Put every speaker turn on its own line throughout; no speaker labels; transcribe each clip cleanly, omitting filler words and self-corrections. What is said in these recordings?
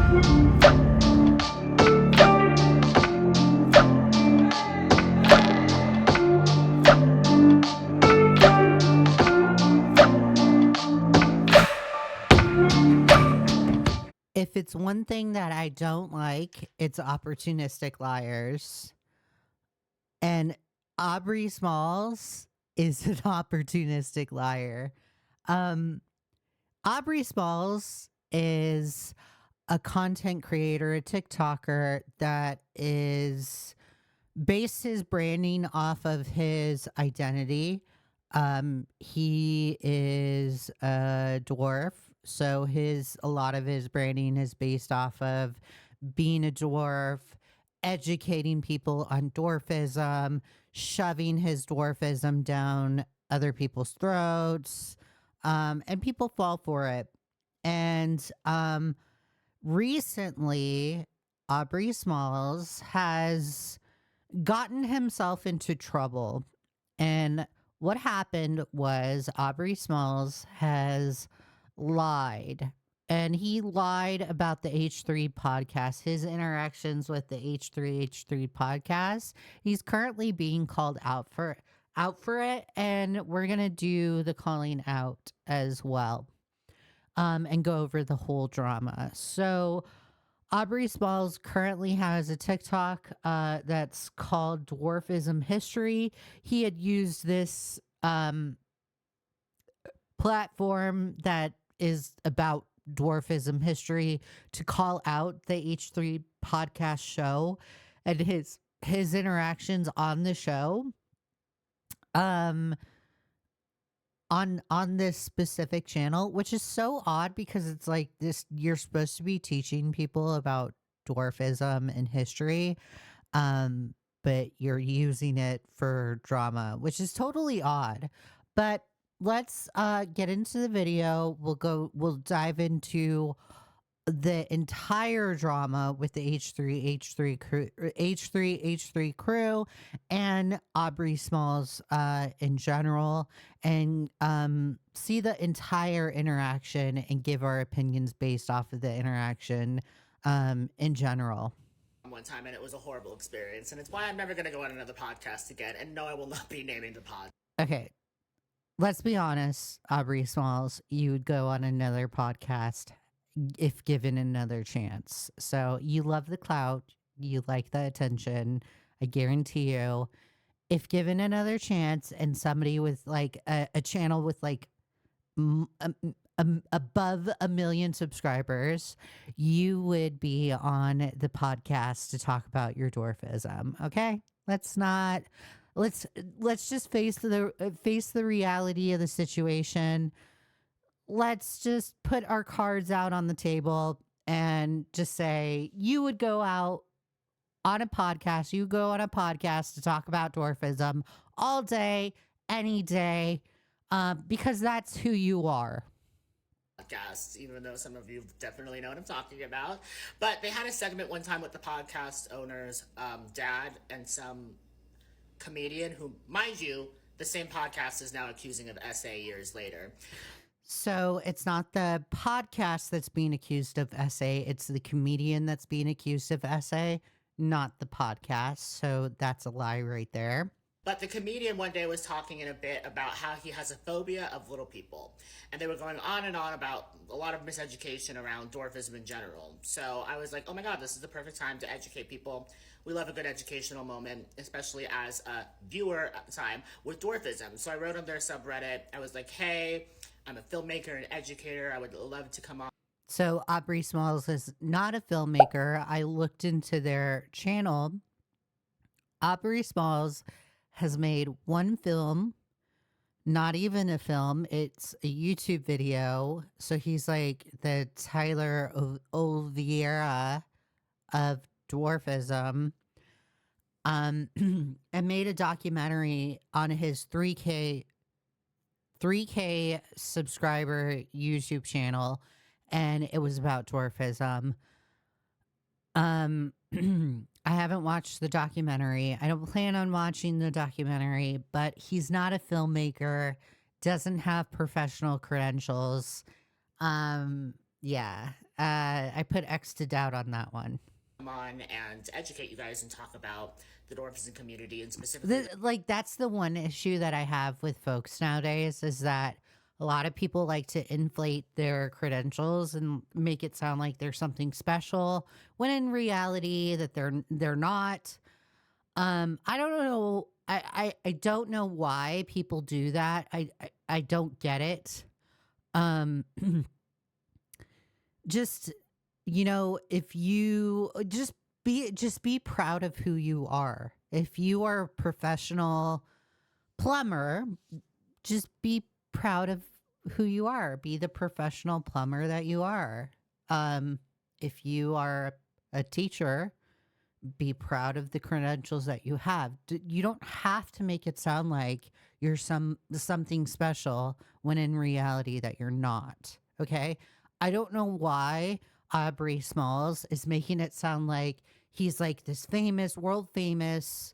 If it's one thing that I don't like, it's opportunistic liars. And Aubrey Smalls is an opportunistic liar. Aubrey Smalls is a content creator, a TikToker that is based his branding off of his identity. He is a dwarf, so a lot of his branding is based off of being a dwarf, educating people on dwarfism, shoving his dwarfism down other people's throats, and people fall for it. And recently, Aubrey Smalls has gotten himself into trouble. And what happened was Aubrey Smalls has lied. And he lied about the H3 podcast, his interactions with the H3 podcast. He's currently being called out for it, and we're going to do the calling out as well. And go over the whole drama. So Aubrey Smalls currently has a TikTok that's called Dwarfism History. He had used this platform that is about dwarfism history to call out the H3 podcast show and his interactions on the show. On this specific channel, which is so odd because it's like this, you're supposed to be teaching people about dwarfism and history, but you're using it for drama, which is totally odd. But let's get into the video. We'll dive into the entire drama with the H3 crew and Aubrey Smalls in general, and see the entire interaction and give our opinions based off of the interaction in general.
One time, and it was a horrible experience, and it's why I'm never going to go on another podcast again, and no, I will not be naming the pod.
Okay, let's be honest, Aubrey Smalls, you would go on another podcast if given another chance. So you love the clout, you like the attention. I guarantee you, if given another chance and somebody with like a channel with like above 1 million subscribers, you would be on the podcast to talk about your dwarfism. Okay, let's just face the reality of the situation. Let's just put our cards out on the table and just say you would go out on a podcast. You go on a podcast to talk about dwarfism all day, any day, because that's who you are.
Podcast, even though some of you definitely know what I'm talking about. But they had a segment one time with the podcast owner's dad and some comedian who, mind you, the same podcast is now accusing of SA years later.
So it's not the podcast that's being accused of SA, it's the comedian that's being accused of SA, not the podcast. So that's a lie right there.
But the comedian one day was talking in a bit about how he has a phobia of little people. And they were going on and on about a lot of miseducation around dwarfism in general. So I was like, oh my God, this is the perfect time to educate people. We love a good educational moment, especially as a viewer at the time with dwarfism. So I wrote on their subreddit, I was like, hey, I'm a filmmaker and educator. I would love to come on.
So Aubrey Smalls is not a filmmaker. I looked into their channel. Aubrey Smalls has made one film, not even a film. It's a YouTube video. So he's like the Tyler Oliveira of dwarfism. And made a documentary on his 3K subscriber YouTube channel, and it was about dwarfism. I haven't watched the documentary. I don't plan on watching the documentary, but he's not a filmmaker, doesn't have professional credentials. Yeah. I put X to doubt on that one.
Come on and educate you guys and talk about the dwarfism community and specifically.
Like, that's the one issue that I have with folks nowadays, is that a lot of people like to inflate their credentials and make it sound like they're something special, when in reality that they're not. I don't know. I don't know why people do that. I don't get it. Just, if you just be proud of who you are. If you are a professional plumber, just be proud of who you are. Be the professional plumber that you are. If you are a teacher, be proud of the credentials that you have. You don't have to make it sound like you're something special when in reality that you're not. Okay? I don't know why Aubrey Smalls is making it sound like he's like this famous, world famous,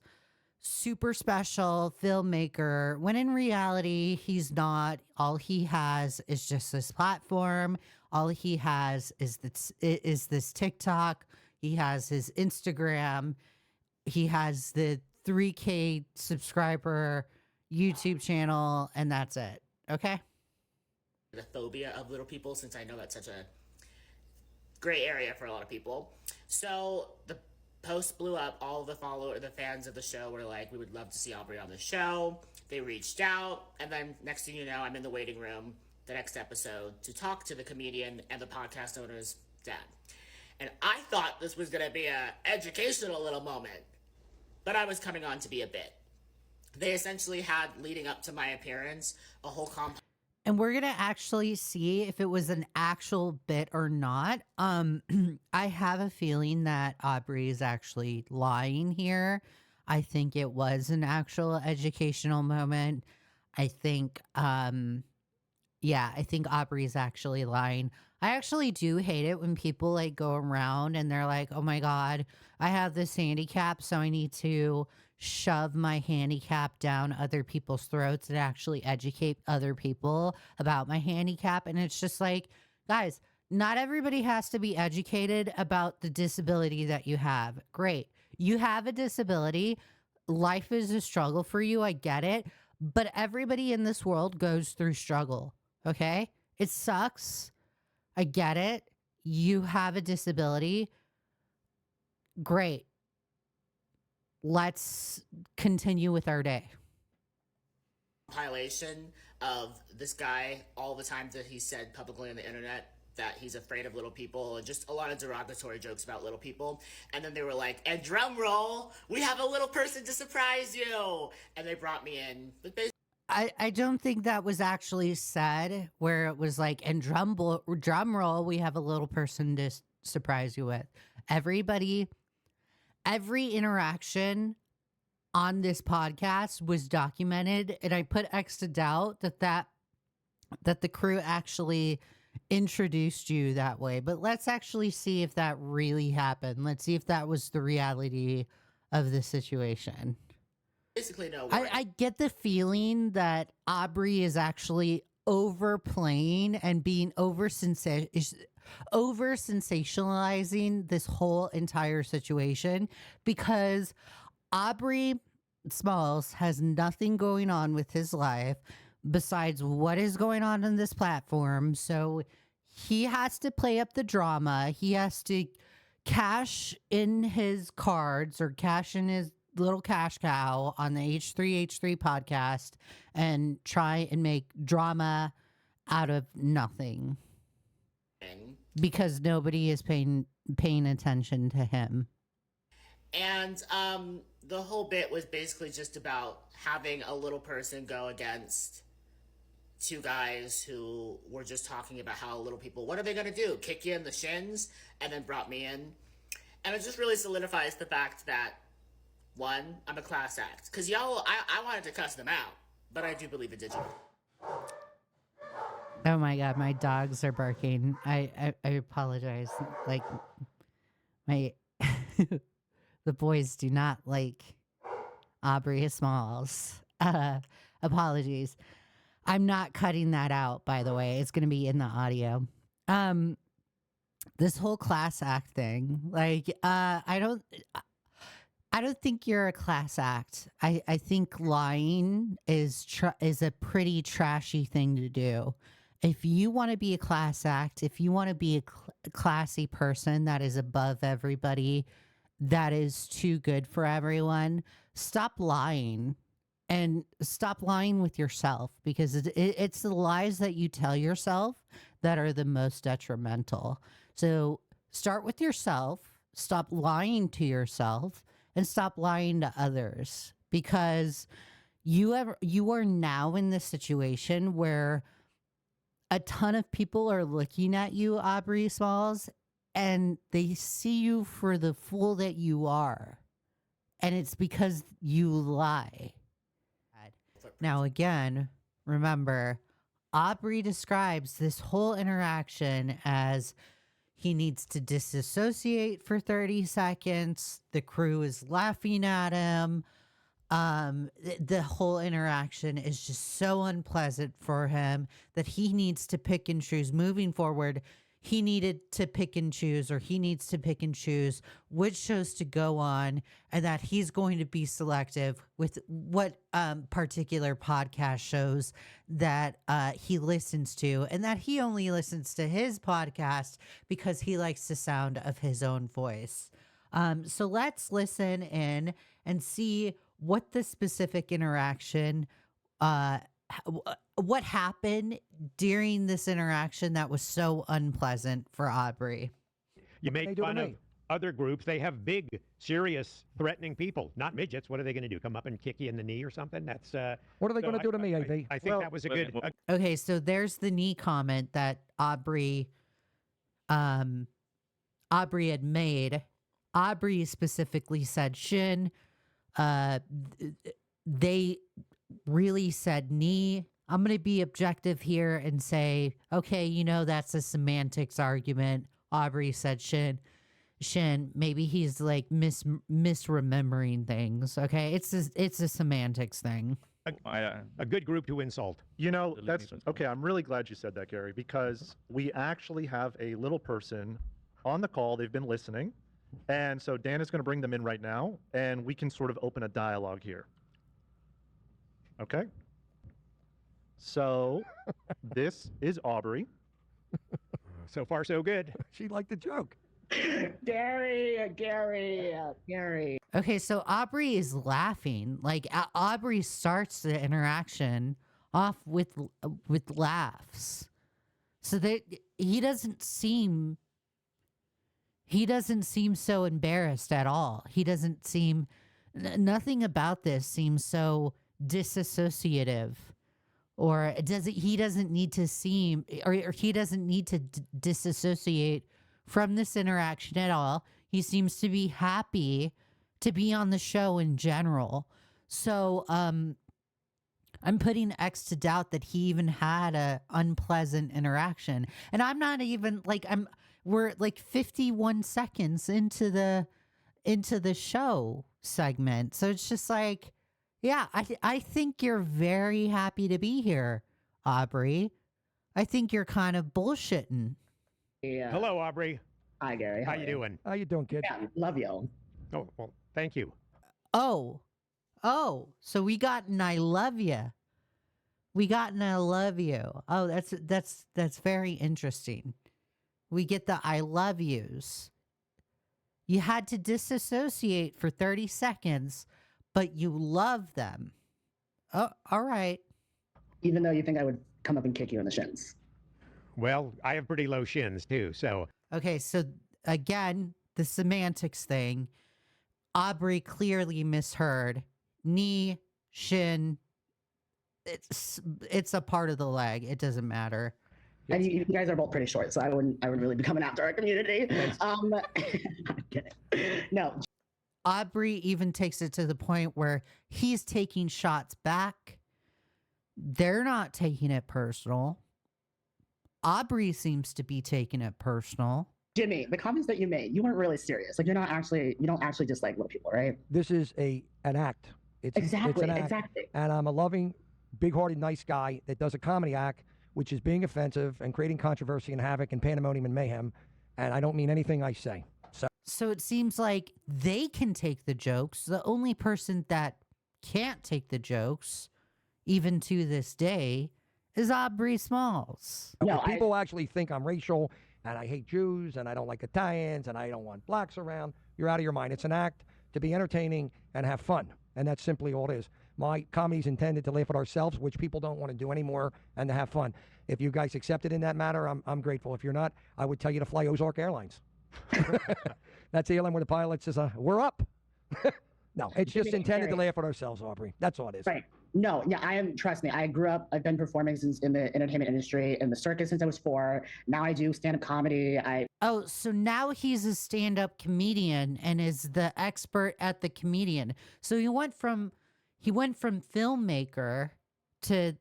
super special filmmaker, when in reality he's not. All he has is just this platform. All he has is this TikTok. He has his Instagram. He has the 3K subscriber YouTube channel, and that's it. Okay?
The phobia of little people, since I know that's such a gray area for a lot of people. So the post blew up. All the fans of the show were like, we would love to see Aubrey on the show. They reached out, and then next thing you know, I'm in the waiting room the next episode to talk to the comedian and the podcast owner's dad. And I thought this was going to be an educational little moment, but I was coming on to be a bit. They essentially had, leading up to my appearance, a whole
and we're going to actually see if it was an actual bit or not. I have a feeling that Aubrey is actually lying here. I think it was an actual educational moment. I think, I think Aubrey is actually lying. I actually do hate it when people like go around and they're like, oh my God, I have this handicap, so I need to shove my handicap down other people's throats and actually educate other people about my handicap. And it's just like, guys, not everybody has to be educated about the disability that you have. Great. You have a disability. Life is a struggle for you. I get it. But everybody in this world goes through struggle. Okay? It sucks. I get it. You have a disability. Great. Let's continue with our day.
Compilation of this guy, all the times that he said publicly on the internet that he's afraid of little people, and just a lot of derogatory jokes about little people. And then they were like, and drum roll, we have a little person to surprise you. And they brought me in. But
I don't think that was actually said, where it was like, and drum roll, we have a little person to surprise you with. Every interaction on this podcast was documented, and I put X to doubt that the crew actually introduced you that way. But let's actually see if that really happened. Let's see if that was the reality of the situation.
Basically, no.
I get the feeling that Aubrey is actually overplaying and being over sensationalizing this whole entire situation, because Aubrey Smalls has nothing going on with his life besides what is going on in this platform. So he has to play up the drama. He has to cash in his cards, or cash in his little cash cow on the H3H3 podcast, and try and make drama out of nothing, because nobody is paying attention to him.
And the whole bit was basically just about having a little person go against two guys who were just talking about how little people, what are they going to do? Kick you in the shins? And then brought me in. And it just really solidifies the fact that, one, I'm a class act. Because y'all, I wanted to cuss them out, but I do believe in digital.
Oh my God, my dogs are barking. I apologize. Like, my the boys do not like Aubrey Smalls. Apologies. I'm not cutting that out, by the way. It's going to be in the audio. this whole class act thing. Like, I don't think you're a class act. I think lying is a pretty trashy thing to do. If you want to be a class act, if you want to be a classy person that is above everybody, that is too good for everyone, stop lying. And stop lying with yourself, because it's the lies that you tell yourself that are the most detrimental. So start with yourself, stop lying to yourself, and stop lying to others, because you are now in this situation where a ton of people are looking at you, Aubrey Smalls, and they see you for the fool that you are. And it's because you lie. Now, again, remember, Aubrey describes this whole interaction as he needs to disassociate for 30 seconds. The crew is laughing at him. The whole interaction is just so unpleasant for him that he needs to pick and choose. Moving forward, he needs to pick and choose which shows to go on, and that he's going to be selective with what particular podcast shows that he listens to, and that he only listens to his podcast because he likes the sound of his own voice. So let's listen in and see what the specific interaction what happened during this interaction that was so unpleasant for Aubrey.
You make fun of other groups. They have big, serious, threatening people, not midgets. What are they going to do? Come up and kick you in the knee or something? That's
what are they going to do to me, AV?
I think that was a good.
Okay, so there's the knee comment that Aubrey had made. Aubrey specifically said shin. They really said knee. I'm going to be objective here and say, okay, you know, that's a semantics argument. Aubrey said shin. Maybe he's like misremembering things. Okay, it's a semantics thing.
A good group to insult.
You know, that's okay. I'm really glad you said that, Gary, because we actually have a little person on the call. They've been listening. And so Dan is going to bring them in right now, and we can sort of open a dialogue here. Okay? So this is Aubrey.
So far, so good.
She liked the joke.
Gary.
Okay, so Aubrey is laughing. Like Aubrey starts the interaction off with laughs, so that he doesn't seem so embarrassed at all. He doesn't seem. Nothing about this seems so disassociative. Or he doesn't need to seem, or he doesn't need to disassociate from this interaction at all. He seems to be happy to be on the show in general. So I'm putting X to doubt that he even had a unpleasant interaction. And I'm not even like we're like 51 seconds into the show segment. So it's just like, yeah, I think you're very happy to be here, Aubrey. I think you're kind of bullshitting.
Yeah.
Hello, Aubrey.
Hi, Gary.
How you doing?
How you doing, kid?
Yeah, love you.
Oh, well, thank you.
Oh, so we got an I love you. We got an I love you. Oh, that's very interesting. We get the I love yous. You had to disassociate for 30 seconds, but you love them. Oh, all right.
Even though you think I would come up and kick you in the shins.
Well, I have pretty low shins, too, so.
Okay, so again, the semantics thing. Aubrey clearly misheard. Knee, shin, it's a part of the leg. It doesn't matter.
And you guys are both pretty short, so I wouldn't really be coming after our community. I'm kidding. No.
Aubrey even takes it to the point where he's taking shots back. They're not taking it personal. Aubrey seems to be taking it personal.
Jimmy, the comments that you made, you weren't really serious. Like you don't actually dislike little people, right?
This is an act.
Exactly.
It's an act. And I'm a loving, big-hearted, nice guy that does a comedy act, which is being offensive and creating controversy and havoc and pandemonium and mayhem. and I don't mean anything I say.
So it seems like they can take the jokes. The only person that can't take the jokes, even to this day, is Aubrey Smalls.
No, people actually think I'm racial and I hate Jews and I don't like Italians and I don't want blacks around. You're out of your mind. It's an act to be entertaining and have fun. And that's simply all it is. My comedy's intended to laugh at ourselves, which people don't want to do anymore, and to have fun. If you guys accept it in that matter, I'm grateful. If you're not, I would tell you to fly Ozark Airlines. That's the airline where the pilot says, we're up. No, it's just intended to laugh at ourselves, Aubrey. That's all it is.
Right. No, yeah, trust me, I grew up, I've been performing since in the entertainment industry, in the circus since I was 4. Now I do stand-up comedy.
Oh, so now he's a stand-up comedian and is the expert at the comedian. So he went from filmmaker to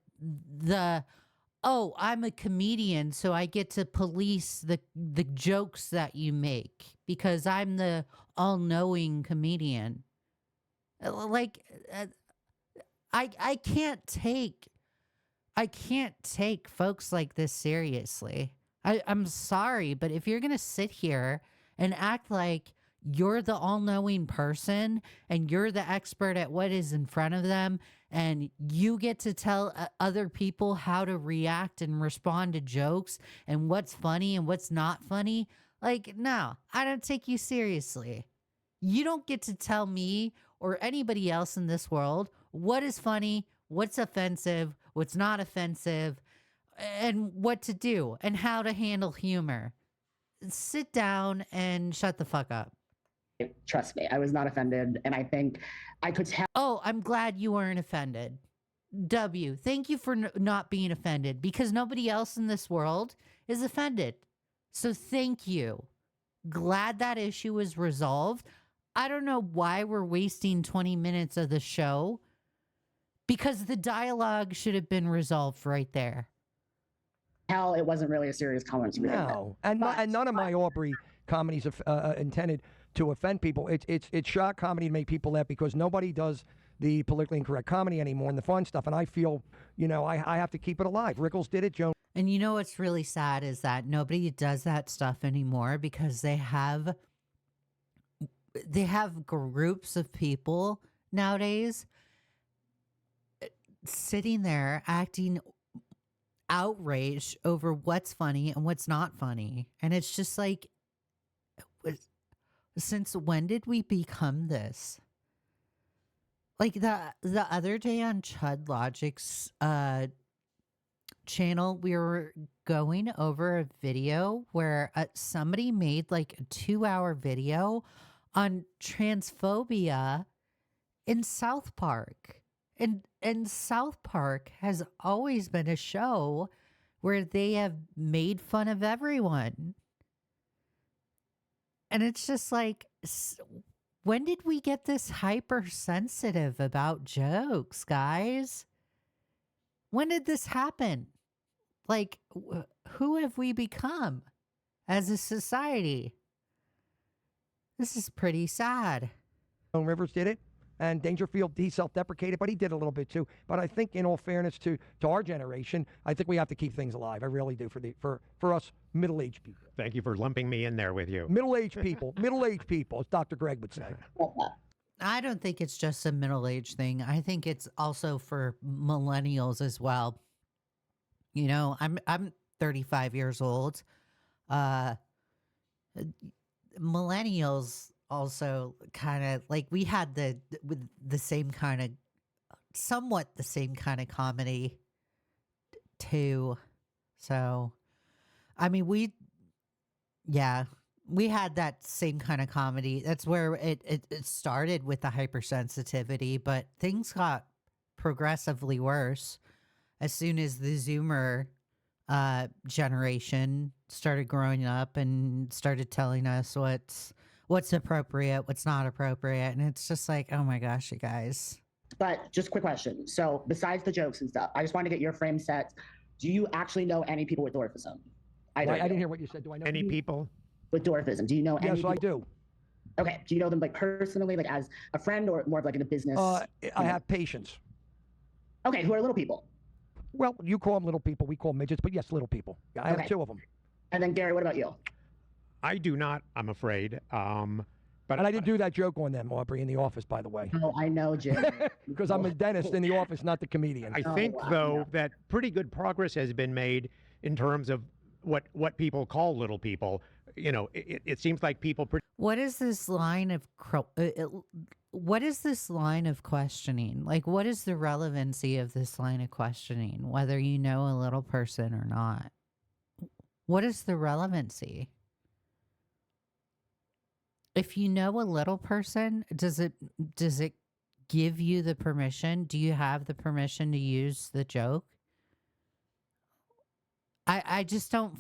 I'm a comedian, so I get to police the jokes that you make because I'm the all-knowing comedian. I can't take folks like this seriously. I'm sorry, but if you're gonna sit here and act like you're the all-knowing person and you're the expert at what is in front of them and you get to tell other people how to react and respond to jokes and what's funny and what's not funny, no, I don't take you seriously. You don't get to tell me or anybody else in this world what is funny, what's offensive, what's not offensive, and what to do and how to handle humor. Sit down and shut the fuck up.
Trust me, I was not offended, and I think I could tell.
Oh, I'm glad you weren't offended. W, thank you for not being offended because nobody else in this world is offended. So thank you. Glad that issue was resolved. I don't know why we're wasting 20 minutes of the show because the dialogue should have been resolved right there.
Hell, it wasn't really a serious comment to me.
No, and none of my Aubrey comedies are intended to offend people. It's shock comedy to make people laugh because nobody does the politically incorrect comedy anymore and the fun stuff. And I feel, I have to keep it alive. Rickles did it, Joan.
And you know what's really sad is that nobody does that stuff anymore because they have groups of people nowadays sitting there acting outraged over what's funny and what's not funny. And it's just like, since when did we become this? Like the other day on Chud Logic's channel, we were going over a video where somebody made like a 2-hour video on transphobia in South Park. And South Park has always been a show where they have made fun of everyone. And it's just like, when did we get this hypersensitive about jokes, guys? When did this happen? Like, who have we become as a society? This is pretty sad.
Rivers did it, and Dangerfield, he self-deprecated, but he did a little bit too. But I think, in all fairness to our generation, I think we have to keep things alive. I really do for us middle-aged people.
Thank you for lumping me in there with you.
Middle-aged people, as Dr. Greg would say.
I don't think it's just a middle-aged thing. I think it's also for millennials as well. I'm 35 years old. Millennials also kind of like we had the same kind of somewhat the same kind of comedy too. So I mean we had that same kind of comedy. That's where it started with the hypersensitivity, but things got progressively worse as soon as the Zoomer generation started growing up and started telling us what's appropriate, what's not appropriate. And it's just like, oh my gosh, you guys.
But just a quick question. So besides the jokes and stuff, I just wanted to get your frame set. Do you actually know any people with dwarfism?
I didn't hear what you said. Do I know
any people
with dwarfism? Do you know any
Yes,
people?
I do.
Okay. Do you know them like personally, like as a friend or more of like in a business?
I have patients.
Okay. Who are little people?
Well, you call them little people. We call them midgets, but yes, little people. I have 2 of them.
And then Gary, what about you?
I do not, I'm afraid. But
And I didn't do that joke on them, Aubrey, in the office, by the way.
Oh, I know, Jim.
Because I'm a dentist in the office, not the comedian.
I think, though, that pretty good progress has been made in terms of what people call little people. You know, it seems like people.
What is this line of what is this line of questioning? Like, what is the relevancy of this line of questioning, whether you know a little person or not? What is the relevancy? If you know a little person, does it give you the permission? Do you have the permission to use the joke? I just don't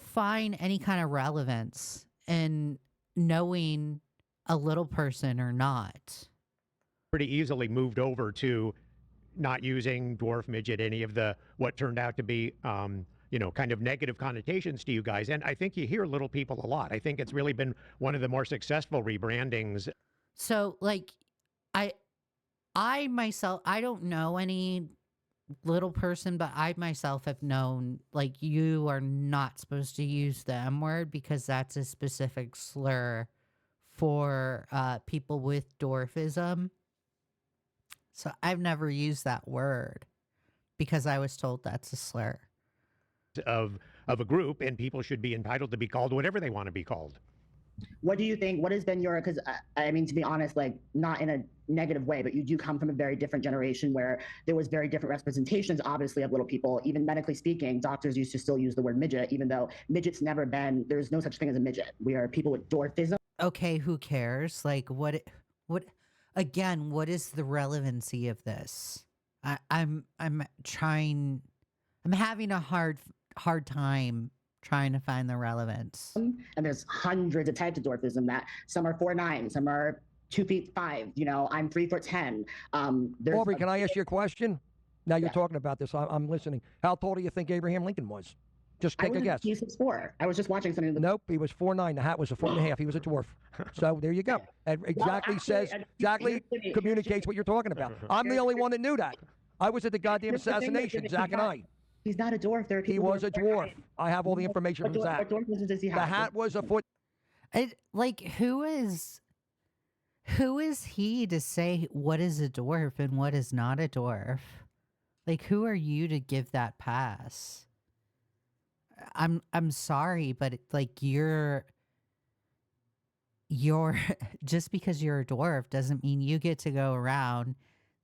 find any kind of relevance in knowing a little person or not.
Pretty easily moved over to not using dwarf, midget, any of the what turned out to be kind of negative connotations to you guys. And I think you hear little people a lot. I think it's really been one of the more successful rebrandings.
So, like, I myself, I don't know any little person, but I myself have known, like, you are not supposed to use the M word because that's a specific slur for people with dwarfism. So I've never used that word because I was told that's a slur.
Of a group, and people should be entitled to be called whatever they want to be called.
What do you think? What has been your, because I mean, to be honest, like, not in a negative way, but you do come from a very different generation where there was very different representations, obviously, of little people. Even medically speaking, doctors used to still use the word midget, even though midget's never been, there's no such thing as a midget. We are people with dwarfism.
Okay, who cares? Like, what, again, what is the relevancy of this? I'm having a hard time trying to find the relevance.
And there's hundreds of types of dwarfism that some are 4'9", some are 2'5". You know, I'm 3'10".
Aubrey, can I ask you a question? Now you're talking about this. I'm listening. How tall do you think Abraham Lincoln was? Just take a guess.
He's 6'4". I was just watching something.
Nope, he was 4'9". The hat was a 1.5 feet. He was a dwarf. So there you go. It exactly communicates what you're talking about. I'm the only one that knew that. I was at the goddamn assassination, Zach and I.
He's not a dwarf. There are
he was a dwarf. I have all the information from Zach. The hat was a foot.
Like, who is he to say what is a dwarf and what is not a dwarf? Like, who are you to give that pass? I'm sorry, but like, you're just because you're a dwarf doesn't mean you get to go around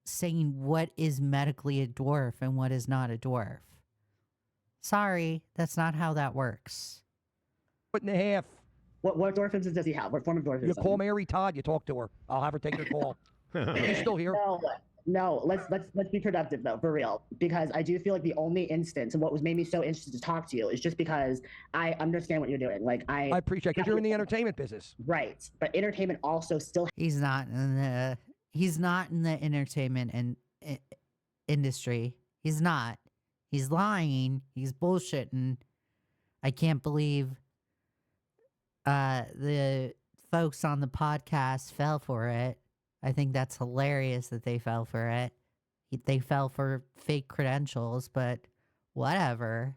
saying what is medically a dwarf and what is not a dwarf. Sorry, that's not how that works.
1.5 feet.
What dwarfism does he have? What form of dwarfism?
You call Mary Todd, you talk to her. I'll have her take your call. She's still here.
No, let's be productive though, for real. Because I do feel like the only instance and what was made me so interested to talk to you is just because I understand what you're doing. Like, I
appreciate it because you're in the entertainment business.
Right. But entertainment also still
He's not in the entertainment industry. He's not. He's lying. He's bullshitting. I can't believe the folks on the podcast fell for it. I think that's hilarious that they fell for it. They fell for fake credentials, but whatever.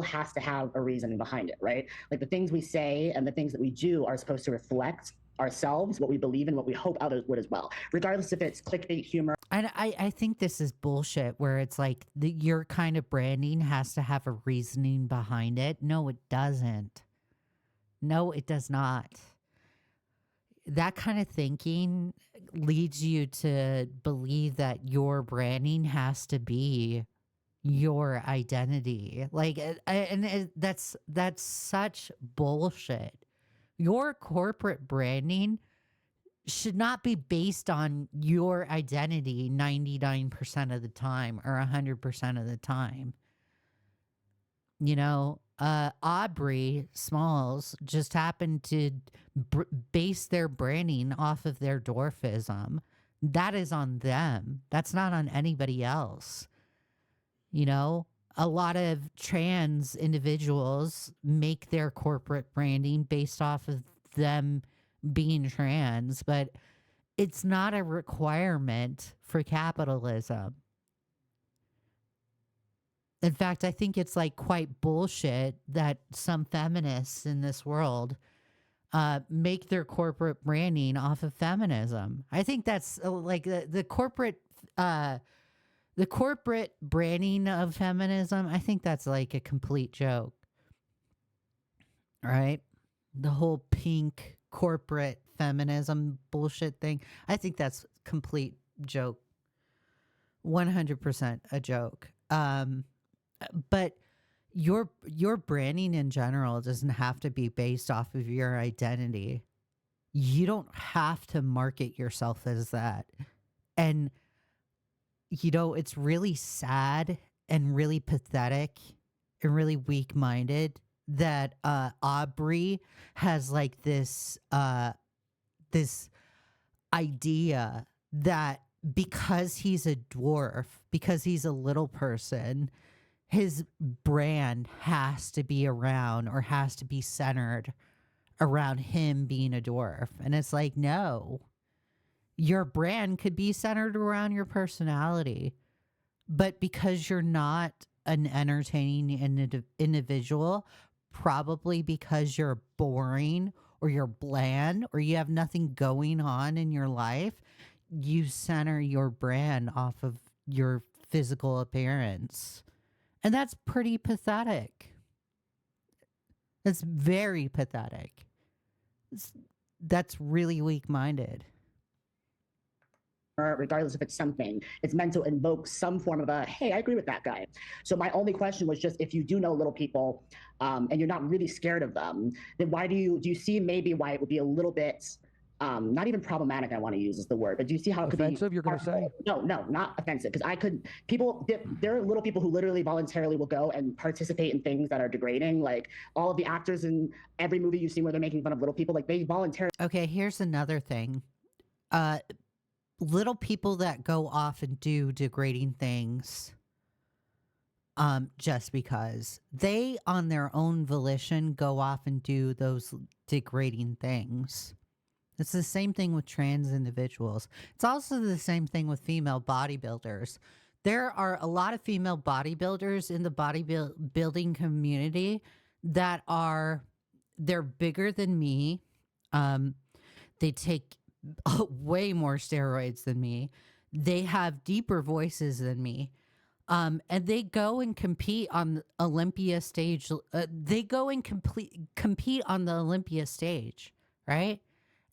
Has to have a reason behind it, right? Like, the things we say and the things that we do are supposed to reflect ourselves, what we believe in, what we hope others would as well, regardless if it's clickbait humor.
And I think this is bullshit where it's like your kind of branding has to have a reasoning behind it. No, it doesn't. No, it does not. That kind of thinking leads you to believe that your branding has to be your identity. Like, that's such bullshit. Your corporate branding should not be based on your identity 99% of the time or 100% of the time. You know, Aubrey Smalls just happened to base their branding off of their dwarfism. That is on them. That's not on anybody else. You know, a lot of trans individuals make their corporate branding based off of them being trans, but it's not a requirement for capitalism. In fact, I think it's like quite bullshit that some feminists in this world make their corporate branding off of feminism. I think that's like the corporate branding of feminism. I think that's like a complete joke, right? The whole pink corporate feminism bullshit thing. I think that's complete joke. 100% a joke. But your branding in general doesn't have to be based off of your identity. You don't have to market yourself as that. And it's really sad and really pathetic and really weak-minded that Aubrey has like this idea that because he's a dwarf, because he's a little person, his brand has to be around or has to be centered around him being a dwarf. And it's like, no, your brand could be centered around your personality. But because you're not an entertaining individual, probably because you're boring or you're bland or you have nothing going on in your life, you center your brand off of your physical appearance. And that's pretty pathetic. That's very pathetic. That's really weak-minded.
Regardless if it's something, it's meant to invoke some form of a, hey, I agree with that guy. So my only question was just, if you do know little people and you're not really scared of them, then why do you see maybe why it would be a little bit, not even problematic, I want to use is the word, but do you see how it could
offensive,
be
you're going to say?
No, not offensive, because there are little people who literally voluntarily will go and participate in things that are degrading, like all of the actors in every movie you see where they're making fun of little people, like they voluntarily.
Okay, here's another thing. Little people that go off and do degrading things just because they on their own volition go off and do those degrading things. It's the same thing with trans individuals. It's also the same thing with female bodybuilders. There are a lot of female bodybuilders in the bodybuilding community that they're bigger than me. They take way more steroids than me. They have deeper voices than me. And they go and compete on the Olympia stage. They go and compete on the Olympia stage, right?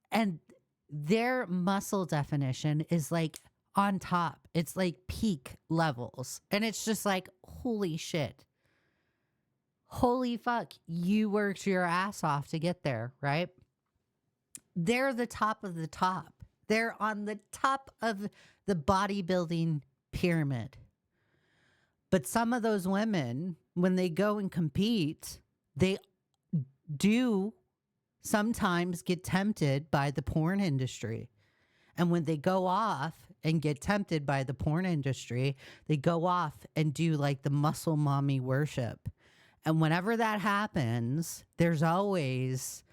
And their muscle definition is like on top. It's like peak levels. And it's just like, holy shit. Holy fuck. You worked your ass off to get there, right? They're the top of the top. They're on the top of the bodybuilding pyramid. But some of those women, when they go and compete, they do sometimes get tempted by the porn industry. And when they go off and get tempted by the porn industry, they go off and do like the muscle mommy worship. And whenever that happens, there's always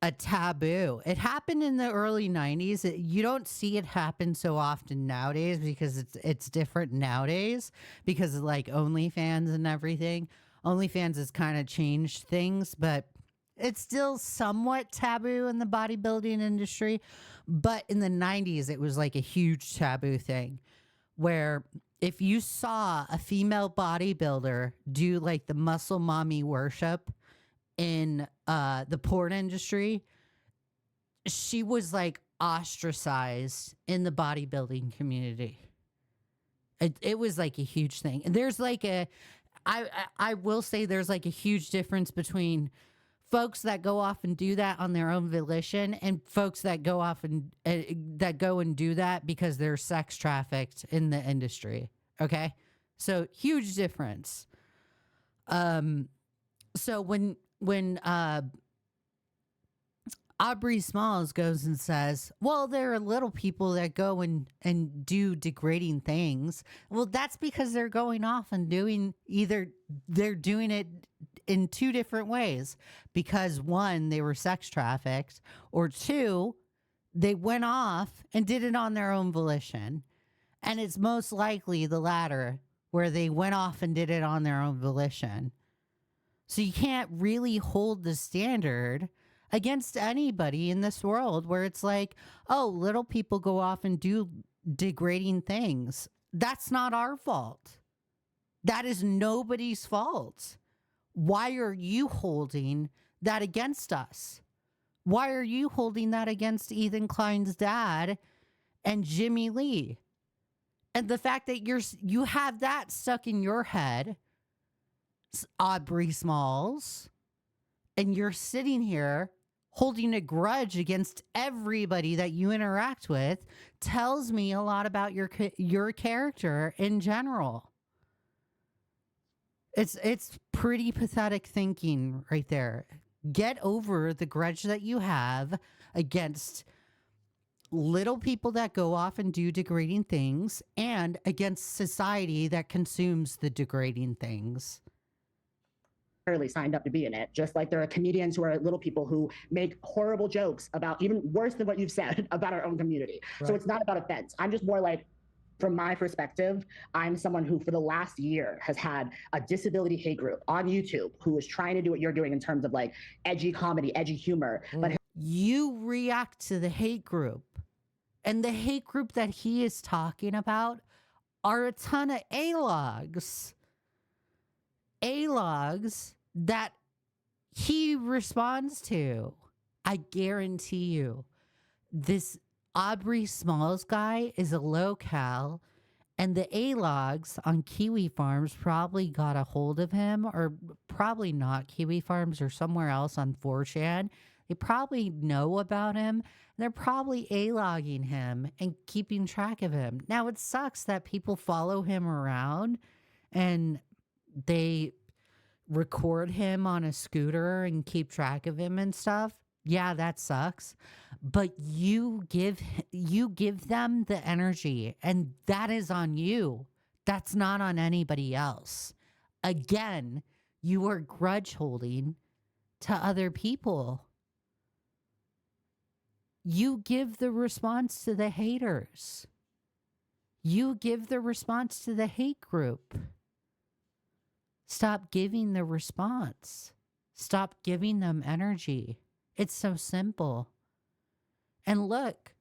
a taboo. It happened in the early 90s. You don't see it happen so often nowadays because it's different nowadays because of like OnlyFans and everything. OnlyFans has kind of changed things, but it's still somewhat taboo in the bodybuilding industry. But in the 90s, it was like a huge taboo thing where if you saw a female bodybuilder do like the muscle mommy worship in the porn industry, she was like ostracized in the bodybuilding community. It was like a huge thing. And there's like I will say there's like a huge difference between folks that go off and do that on their own volition and folks that go off and that go and do that because they're sex trafficked in the industry. Okay. So huge difference. So when Aubrey Smalls goes and says, well, there are little people that go and do degrading things. Well, that's because they're going off and they're doing it in two different ways. Because one, they were sex trafficked, or two, they went off and did it on their own volition. And it's most likely the latter where they went off and did it on their own volition. So you can't really hold the standard against anybody in this world where it's like, oh, little people go off and do degrading things. That's not our fault. That is nobody's fault. Why are you holding that against us? Why are you holding that against Ethan Klein's dad and Jimmy Lee? And the fact that you have that stuck in your head, Aubrey Smalls, and you're sitting here holding a grudge against everybody that you interact with, tells me a lot about your character in general. It's pretty pathetic thinking right there. Get over the grudge that you have against little people that go off and do degrading things and against society that consumes the degrading things.
Signed up to be in it, just like there are comedians who are little people who make horrible jokes about, even worse than what you've said, about our own community. Right. So it's not about offense. I'm just more like, from my perspective, I'm someone who for the last year has had a disability hate group on YouTube who is trying to do what you're doing in terms of like edgy comedy, edgy humor. But
you react to the hate group, and the hate group that he is talking about are a ton of A-logs that he responds to. I guarantee you, this Aubrey Smalls guy is a locale, and the A-logs on Kiwi Farms probably got a hold of him, or probably not Kiwi Farms or somewhere else on 4chan. They probably know about him, and they're probably A-logging him and keeping track of him. Now, it sucks that people follow him around and they record him on a scooter and keep track of him and stuff. Yeah, that sucks. But you give them the energy, and that is on you. That's not on anybody else. Again, you are grudge holding to other people. You give the response to the haters. You give the response to the hate group. Stop giving the response. Stop giving them energy. It's so simple. And look,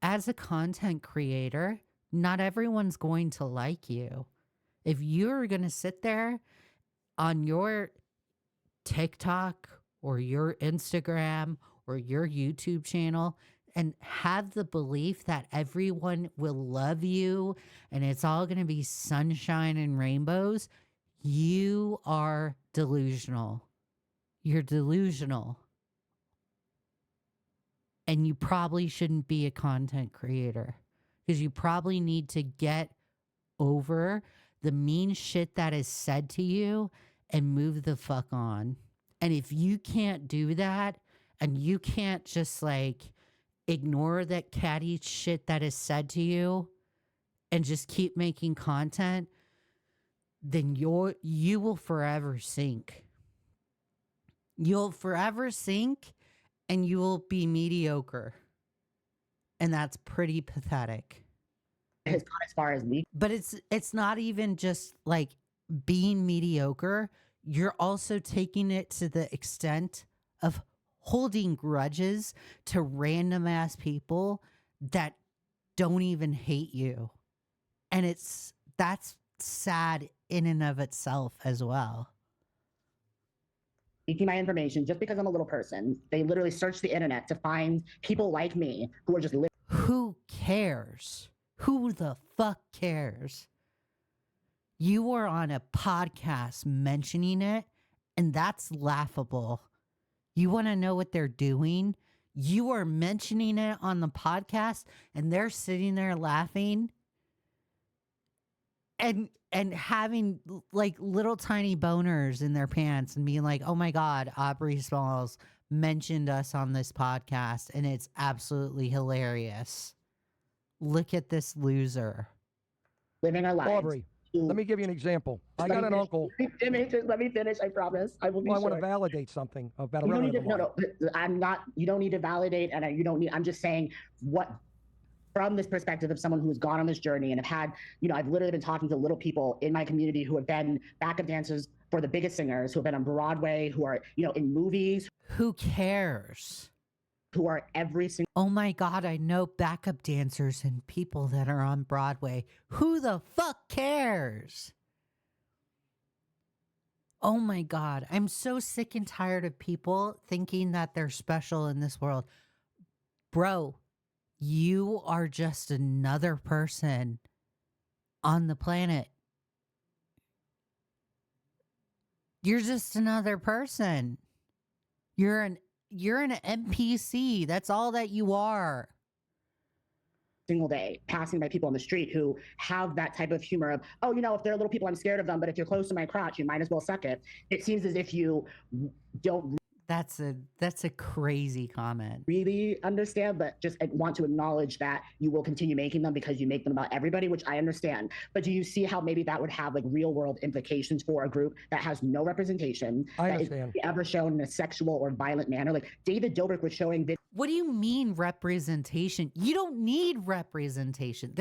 as a content creator, not everyone's going to like you. If you're going to sit there on your TikTok or your Instagram or your YouTube channel and have the belief that everyone will love you and it's all going to be sunshine and rainbows, you are delusional. You're delusional. And you probably shouldn't be a content creator, because you probably need to get over the mean shit that is said to you and move the fuck on. And if you can't do that, and you can't just like ignore that catty shit that is said to you and just keep making content, then you will forever sink. You'll forever sink, and you will be mediocre. And that's pretty pathetic.
Has gone as far as me.
But it's not even just like being mediocre. You're also taking it to the extent of holding grudges to random ass people that don't even hate you. And that's sad in and of itself as well.
Leaking my information just because I'm a little person. They literally search the internet to find people like me who are just
Who cares? Who the fuck cares? You are on a podcast mentioning it, and that's laughable. You want to know what they're doing? You are mentioning it on the podcast, and they're sitting there laughing and having like little tiny boners in their pants and being like, oh my God, Aubrey Smalls mentioned us on this podcast and it's absolutely hilarious. Look at this loser.
Living our lives.
Aubrey, let me give you an example. I got an uncle.
Let me finish. I promise. I will be
I
short.
want to validate something about a
You don't need
relative
to,
of mine.
no, I'm not. You don't need to validate, and you don't need. I'm just saying what from this perspective of someone who's gone on this journey and have had, I've literally been talking to little people in my community who have been backup dancers for the biggest singers, who have been on Broadway, who are, in movies.
Who cares?
Who are every single.
Oh my God, I know backup dancers and people that are on Broadway. Who the fuck cares? Oh my God, I'm so sick and tired of people thinking that they're special in this world. Bro, you are just another person on the planet. You're just another person. You're an NPC. That's all that you are.
Single day passing by people on the street who have that type of humor of, oh, if they're little people, I'm scared of them, but if you're close to my crotch, you might as well suck it. It seems as if you don't
That's a crazy comment.
really understand, but just want to acknowledge that you will continue making them because you make them about everybody, which I understand. But do you see how maybe that would have like real world implications for a group that has no representation?
I
that
understand.
Is ever shown in a sexual or violent manner? Like David Dobrik was showing
What do you mean representation? You don't need representation.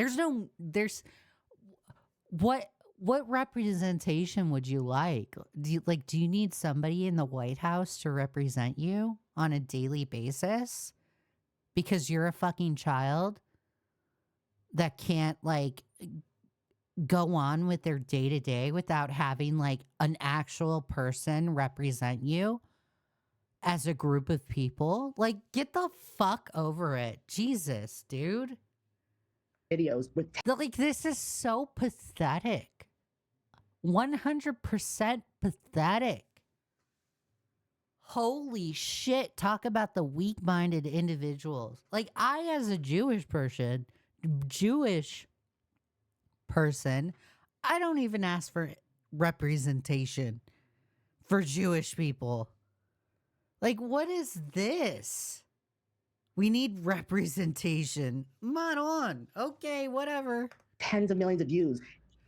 What representation would you like? Do you need somebody in the White House to represent you on a daily basis? Because you're a fucking child that can't go on with their day to day without having an actual person represent you as a group of people. Get the fuck over it. Jesus, dude.
videos with
This is so pathetic. 100% pathetic. Holy shit. Talk about the weak-minded individuals. I, as a Jewish person, I don't even ask for representation for Jewish people. What is this? We need representation. Mod on. Okay, whatever.
tens of millions of views,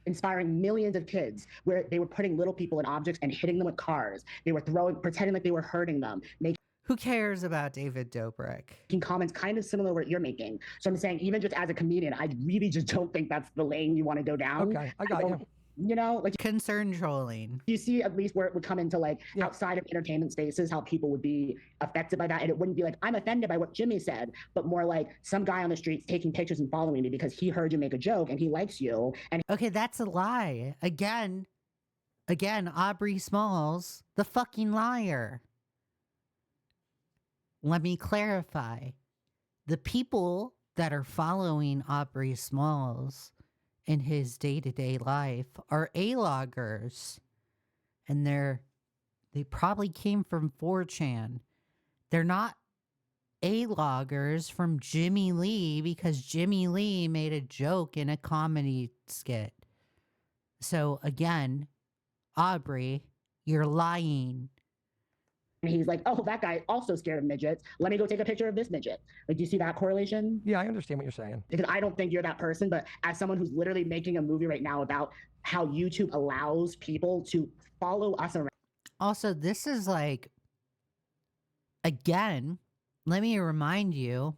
inspiring millions of kids, where they were putting little people in objects and hitting them with cars. They were pretending like they were hurting them,
Who cares about David Dobrik?
making comments kind of similar to what you're making. So I'm saying, even just as a comedian, I really just don't think that's the lane you want to go down.
Okay, I got you.
Concern trolling.
You see at least where it would come into outside of entertainment spaces, how people would be affected by that. And it wouldn't be like, I'm offended by what Jimmy said, but more like some guy on the streets taking pictures and following me because he heard you make a joke and he likes you. And
Okay, that's a lie. Again, Aubrey Smalls, the fucking liar. Let me clarify. The people that are following Aubrey Smalls in his day-to-day life are A-loggers. And they probably came from 4chan. They're not A-loggers from Jimmy Lee because Jimmy Lee made a joke in a comedy skit. So again, Aubrey, you're lying.
he's like, oh, that guy also scared of midgets. Let me go take a picture of this midget. Do you see that correlation?
Yeah, I understand what you're saying.
Because I don't think you're that person, but as someone who's literally making a movie right now about how YouTube allows people to follow us around.
Also, this is again, let me remind you,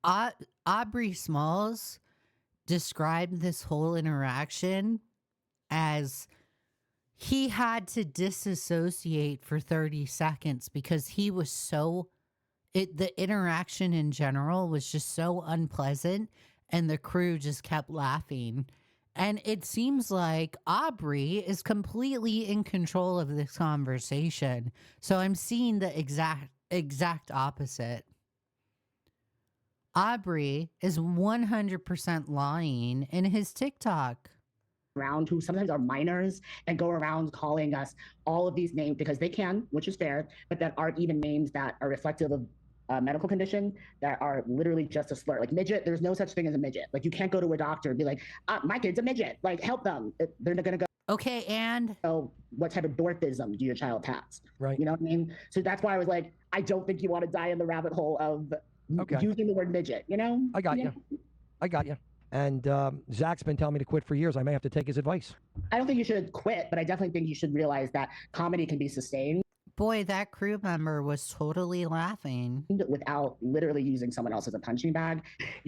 Aubrey Smalls described this whole interaction as he had to disassociate for 30 seconds because he was the interaction in general was just so unpleasant and the crew just kept laughing. And it seems like Aubrey is completely in control of this conversation. So I'm seeing the exact opposite. Aubrey is 100% lying in his TikTok.
Around who sometimes are minors and go around calling us all of these names because they can, which is fair, but that aren't even names that are reflective of a medical condition, that are literally just a slur. Like midget, there's no such thing as a midget. You can't go to a doctor and be like, my kid's a midget. Help them. They're not going to go.
Okay, and
what type of dwarfism do your child have?
Right.
You know what I mean? So that's why I was like, I don't think you want to die in the rabbit hole of using the word midget,
I got you. I got you. And Zach's been telling me to quit for years. I may have to take his advice.
I don't think you should quit, but I definitely think you should realize that comedy can be sustained.
Boy, that crew member was totally laughing.
without literally using someone else as a punching bag.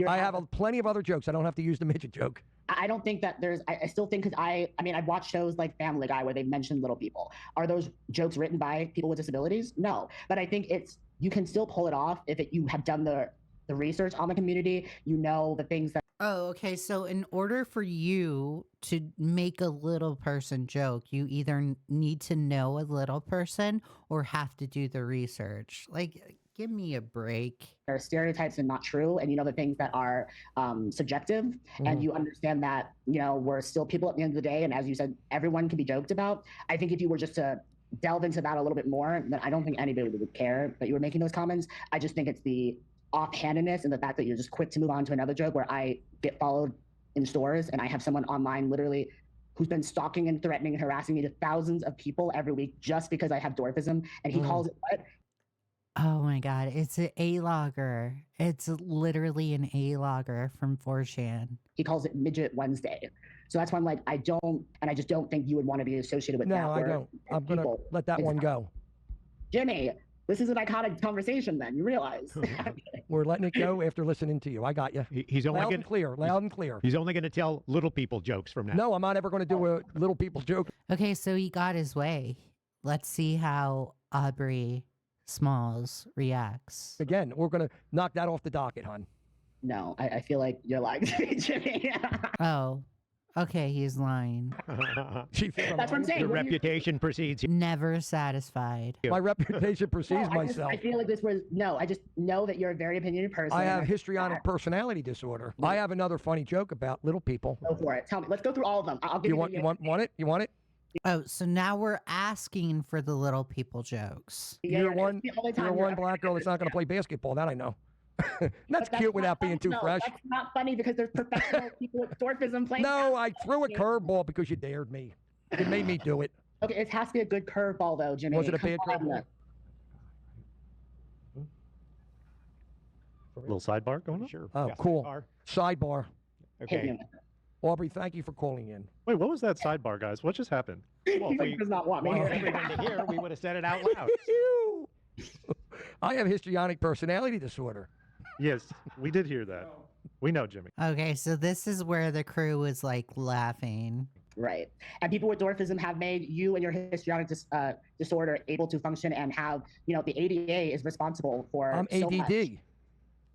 I have plenty of other jokes. I don't have to use the midget joke.
I don't think that I still think, because I've watched shows like Family Guy where they've mentioned little people. Are those jokes written by people with disabilities? No. But I think you can still pull it off if you have done the research on the community, you know the things that.
Oh, okay. So in order for you to make a little person joke, you either need to know a little person or have to do the research. Like, give me a break.
Are stereotypes and not true, and you know the things that are subjective, and you understand that we're still people at the end of the day, and as you said, everyone can be joked about. I think if you were just to delve into that a little bit more, then I don't think anybody would care that you were making those comments. I just think it's the offhandedness and the fact that you're just quick to move on to another joke, where I get followed in stores and I have someone online literally who's been stalking and threatening and harassing me to thousands of people every week just because I have dwarfism, and he calls it what?
Oh my God. It's an A-logger. It's literally an A-logger from 4chan.
He calls it Midget Wednesday. So that's why I'm like, I just don't think you would want to be associated with that.
No, I don't. I'm going to let that one go.
Jimmy, this is an iconic conversation then, you realize.
We're letting it go after listening to you. I got you.
He's only
loud and clear, loud and clear.
He's only going to tell little people jokes from now.
No, I'm not ever going to do a little people joke.
Okay, so he got his way. Let's see how Aubrey Smalls reacts.
Again, we're going to knock that off the docket, hon.
No, I feel like you're lying to me, Jimmy.
Oh, okay, he's lying.
That's what I'm saying.
Your reputation precedes you.
Never satisfied.
My reputation precedes myself.
I feel like I just know that you're a very opinionated person.
I have histrionic personality disorder. I have another funny joke about little people.
Go for it. Tell me. Let's go through all of them. I'll give
You want it? You want it?
Oh, so now we're asking for the little people jokes.
You're one black girl that's not going to play basketball. That I know. That's cute without being too fresh.
That's not funny because there's professional people with dwarfism playing.
No, I threw a curveball because you dared me. It made me do it.
Okay, it has to be a good curveball though, Jimmy.
Was it a bad curveball?
A little sidebar going on?
Sure.
Oh,
Yeah,
cool.
sidebar.
Sidebar.
Okay.
Aubrey, thank you for calling in.
Wait, what was that sidebar, guys? What just happened?
Well, if we
does not want me
wanted
here.
everyone to hear, we would have said it out loud.
I have histrionic personality disorder.
Yes, we did hear that. We know, Jimmy.
Okay, so this is where the crew was like laughing.
Right. And people with dwarfism have made you and your histrionic disorder able to function and have, the ADA is responsible for
I'm
so much.
ADD.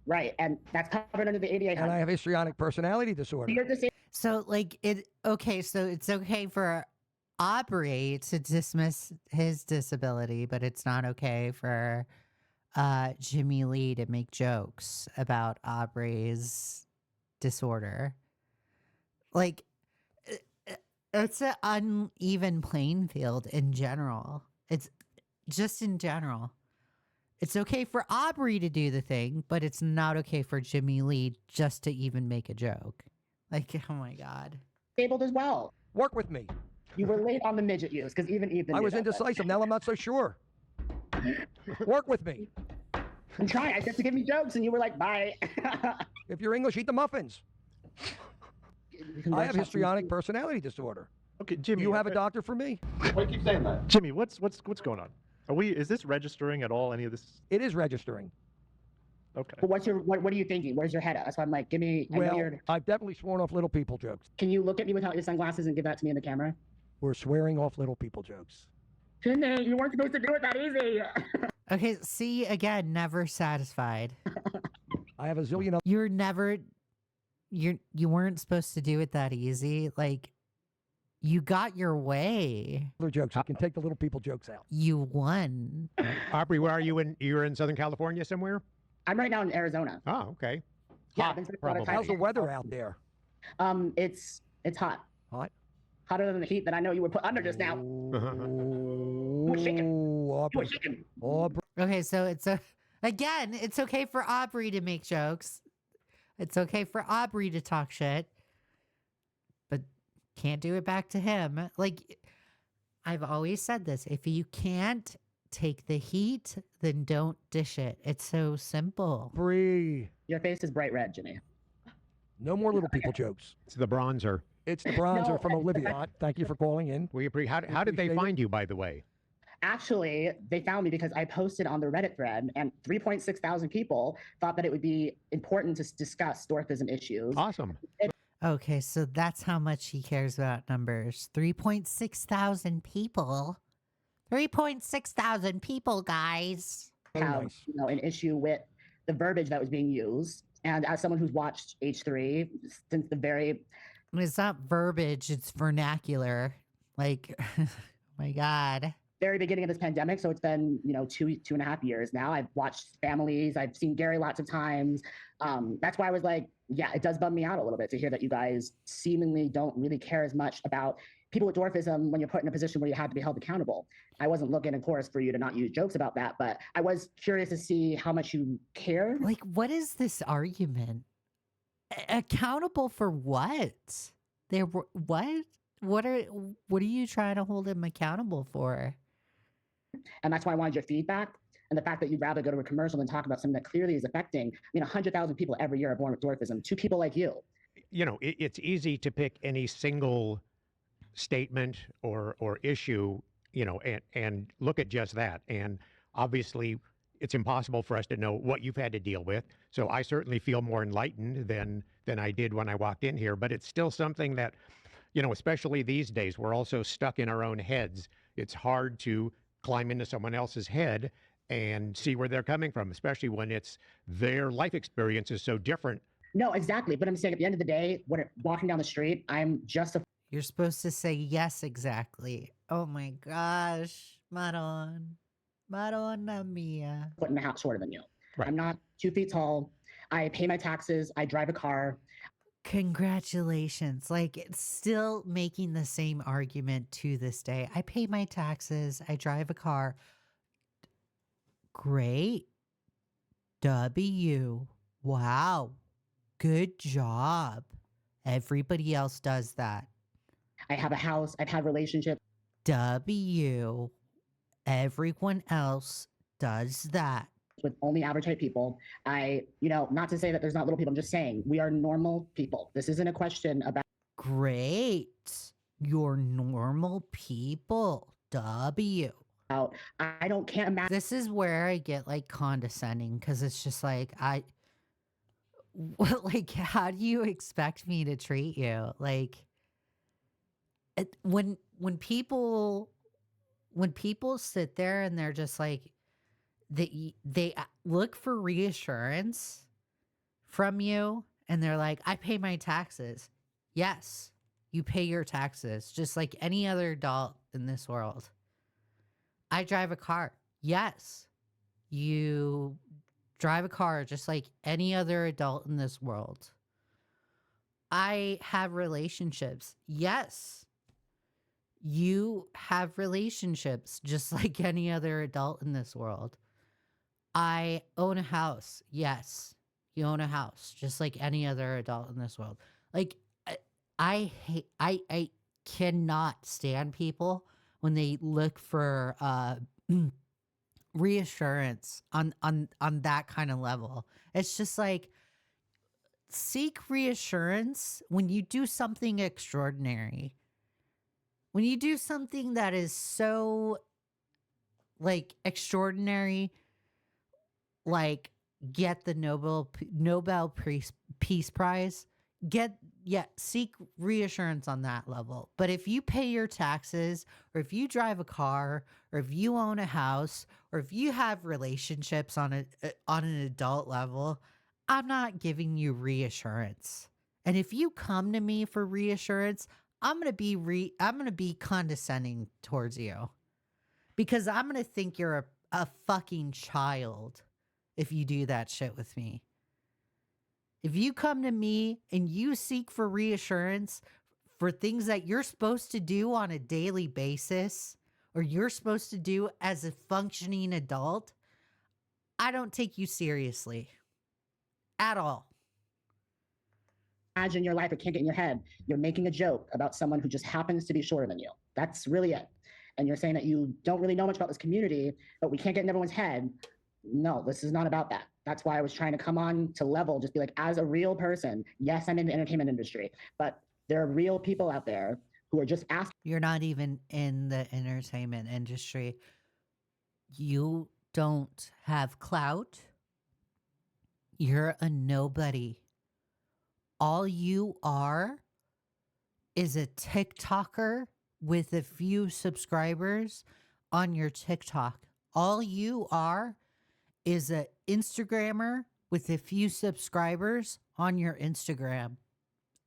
Right. And that's covered under the ADA.
And I have histrionic personality disorder.
You're disabled.
So so it's okay for Aubrey to dismiss his disability, but it's not okay for Jimmy Lee to make jokes about Aubrey's disorder. Like, it's an uneven playing field in general. It's just in general. It's okay for Aubrey to do the thing, but it's not okay for Jimmy Lee just to even make a joke. Like, oh my God.
Disabled as well.
Work with me.
You were late on the midget use because even Ethan.
I
knew
was
that, but-
indecisive. Now I'm not so sure. Work with me.
I'm trying. I said to give me jokes, and you were like, "Bye."
If you're English, eat the muffins. I have histrionic personality disorder.
Okay, Jimmy.
You have a doctor for me?
Why do you keep saying that?
Jimmy, what's going on? Is this registering at all? Any of this?
It is registering.
Okay.
But what are you thinking? Where's your head at? That's why I'm like, give me.
Well, I've definitely sworn off little people jokes.
Can you look at me without your sunglasses and give that to me in the camera?
We're swearing off little people jokes.
Jimmy, you weren't supposed to do it that easy.
Okay, see, again, never satisfied.
I have a zillion other
You weren't supposed to do it that easy. Like, you got your way.
jokes. You can take the little people jokes out.
You won.
Aubrey, where are you? You're in Southern California somewhere?
I'm right now in Arizona.
Oh, okay.
Yeah,
Hot,
I've been spending a lot of
probably.
time
How's the
here.
weather out there?
It's hot.
Hot?
Hotter than the heat that I know you were put under just now.
Oh,
shaking. You were
Aubrey.
shaking.
Aubrey.
Okay, so it's okay for Aubrey to make jokes. It's okay for Aubrey to talk shit. But can't do it back to him. Like, I've always said this. If you can't take the heat, then don't dish it. It's so simple.
Aubrey.
Your face is bright red, Jimmy.
No more little people jokes.
It's the bronzer.
It's the bronzer
No,
from Olivia. Thank you for calling in.
We appreciate. How did they
Appreciate it.
find you, by the way?
Actually, they found me because I posted on the Reddit thread, and 3.6 thousand people thought that it would be important to discuss dwarfism issues.
Awesome.
Okay, so that's how much he cares about numbers. 3.6 thousand people. 3.6 thousand people, guys.
Very
Have
nice.
an issue with the verbiage that was being used. And as someone who's watched H3 since the very
It's not verbiage, it's vernacular. Like, my God.
very beginning of this pandemic, so it's been 2.5 years now. I've watched families, I've seen Gary lots of times. That's why I was like, yeah, it does bum me out a little bit to hear that you guys seemingly don't really care as much about people with dwarfism when you're put in a position where you have to be held accountable. I wasn't looking, of course, for you to not use jokes about that, but I was curious to see how much you care.
Like, what is this argument? Accountable for what? There were what? What are you trying to hold him accountable for?
And that's why I wanted your feedback. And the fact that you'd rather go to a commercial than talk about something that clearly is affecting, 100,000 people every year are born with dwarfism. 2 people like you.
It's easy to pick any single statement or issue, and look at just that. And obviously, it's impossible for us to know what you've had to deal with. So I certainly feel more enlightened than I did when I walked in here. But it's still something that, especially these days, we're also stuck in our own heads. It's hard to climb into someone else's head and see where they're coming from, especially when it's their life experience is so different.
No, exactly. But I'm saying at the end of the day, when walking down the street, I'm just a
You're supposed to say yes, exactly. Oh my gosh. Madonna mia.
foot and a half shorter than you.
Right.
I'm not 2 feet tall. I pay my taxes. I drive a car.
Congratulations. Like, it's still making the same argument to this day. I pay my taxes. I drive a car. Great. W. Wow. Good job. Everybody else does that.
I have a house. I've had relationships.
W. Everyone else does that.
With only average height people. Not to say that there's not little people. I'm just saying we are normal people. This isn't a question about.
Great. You're normal people. W.
Can't imagine.
This is where I get like condescending because it's just like, like, how do you expect me to treat you? Like, when people sit there and they're just like, they look for reassurance from you and they're like, I pay my taxes. Yes, you pay your taxes just like any other adult in this world. I drive a car. Yes, you drive a car just like any other adult in this world. I have relationships. Yes, you have relationships just like any other adult in this world. I own a house. Yes, you own a house just like any other adult in this world. Like, I cannot stand people when they look for reassurance on that kind of level. It's just like, seek reassurance when you do something extraordinary. When you do something that is so like extraordinary, like get the Nobel Peace Prize, seek reassurance on that level. But if you pay your taxes, or if you drive a car, or if you own a house, or if you have relationships on an adult level, I'm not giving you reassurance. And if you come to me for reassurance, I'm gonna be condescending towards you, because I'm gonna think you're a fucking child if you do that shit with me. If you come to me and you seek for reassurance for things that you're supposed to do on a daily basis, or you're supposed to do as a functioning adult, I don't take you seriously at all.
Imagine your life or can't get in your head. You're making a joke about someone who just happens to be shorter than you. That's really it. And you're saying that you don't really know much about this community, but we can't get in everyone's head. No, this is not about that. That's why I was trying to come on to level, just be like, as a real person, yes, I'm in the entertainment industry, but there are real people out there who are just asking.
You're not even in the entertainment industry. You don't have clout. You're a nobody. All you are is a TikToker with a few subscribers on your TikTok. All you are is an Instagrammer with a few subscribers on your Instagram.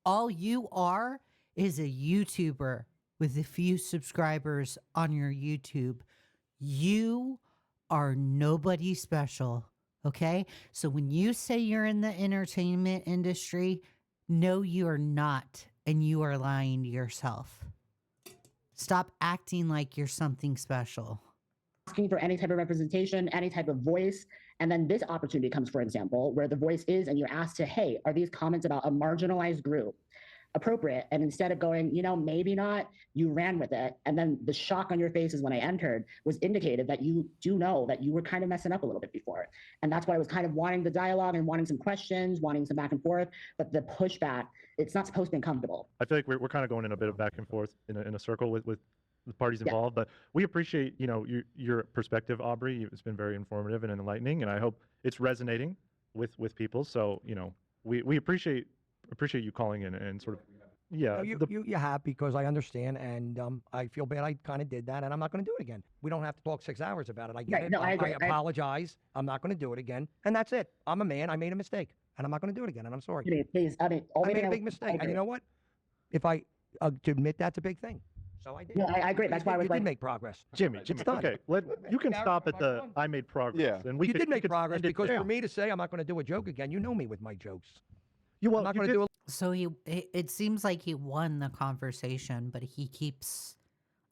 All you are is a YouTuber with a few subscribers on your YouTube. You are nobody special, okay? So when you say you're in the entertainment industry, no, you are not, and you are lying to yourself. Stop acting like you're something special.
Asking for any type of representation, any type of voice. And then this opportunity comes, for example, where the voice is, and you're asked to, hey, are these comments about a marginalized group appropriate? And instead of going, you know, maybe not, you ran with it. And then the shock on your faces when I entered was indicated that you do know that you were kind of messing up a little bit before. And that's why I was kind of wanting the dialogue and wanting some questions, wanting some back and forth. But the pushback, it's not supposed to be uncomfortable.
I feel like we're kind of going in a bit of back and forth in a circle with the parties involved, but we appreciate, you know, your perspective, Aubrey. It's been very informative and enlightening, and I hope it's resonating with people. So, you know, we appreciate you calling in and sort of, yeah.
No, you have, because I understand, and I feel bad I kind of did that, and I'm not going to do it again. We don't have to talk 6 hours about it. I get
Right,
it.
no, I agree.
I apologize. I'm not going to do it again, and that's it. I'm a man. I made a mistake, and I'm not going to do it again, and I'm sorry.
Please, I mean,
I made a big mistake, and you know what? If I to admit that's a big thing. So I did.
No, I agree. That's why I was
you
like,
did make progress.
Jimmy,
It's done.
okay, you can stop at the I made progress.
Yeah.
And we
You
could,
did make
could
progress,
end it
because
there.
for me to say I'm not going to do a joke again, you know me with my jokes.
you
I'm not going to do a
So it seems like he won the conversation, but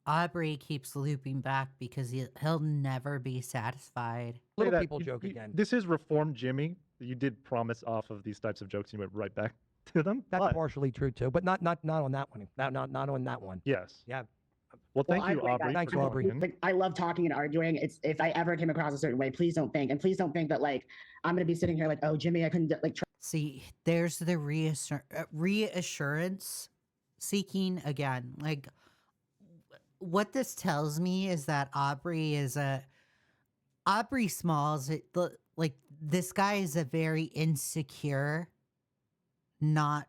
Aubrey keeps looping back because he'll never be satisfied.
say
little
that
people joke again.
This is reformed Jimmy. You did promise off of these types of jokes, and you went right back to them.
That's
but,
partially true too, but not on that one. Not on that one.
yes.
Yeah.
Well, thank
I
you,
agree,
Aubrey.
guys.
Thanks,
for
Aubrey.
calling in.
Like, I love talking and arguing. It's if I ever came across a certain way, please don't think that like I'm gonna be sitting here like, oh, Jimmy, I couldn't like.
See, there's the reassurance seeking again. Like, what this tells me is that Aubrey Smalls. Like, this guy is a very insecure, not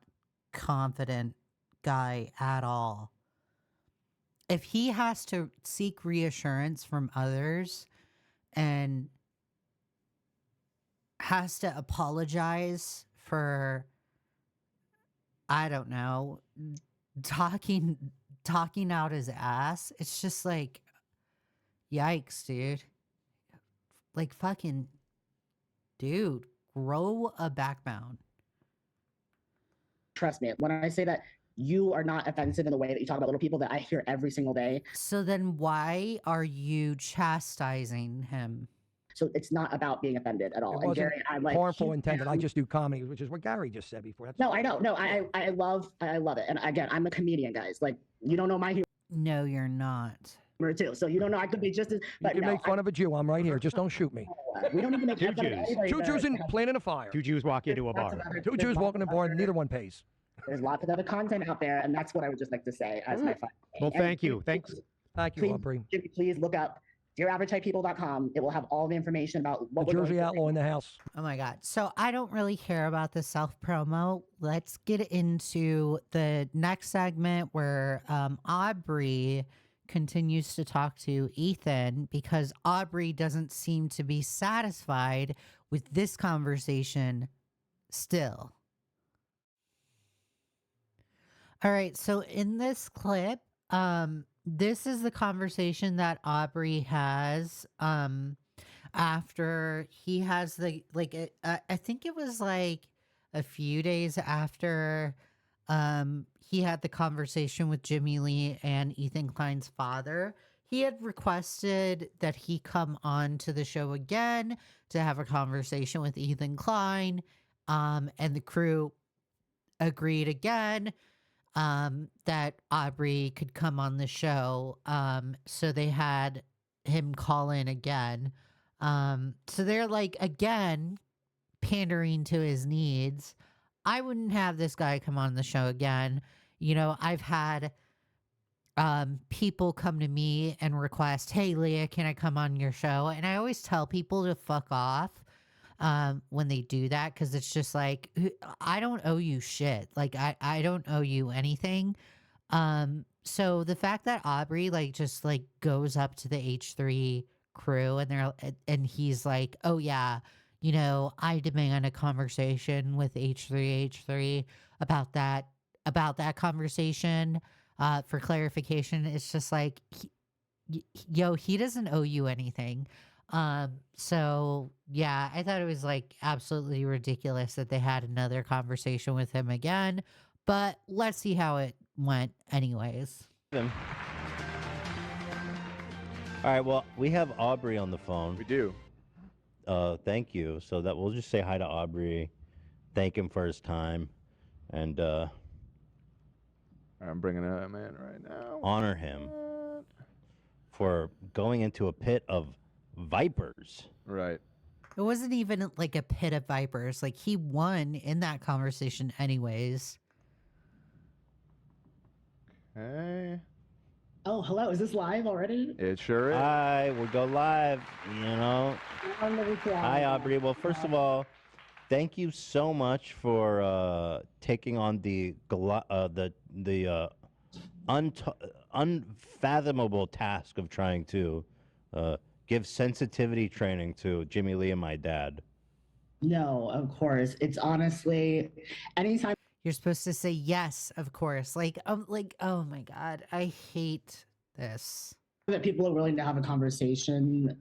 confident guy at all. If he has to seek reassurance from others and has to apologize for, I don't know, talking out his ass, it's just like, yikes, dude. Like, fucking dude, grow a backbone.
Trust me, when I say that you are not offensive in the way that you talk about little people that I hear every single day.
So then why are you chastising him?
So it's not about being offended at all.
It
And
wasn't
Gary, I'm like
harmful
huge
intended. I
fan.
just do comedy, which is what Gary just said before. That's
No, I know. No, I love it. And again, I'm a comedian, guys. Like, you don't know my
No, you're not.
humor too. So you don't know I could be just as.
You
But
can
no,
make fun of a Jew. I'm right here. Just don't shoot me.
we don't even make
Two
fun of
Jews.
anybody
Two
that-
Jews planning a fire.
2 Jews walk into a
That's
bar.
another-
Two
there's
Jews
lots
walking in
of
a bar, and
other-
neither one pays.
There's lots of other content out there, and that's what I would just like to say as my final thing.
Well,
And
thank you. Thanks.
Thank you,
Please,
Aubrey.
Jimmy, please look up dearaverage-typeople.com. It will have all the information about what
The
we're
Jersey
going
Outlaw in the house.
Oh my God. So I don't really care about the self promo. Let's get into the next segment where Aubrey continues to talk to Ethan because Aubrey doesn't seem to be satisfied with this conversation still. All right. So in this clip, this is the conversation that Aubrey has after he has the I think it was like a few days after he had the conversation with Jimmy Lee and Ethan Klein's father. He had requested that he come on to the show again to have a conversation with Ethan Klein, and the crew agreed again that Aubrey could come on the show. So they had him call in again. So they're like, again, pandering to his needs. I wouldn't have this guy come on the show again. You know, I've had people come to me and request, hey, Leigha, can I come on your show? And I always tell people to fuck off when they do that, because it's just like, I don't owe you shit. Like, I don't owe you anything. So the fact that Aubrey like just like goes up to the H3 crew and he's like, oh yeah, you know, I demand a conversation with H3 about that conversation for clarification. It's just like, yo, he doesn't owe you anything. So yeah, I thought it was like absolutely ridiculous that they had another conversation with him again, but let's see how it went anyways.
All right, well, we have Aubrey on the phone.
We do.
Thank you. So that we'll just say hi to Aubrey, thank him for his time, and
I'm bringing him in right now.
honor him for going into a pit of vipers.
Right.
It wasn't even like a pit of vipers. Like, he won in that conversation anyways.
Okay.
Oh, hello. Is this live already?
It sure is.
Hi, we'll go live, you know. Hi, Aubrey. Well, first of all, thank you so much for taking on the unfathomable task of trying to give sensitivity training to Jimmy Lee and my dad.
No, of course. It's honestly, anytime
You're supposed to say yes, of course. Like, oh my God, I hate this.
that people are willing to have a conversation,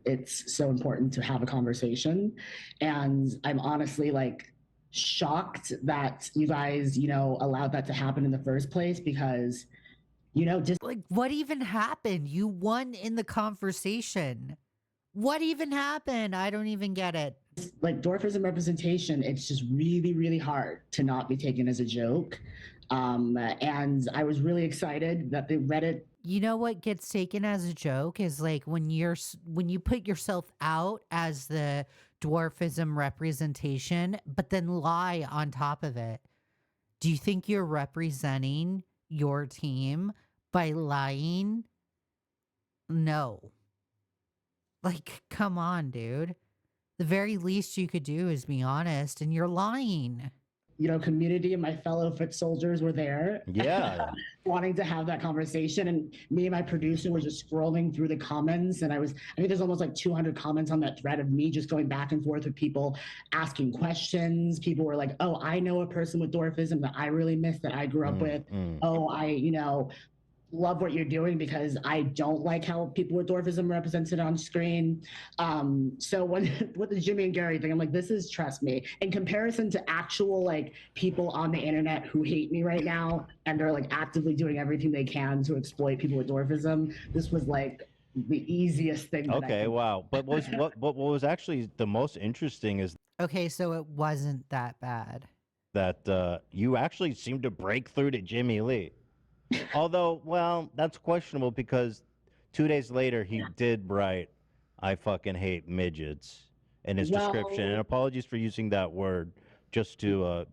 it's so important to have a conversation. And I'm honestly like shocked that you guys, you know, allowed that to happen in the first place, because, you know, just
Like, what even happened? You won in the conversation. What even happened? I don't even get it.
like dwarfism representation, it's just really, really hard to not be taken as a joke. And I was really excited that the Reddit.
You know what gets taken as a joke is like when you put yourself out as the dwarfism representation, but then lie on top of it. Do you think you're representing your team by lying? No. Like, come on, dude. The very least you could do is be honest, and you're lying.
You know, community and my fellow foot soldiers were there.
Yeah.
Wanting to have that conversation. And me and my producer were just scrolling through the comments. And I think there's almost like 200 comments on that thread of me just going back and forth with people asking questions. People were like, oh, I know a person with dwarfism that I really miss that I grew up with. Oh, I love what you're doing because I don't like how people with dwarfism are represented on screen. So with the Jimmy and Gary thing, I'm like, this is, trust me, in comparison to actual like people on the internet who hate me right now and are like actively doing everything they can to exploit people with dwarfism, this was like the easiest thing.
Okay, wow. But what was actually the most interesting is
Okay, so it wasn't that bad.
that you actually seemed to break through to Jimmy Lee. Although, well, that's questionable because 2 days later he did write, "I fucking hate midgets" in his description. And apologies for using that word just to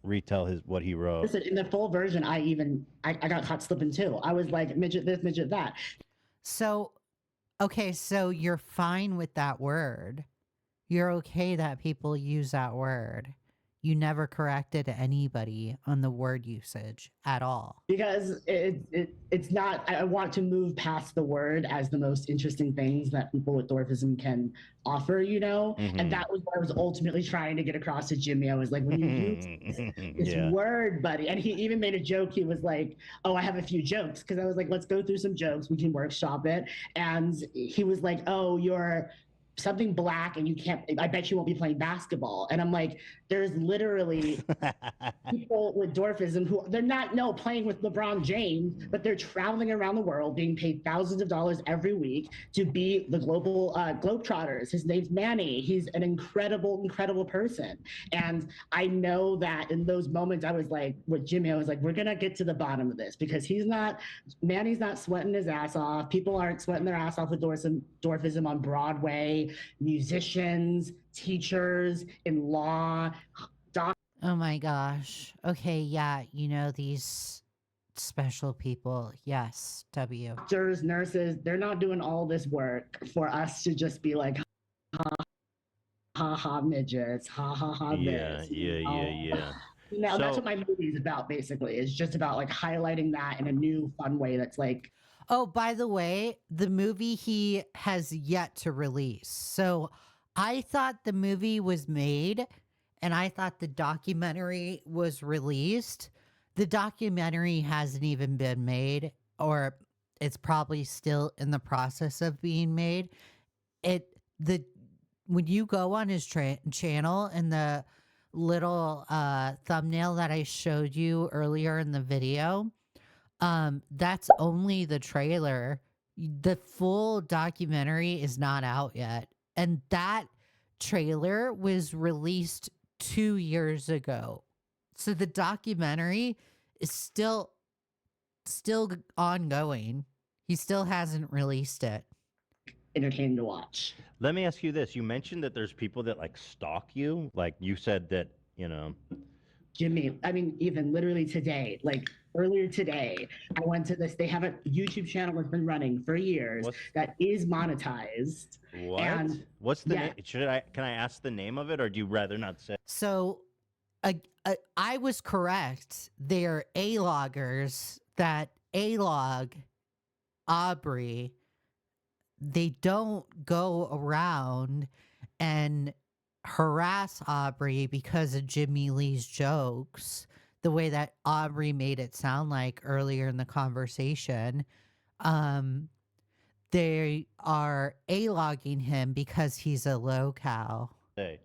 retell what he wrote.
Listen, in the full version, I got caught slipping too. I was like, midget this, midget that.
So, okay, so you're fine with that word. You're okay that people use that word. You never corrected anybody on the word usage at all.
Because it's not, I want to move past the word as the most interesting things that people with dwarfism can offer, you know? And that was what I was ultimately trying to get across to Jimmy. I was like, when you use this word, buddy, and he even made a joke. He was like, oh, I have a few jokes. Because I was like, let's go through some jokes. We can workshop it. And he was like, oh, you're something black and you can't, I bet you won't be playing basketball. And I'm like, there's literally people with dwarfism who they're not playing with LeBron James, but they're traveling around the world being paid thousands of dollars every week to be the global Globetrotters. His name's Manny. He's an incredible person. And I know that in those moments I was like, with Jimmy, I was like, we're gonna get to the bottom of this because Manny's not sweating his ass off. People aren't sweating their ass off with dwarfism on Broadway, musicians, teachers, in law,
Oh my gosh. Okay, yeah, you know, these special people. Yes, W.
Doctors, nurses, they're not doing all this work for us to just be like, ha ha midgets, ha ha ha this.
Yeah.
Now that's
So-
what my movie's about, basically. It's just about like highlighting that in a new, fun way that's like,
Oh, by the way, the movie he has yet to release. So I thought the movie was made and I thought the documentary was released. The documentary hasn't even been made, or it's probably still in the process of being made. When you go on his channel and the little thumbnail that I showed you earlier in the video, that's only the trailer. The full documentary is not out yet. And that trailer was released 2 years ago. So the documentary is still ongoing. He still hasn't released it.
entertaining to watch.
Let me ask you this. You mentioned that there's people that like stalk you. Like you said that,
Jimmy, I mean, even literally today, like earlier today, I went to this. They have a YouTube channel that's been running for years that is monetized.
What?
And
What's the
yeah.
name? Can I ask the name of it, or do you rather not say?
So I was correct. They're A-loggers that A-log Aubrey. They don't go around and harass Aubrey because of Jimmy Lee's jokes, the way that Aubrey made it sound like earlier in the conversation. They are A-logging him because he's a low-cow.
Say.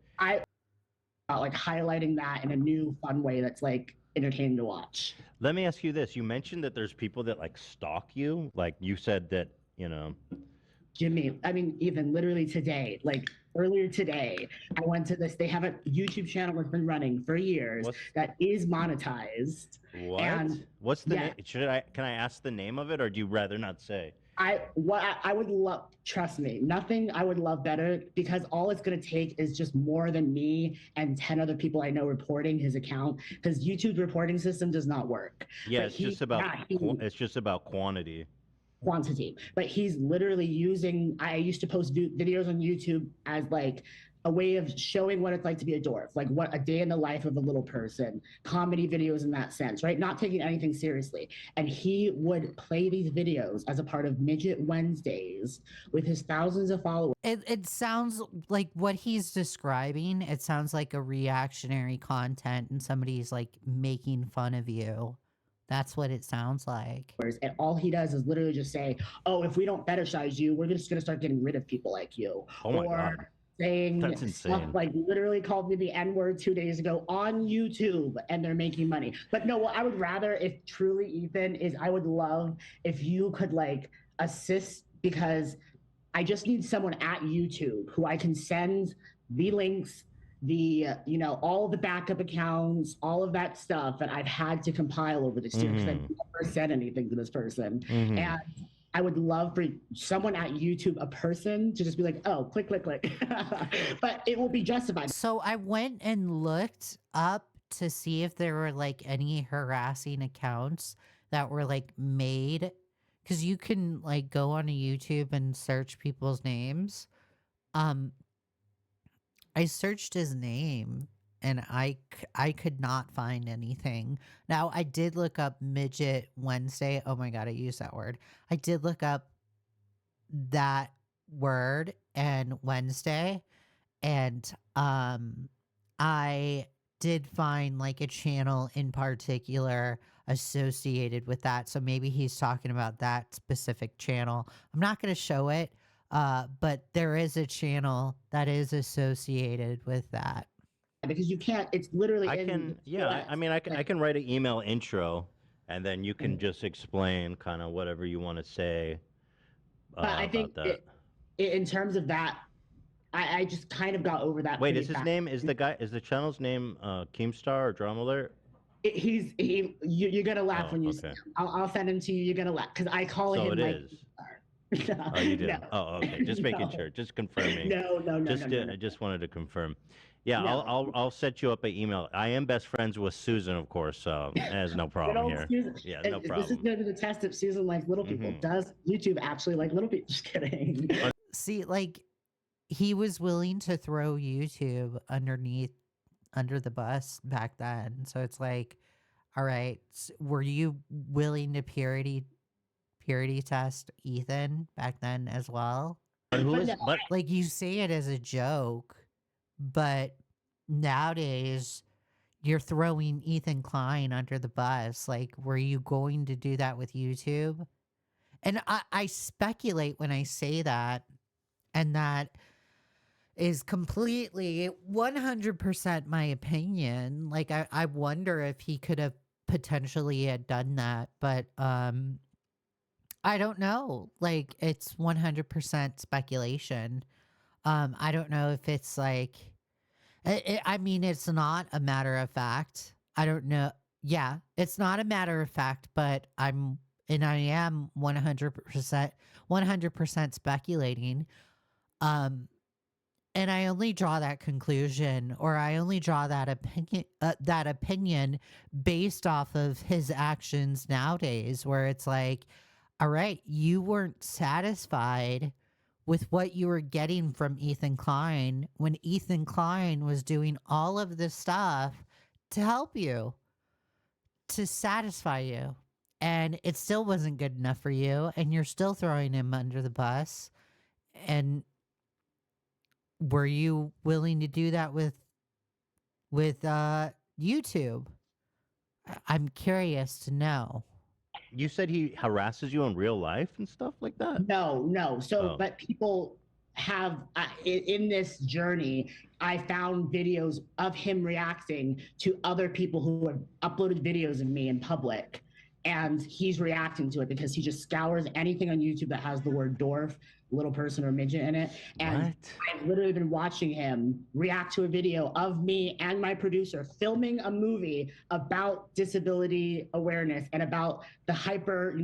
Like highlighting that in a new, fun way that's like entertaining to watch.
Let me ask you this. You mentioned that there's people that like stalk you. Like you said that,
Jimmy, I mean, even literally today, like earlier today, I went to this. They have a YouTube channel that's been running for years that is monetized.
What?
And
What's the
yeah.
name? Can I ask the name of it, or do you rather not say?
I would love, trust me, nothing I would love better, because all it's going to take is just more than me and 10 other people I know reporting his account, because YouTube's reporting system does not work.
Yeah,
But
it's just about it's just about quantity.
But he's literally using, I used to post videos on YouTube as like a way of showing what it's like to be a dwarf, like what a day in the life of a little person, comedy videos in that sense, right? Not taking anything seriously. And he would play these videos as a part of Midget Wednesdays with his thousands of followers.
It sounds like what he's describing. It sounds like a reactionary content and somebody's like making fun of you. That's what it sounds like.
And all he does is literally just say, oh, if we don't fetishize you, we're just going to start getting rid of people like you.
Oh my God.
Saying
That's
stuff
insane.
like literally called me the N-word 2 days ago on YouTube, and they're making money. But no, what I would rather, if truly Ethan, is I would love if you could like assist, because I just need someone at YouTube who I can send the links, the all the backup accounts, all of that stuff that I've had to compile over this year, because I've never said anything to this person. And I would love for someone at YouTube, a person, to just be like, oh, click. But it will be justified.
So I went and looked up to see if there were like any harassing accounts that were like made, because you can like go on a YouTube and search people's names. I searched his name and I could not find anything. Now, I did look up Midget Wednesday. Oh my God, I used that word. I did look up that word and Wednesday, and I did find like a channel in particular associated with that. So maybe he's talking about that specific channel. I'm not going to show it, but there is a channel that is associated with that.
Because you can't, it's literally
I can write an email intro, and then you can just explain kind of whatever you want to say
But I think
about that.
in terms of that, I just kind of got over that.
Wait,
pretty
is his
fast.
name, is the channel's name Keemstar or Drama Alert?
You're gonna laugh
Oh,
when you see
okay.
him. I'll send him to you. You're gonna laugh because I call
So
him
it
like
is. Oh, you did.
No.
Oh, okay. Just making
No.
sure. Just confirming.
No.
I just wanted to confirm. Yeah,
No.
I'll set you up an email. I am best friends with Susan, of course, so there's no
Good
problem
old
here.
Susan.
Yeah,
And
no
This is
problem.
going to be the test if Susan likes little people.
Mhm.
Does YouTube actually like little people? Just kidding.
See, like, he was willing to throw YouTube under the bus back then. So it's like, all right, were you willing to purity test Ethan back then as well?
But who
But
is?
no,
But
Like, you say it as a joke, but nowadays you're throwing Ethan Klein under the bus. Like, were you going to do that with YouTube? And I speculate when I say that, and that is completely 100% my opinion. Like, I wonder if he could have potentially had done that, but I don't know. Like, it's 100% speculation. I don't know if it's like, I mean, it's not a matter of fact. I don't know. Yeah, it's not a matter of fact, but I am 100% speculating. And I only draw that conclusion, or I only draw that opinion based off of his actions nowadays, where it's like, all right, you weren't satisfied with what you were getting from Ethan Klein when Ethan Klein was doing all of this stuff to help you, to satisfy you. And it still wasn't good enough for you, and you're still throwing him under the bus. And were you willing to do that with YouTube? I'm curious to know.
you said he harasses you in real life and stuff like that?
No. So,
Oh.
but people have in this journey, I found videos of him reacting to other people who have uploaded videos of me in public, and he's reacting to it because he just scours anything on YouTube that has the word dwarf, little person, or midget in it. And
What?
I've literally been watching him react to a video of me and my producer filming a movie about disability awareness and about the hyper,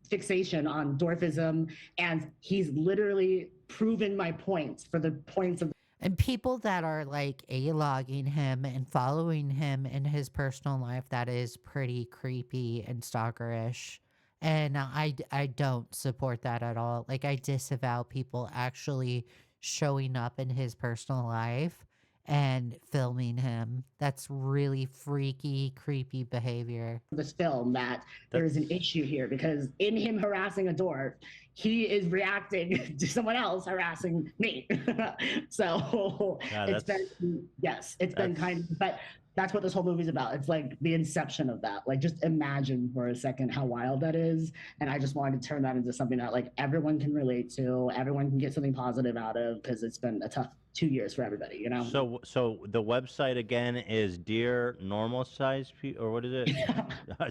fixation on dwarfism. And he's literally proven my points for the points of.
And people that are like A-logging him and following him in his personal life, that is pretty creepy and stalkerish. And I don't support that at all. Like, I disavow people actually showing up in his personal life and filming him. That's really freaky, creepy behavior.
This film that there is an issue here, because in him harassing a dwarf, he is reacting to someone else harassing me. So it's been kind of, but that's what this whole movie's about. It's like the inception of that. Like, just imagine for a second how wild that is. And I just wanted to turn that into something that like everyone can relate to, everyone can get something positive out of, because it's been a tough 2 years for everybody,
So the website again is Dear Normal Size or what is it?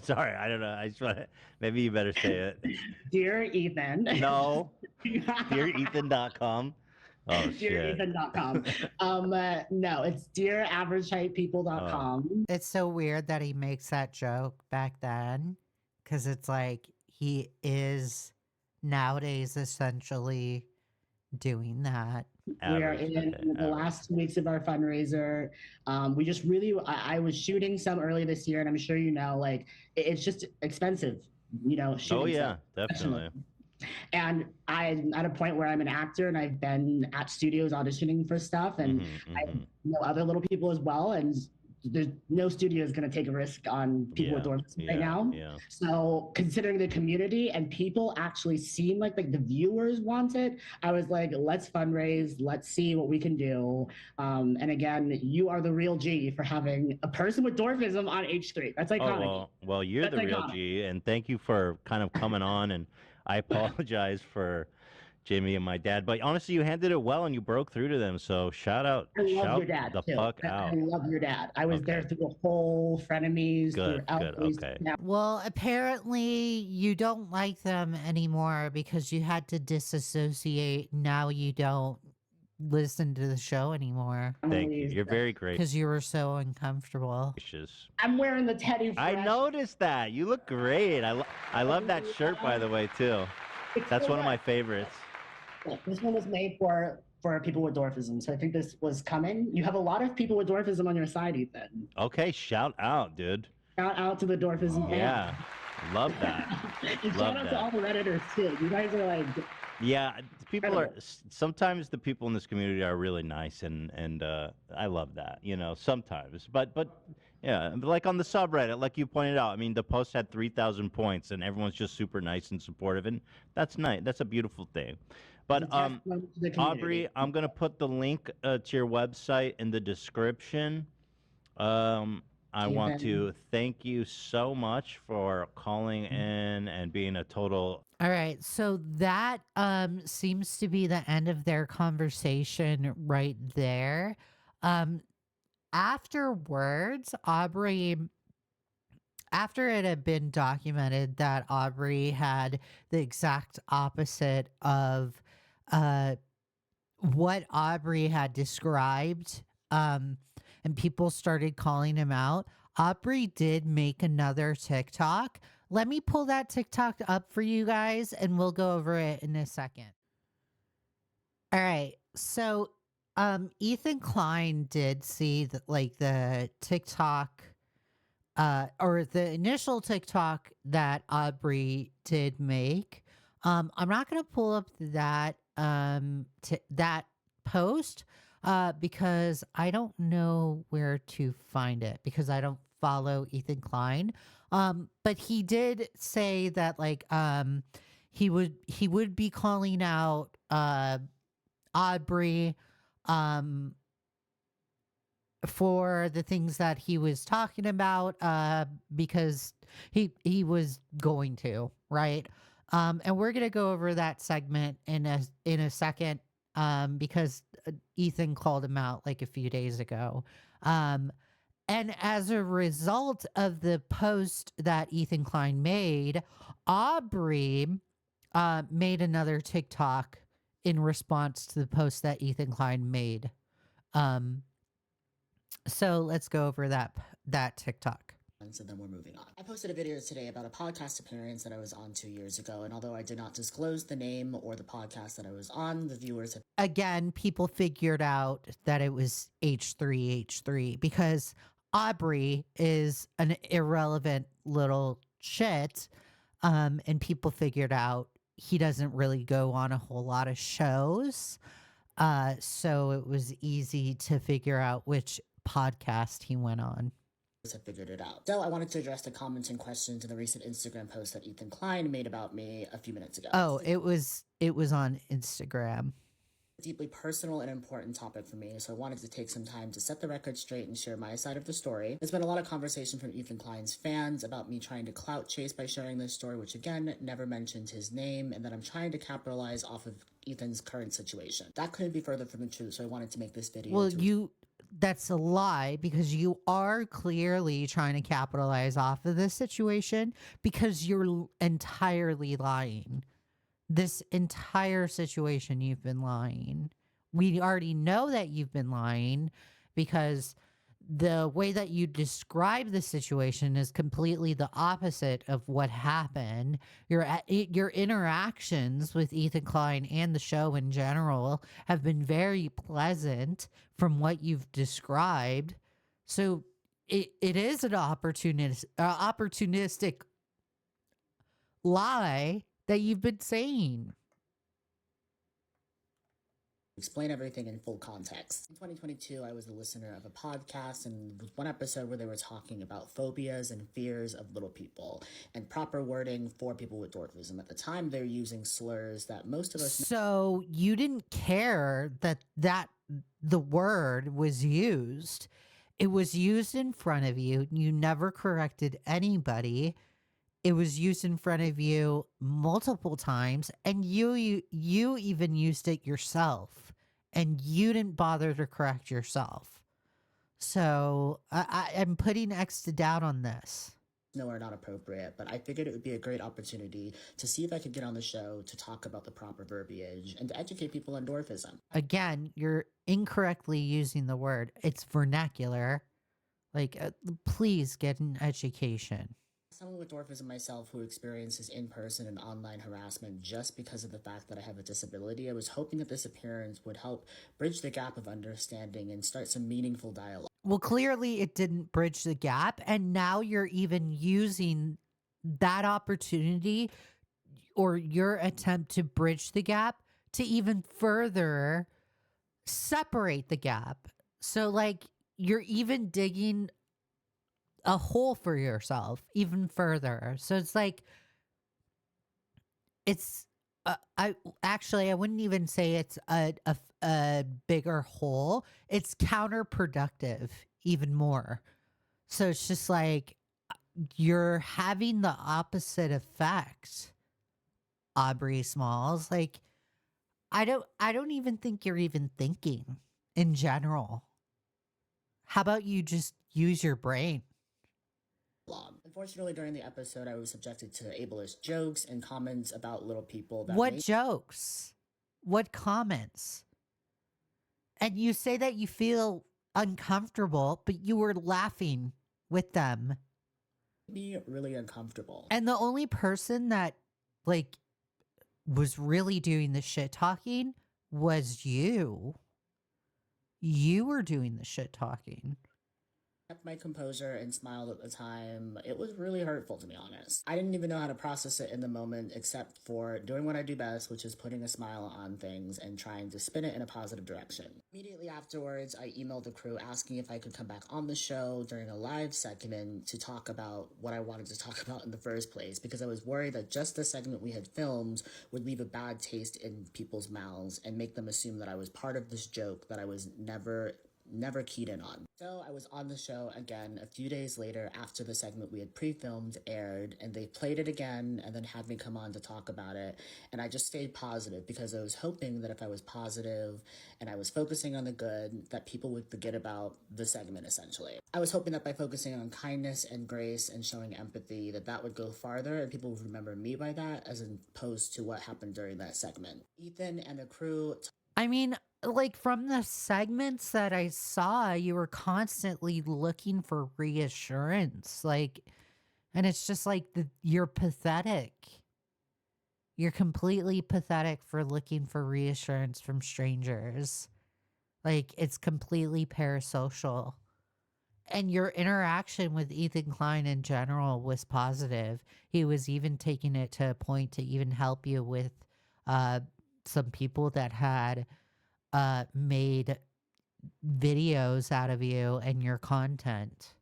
Sorry, I don't know. I just want maybe you better say it.
Dear Ethan.
No. DearEthan.com. Oh shit.
DearEthan.com. No, it's DearAverageHeightPeople.com.
It's so weird that he makes that joke back then, because it's like he is nowadays essentially doing that.
We are in the last 2 weeks of our fundraiser. We just really, I was shooting some early this year, and I'm sure like it's just expensive, shooting.
Oh yeah,
stuff.
definitely.
And I'm at a point where I'm an actor, and I've been at studios auditioning for stuff, and I know other little people as well, and there's no studio is going to take a risk on people with dwarfism right now.
Yeah.
So considering the community and people actually seem like the viewers want it, I was like, let's fundraise, let's see what we can do. And again, you are the real G for having a person with dwarfism on H3. That's iconic.
Oh, well, you're the real G, and thank you for kind of coming on, and I apologize for Jimmy and my dad, but honestly, you handled it well and you broke through to them. So shout out,
I love
shout
your dad
the
too.
fuck out.
I love your dad. I was there through the whole frenemies.
Good, okay.
Well, apparently you don't like them anymore because you had to disassociate. Now you don't listen to the show anymore.
Thank you. You're very great.
Because you were so uncomfortable.
I'm wearing the Teddy.
I noticed that. You look great. I love that shirt, by the way, too. That's one of my favorites.
This one was made for people with dwarfism, so I think this was coming. You have a lot of people with dwarfism on your side, Ethan.
Okay, shout out, dude.
Shout out to the dwarfism.
Yeah, love that.
And
Love
shout out to
that.
all the Redditors too. You guys are like,
Yeah, people are.
Incredible.
Sometimes the people in this community are really nice, and I love that. Sometimes, but yeah, like on the subreddit, like you pointed out. I mean, the post had 3,000 points, and everyone's just super nice and supportive, and that's nice. That's a beautiful thing. But
it's a testimony to the community.
Aubrey, I'm gonna put the link to your website in the description. I want to thank you so much for calling in and being a total.
All right, so that seems to be the end of their conversation right there. Afterwards, Aubrey, after it had been documented that Aubrey had the exact opposite of what Aubrey had described, and people started calling him out, Aubrey did make another TikTok. Let me pull that TikTok up for you guys, and we'll go over it in a second. All right, so Ethan Klein did see the TikTok, or the initial TikTok that Aubrey did make. I'm not gonna pull up that that post because I don't know where to find it because I don't follow Ethan Klein. But he did say that he would be calling out Aubrey for the things that he was talking about because he was going to, right? And we're gonna go over that segment in a second because Ethan called him out like a few days ago. And as a result of the post that Ethan Klein made, Aubrey made another TikTok in response to the post that Ethan Klein made. So let's go over that TikTok.
So then we're moving on. I posted a video today about a podcast appearance that I was on 2 years ago, and although I did not disclose the name or the podcast that I was on, the viewers have...
Again, people figured out that it was H3H3 because Aubrey is an irrelevant little shit, and people figured out he doesn't really go on a whole lot of shows, so it was easy to figure out which podcast he went on.
Have figured it out. So I wanted to address the comments and questions in the recent Instagram post that Ethan Klein made about me a few minutes ago.
Oh, it was on Instagram.
Deeply personal and important topic for me, so I wanted to take some time to set the record straight and share my side of the story. There's been a lot of conversation from Ethan Klein's fans about me trying to clout chase by sharing this story, which again, never mentioned his name, and that I'm trying to capitalize off of Ethan's current situation. That couldn't be further from the truth, so I wanted to make this video.
Well, that's a lie because you are clearly trying to capitalize off of this situation because you're entirely lying. This entire situation, you've been lying. We already know that you've been lying because the way that you describe the situation is completely the opposite of what happened. Your interactions with Ethan Klein and the show in general have been very pleasant from what you've described. So it is an opportunistic lie that you've been saying.
Explain everything in full context. In 2022, I was a listener of a podcast, and with one episode where they were talking about phobias and fears of little people and proper wording for people with dwarfism. At the time, they're using slurs that most of us...
So you didn't care that the word was used. It was used in front of you. You never corrected anybody. It was used in front of you multiple times, and you even used it yourself, and you didn't bother to correct yourself. So I'm putting X to doubt on this.
No, are not appropriate, but I figured it would be a great opportunity to see if I could get on the show to talk about the proper verbiage and to educate people on dwarfism.
Again, you're incorrectly using the word. It's vernacular. Please get an education.
Someone with dwarfism myself who experiences in-person and online harassment just because of the fact that I have a disability, I was hoping that this appearance would help bridge the gap of understanding and start some meaningful dialogue.
Well, clearly it didn't bridge the gap, and now you're even using that opportunity or your attempt to bridge the gap to even further separate the gap. So, like, you're even digging a hole for yourself even further. So it's like, it's I wouldn't even say it's a bigger hole. It's counterproductive even more. So it's just like you're having the opposite effect, Aubrey Smalls. Like, I don't even think you're even thinking in general. How about you just use your brain?
Unfortunately, during the episode, I was subjected to ableist jokes and comments about little people.
What jokes? What comments? And you say that you feel uncomfortable, but you were laughing with them.
Me really uncomfortable.
And the only person that, like, was really doing the shit talking was you. You were doing the shit talking.
Kept my composure and smiled at the time. It was really hurtful, to be honest. I didn't even know how to process it in the moment, except for doing what I do best, which is putting a smile on things and trying to spin it in a positive direction. Immediately afterwards, I emailed the crew asking if I could come back on the show during a live segment to talk about what I wanted to talk about in the first place, because I was worried that just the segment we had filmed would leave a bad taste in people's mouths and make them assume that I was part of this joke that I was never keyed in on. So I was on the show again a few days later after the segment we had pre-filmed aired, and they played it again and then had me come on to talk about it. And I just stayed positive because I was hoping that if I was positive and I was focusing on the good, that people would forget about the segment essentially. I was hoping that by focusing on kindness and grace and showing empathy, that would go farther and people would remember me by that as opposed to what happened during that segment. Ethan and the crew...
I mean, like, from the segments that I saw, you were constantly looking for reassurance. Like, and it's just like you're pathetic. You're completely pathetic for looking for reassurance from strangers. Like, it's completely parasocial. And your interaction with Ethan Klein in general was positive. He was even taking it to a point to even help you with some people that had made videos out of you and your content.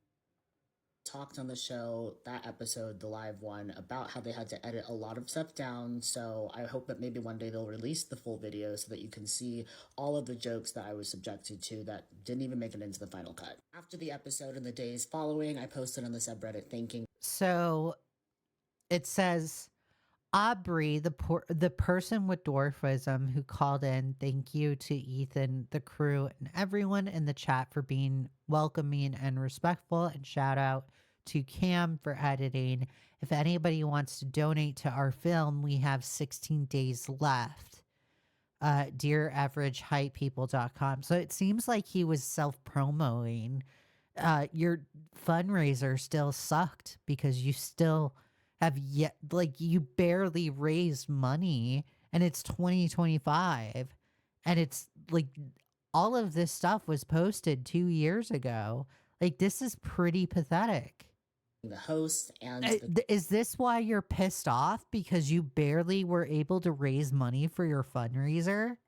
Talked on the show, that episode, the live one, about how they had to edit a lot of stuff down. So I hope that maybe one day they'll release the full video so that you can see all of the jokes that I was subjected to that didn't even make it into the final cut. After the episode and the days following, I posted on the subreddit thanking.
So it says, Aubrey, the person with dwarfism who called in, thank you to Ethan, the crew, and everyone in the chat for being welcoming and respectful, and shout out to Cam for editing. If anybody wants to donate to our film, we have 16 days left. DearAverageHypePeople.com. So it seems like he was self-promoting. Your fundraiser still sucked because you still... have yet, like, you barely raised money, and it's 2025, and it's like all of this stuff was posted 2 years ago. Like, this is pretty pathetic.
The host and
is this why you're pissed off, because you barely were able to raise money for your fundraiser?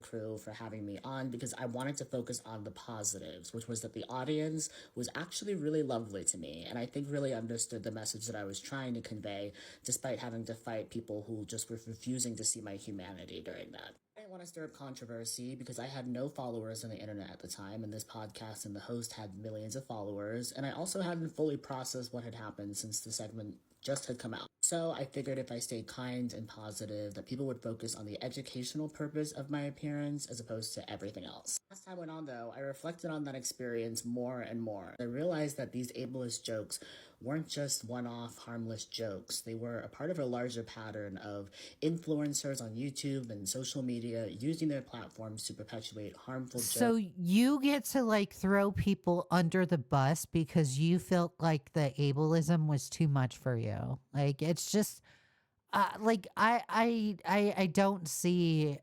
Crew for having me on, because I wanted to focus on the positives, which was that the audience was actually really lovely to me, and I think really understood the message that I was trying to convey, despite having to fight people who just were refusing to see my humanity during that. I didn't want to stir up controversy because I had no followers on the internet at the time, and this podcast and the host had millions of followers, and I also hadn't fully processed what had happened since the segment just had come out. So I figured if I stayed kind and positive, that people would focus on the educational purpose of my appearance as opposed to everything else. As time went on though, I reflected on that experience more and more. I realized that these ableist jokes weren't just one-off harmless jokes. They were a part of a larger pattern of influencers on YouTube and social media using their platforms to perpetuate harmful jokes.
So you get to like throw people under the bus because you felt like the ableism was too much for you. Like it's just like I don't see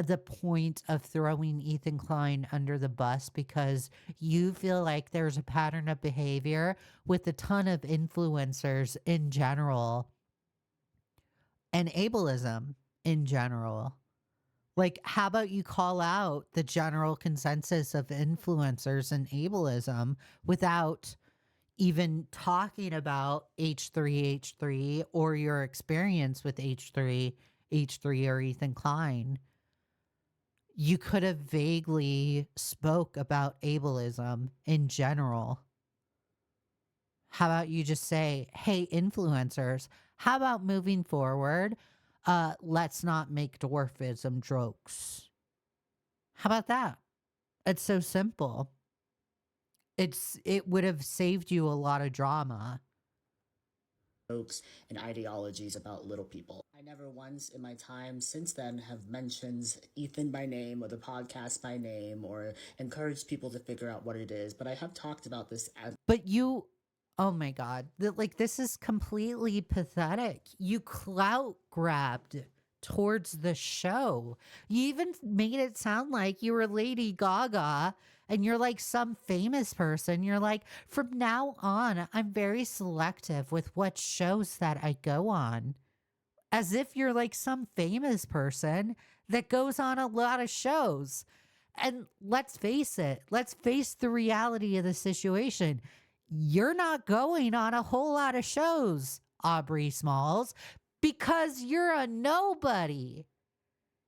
the point of throwing Ethan Klein under the bus because you feel like there's a pattern of behavior with a ton of influencers in general and ableism in general. Like, how about you call out the general consensus of influencers and ableism without even talking about H3 or your experience with H3 or Ethan Klein? You could have vaguely spoke about ableism in general. How about you just say, hey, influencers, how about moving forward, let's not make dwarfism jokes? How about that? It's so simple. It would have saved you a lot of drama.
Jokes and ideologies about little people. I never once in my time since then have mentioned Ethan by name or the podcast by name or encouraged people to figure out what it is, but I have talked about this as
But you, oh my God, like this is completely pathetic. You clout grabbed towards the show. You even made it sound like you were Lady Gaga and you're like some famous person. You're like, from now on, I'm very selective with what shows that I go on. As if you're like some famous person that goes on a lot of shows. And let's face it, let's face the reality of the situation. You're not going on a whole lot of shows, Aubrey Smalls, because you're a nobody.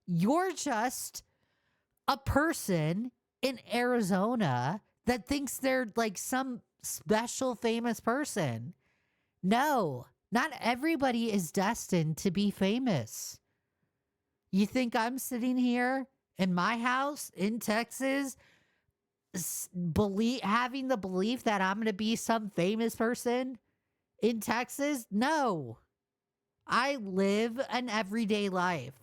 You're just a person in Arizona that thinks they're like some special famous person. No, not everybody is destined to be famous. You think I'm sitting here in my house in Texas having the belief that I'm going to be some famous person in Texas? No. I live an everyday life.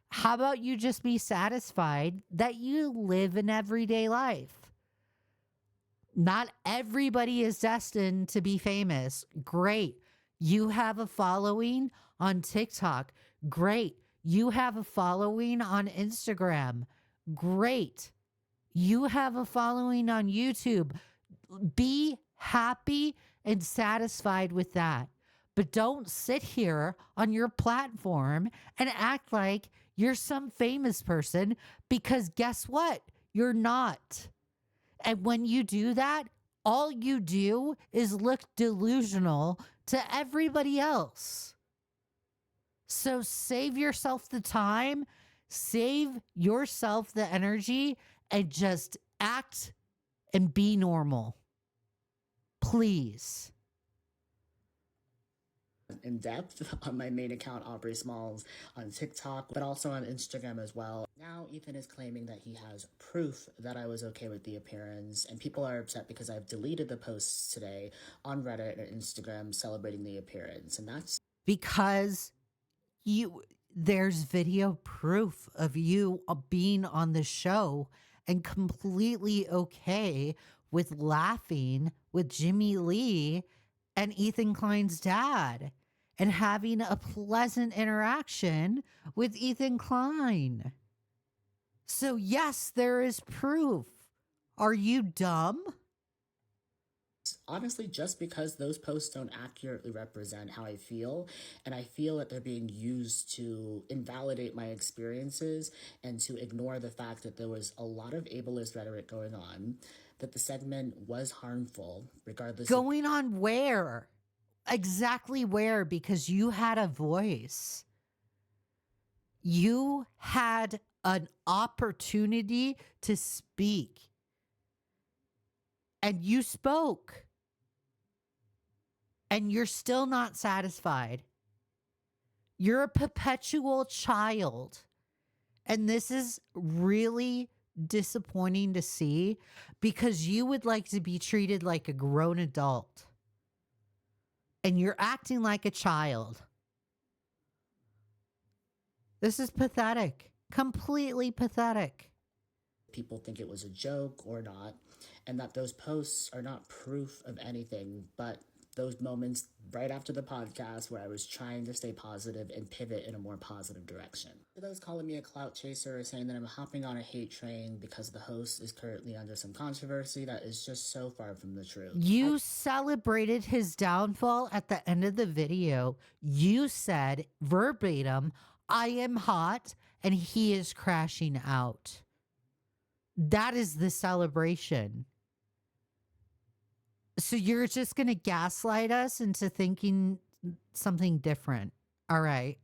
How about you just be satisfied that you live an everyday life? Not everybody is destined to be famous. Great. You have a following on TikTok. Great. You have a following on Instagram. Great. You have a following on YouTube. Be happy and satisfied with that. But don't sit here on your platform and act like you're some famous person, because guess what? You're not. And when you do that, all you do is look delusional to everybody else. So save yourself the time, save yourself the energy, and just act and be normal. Please.
in depth on my main account, Aubrey Smalls, on TikTok, but also on Instagram as well. Now Ethan is claiming that he has proof that I was okay with the appearance, and people are upset because I've deleted the posts today on Reddit and Instagram celebrating the appearance, and that's
because there's video proof of you being on the show and completely okay with laughing with Jimmy Lee and Ethan Klein's dad and having a pleasant interaction with Ethan Klein. So yes, there is proof. Are you dumb?
honestly just because those posts don't accurately represent how I feel, and I feel that they're being used to invalidate my experiences and to ignore the fact that there was a lot of ableist rhetoric going on, that the segment was harmful, regardless
Going on where? Exactly where? Because you had a voice. You had an opportunity to speak. And you spoke. and you're still not satisfied. You're a perpetual child. And this is really disappointing to see because you would like to be treated like a grown adult. And you're acting like a child. This is pathetic. Completely pathetic.
People think it was a joke or not, and that those posts are not proof of anything but those moments right after the podcast where I was trying to stay positive and pivot in a more positive direction. For those calling me a clout chaser or saying that I'm hopping on a hate train because the host is currently under some controversy, that is just so far from the truth.
You celebrated his downfall at the end of the video. You said verbatim, I am hot and he is crashing out. That is the celebration. So you're just going to gaslight us into thinking something different. All right.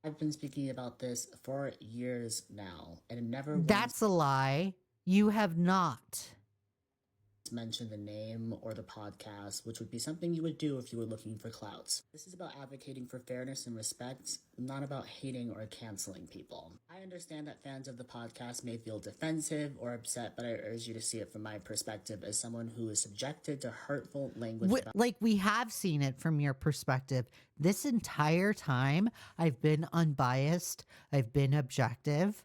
I've been speaking about this for years now, and it never
That's a lie. You have not
mention the name or the podcast, which would be something you would do if you were looking for clouts. This is about advocating for fairness and respect, not about hating or canceling people. I understand that fans of the podcast may feel defensive or upset, but I urge you to see it from my perspective as someone who is subjected to hurtful language.
Like, we have seen it from your perspective. This entire time, I've been unbiased. I've been objective,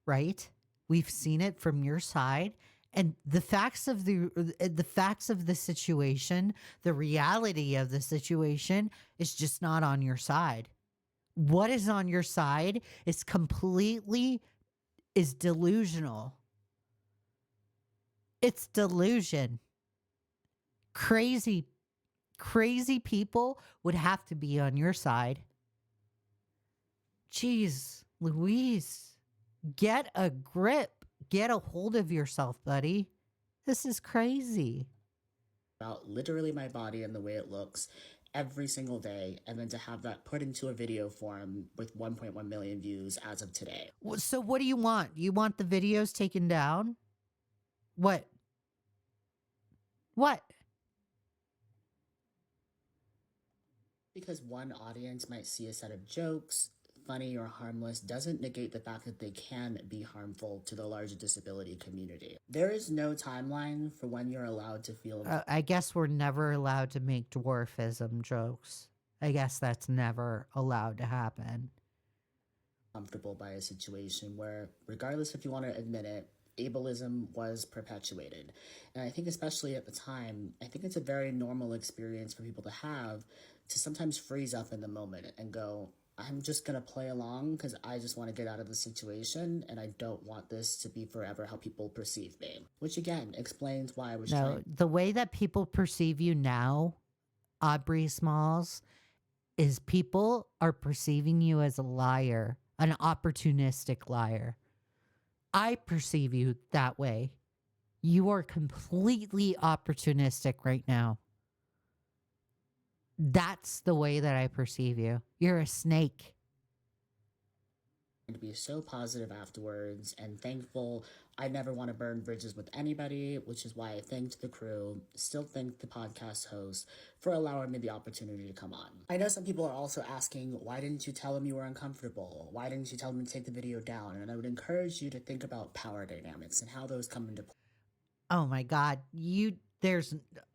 right? We've seen it from your side. And the facts of the situation, the reality of the situation is just not on your side. What is on your side is delusional. It's delusion. Crazy people would have to be on your side. Jeez, Louise, get a grip. Get a hold of yourself, buddy. This is crazy.
About literally my body and the way it looks every single day, and then to have that put into a video form with 1.1 million views as of today.
So what do you want? You want the videos taken down? What?
Because one audience might see a set of jokes, funny or harmless, doesn't negate the fact that they can be harmful to the larger disability community. There is no timeline for when you're allowed to feel...
I guess we're never allowed to make dwarfism jokes. I guess that's never allowed to happen.
...comfortable by a situation where, regardless if you want to admit it, ableism was perpetuated. And I think especially at the time, I think it's a very normal experience for people to have, to sometimes freeze up in the moment and go, I'm just going to play along because I just want to get out of the situation and I don't want this to be forever how people perceive me. Which again explains why I was trying...
The way that people perceive you now, Aubrey Smalls, is people are perceiving you as a liar, an opportunistic liar. I perceive you that way. You are completely opportunistic right now. That's the way that I perceive you. You're a snake.
To be so positive afterwards and thankful. I never want to burn bridges with anybody, which is why I thanked the crew, still thank the podcast host for allowing me the opportunity to come on. I know some people are also asking, why didn't you tell him you were uncomfortable? Why didn't you tell him to take the video down? And I would encourage you to think about power dynamics and how those come into play.
Oh my God.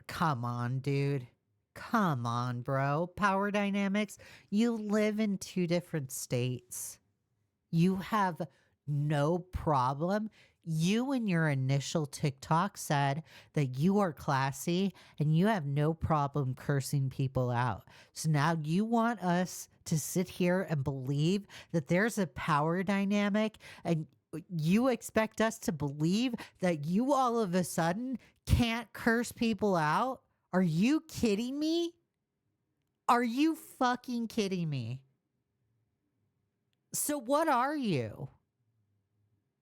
Come on, dude. Come on, bro. Power dynamics. You live in two different states. You have no problem. You in your initial TikTok said that you are classy and you have no problem cursing people out. So now you want us to sit here and believe that there's a power dynamic, and you expect us to believe that you all of a sudden can't curse people out? Are you kidding me? Are you fucking kidding me? So what are you?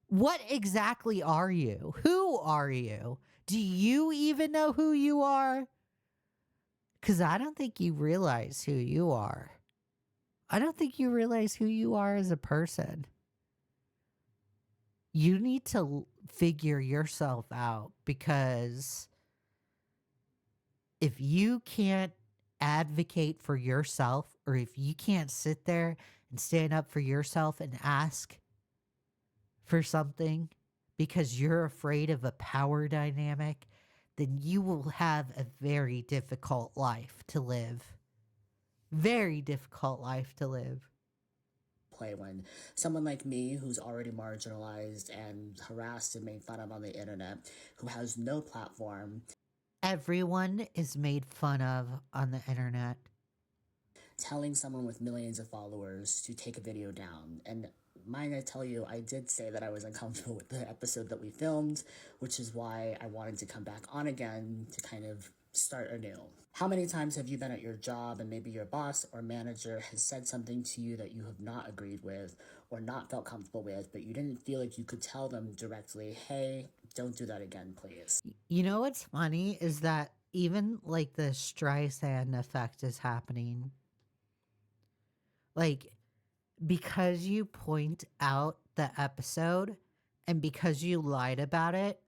What exactly are you? Who are you? Do you even know who you are? Because I don't think you realize who you are. I don't think you realize who you are as a person. You need to figure yourself out, because if you can't advocate for yourself, or if you can't sit there and stand up for yourself and ask for something because you're afraid of a power dynamic, then you will have a very difficult life to live. Very difficult life to live.
Play when someone like me, who's already marginalized and harassed and made fun of on the internet, who has no platform.
Everyone is made fun of on the internet.
Telling someone with millions of followers to take a video down. And mind I tell you, I did say that I was uncomfortable with the episode that we filmed, which is why I wanted to come back on again to kind of start anew. How many times have you been at your job and maybe your boss or manager has said something to you that you have not agreed with or not felt comfortable with, but you didn't feel like you could tell them directly, hey, don't do that again, please?
You know what's funny is that even like the Streisand effect is happening. Like, because you point out the episode and because you lied about it,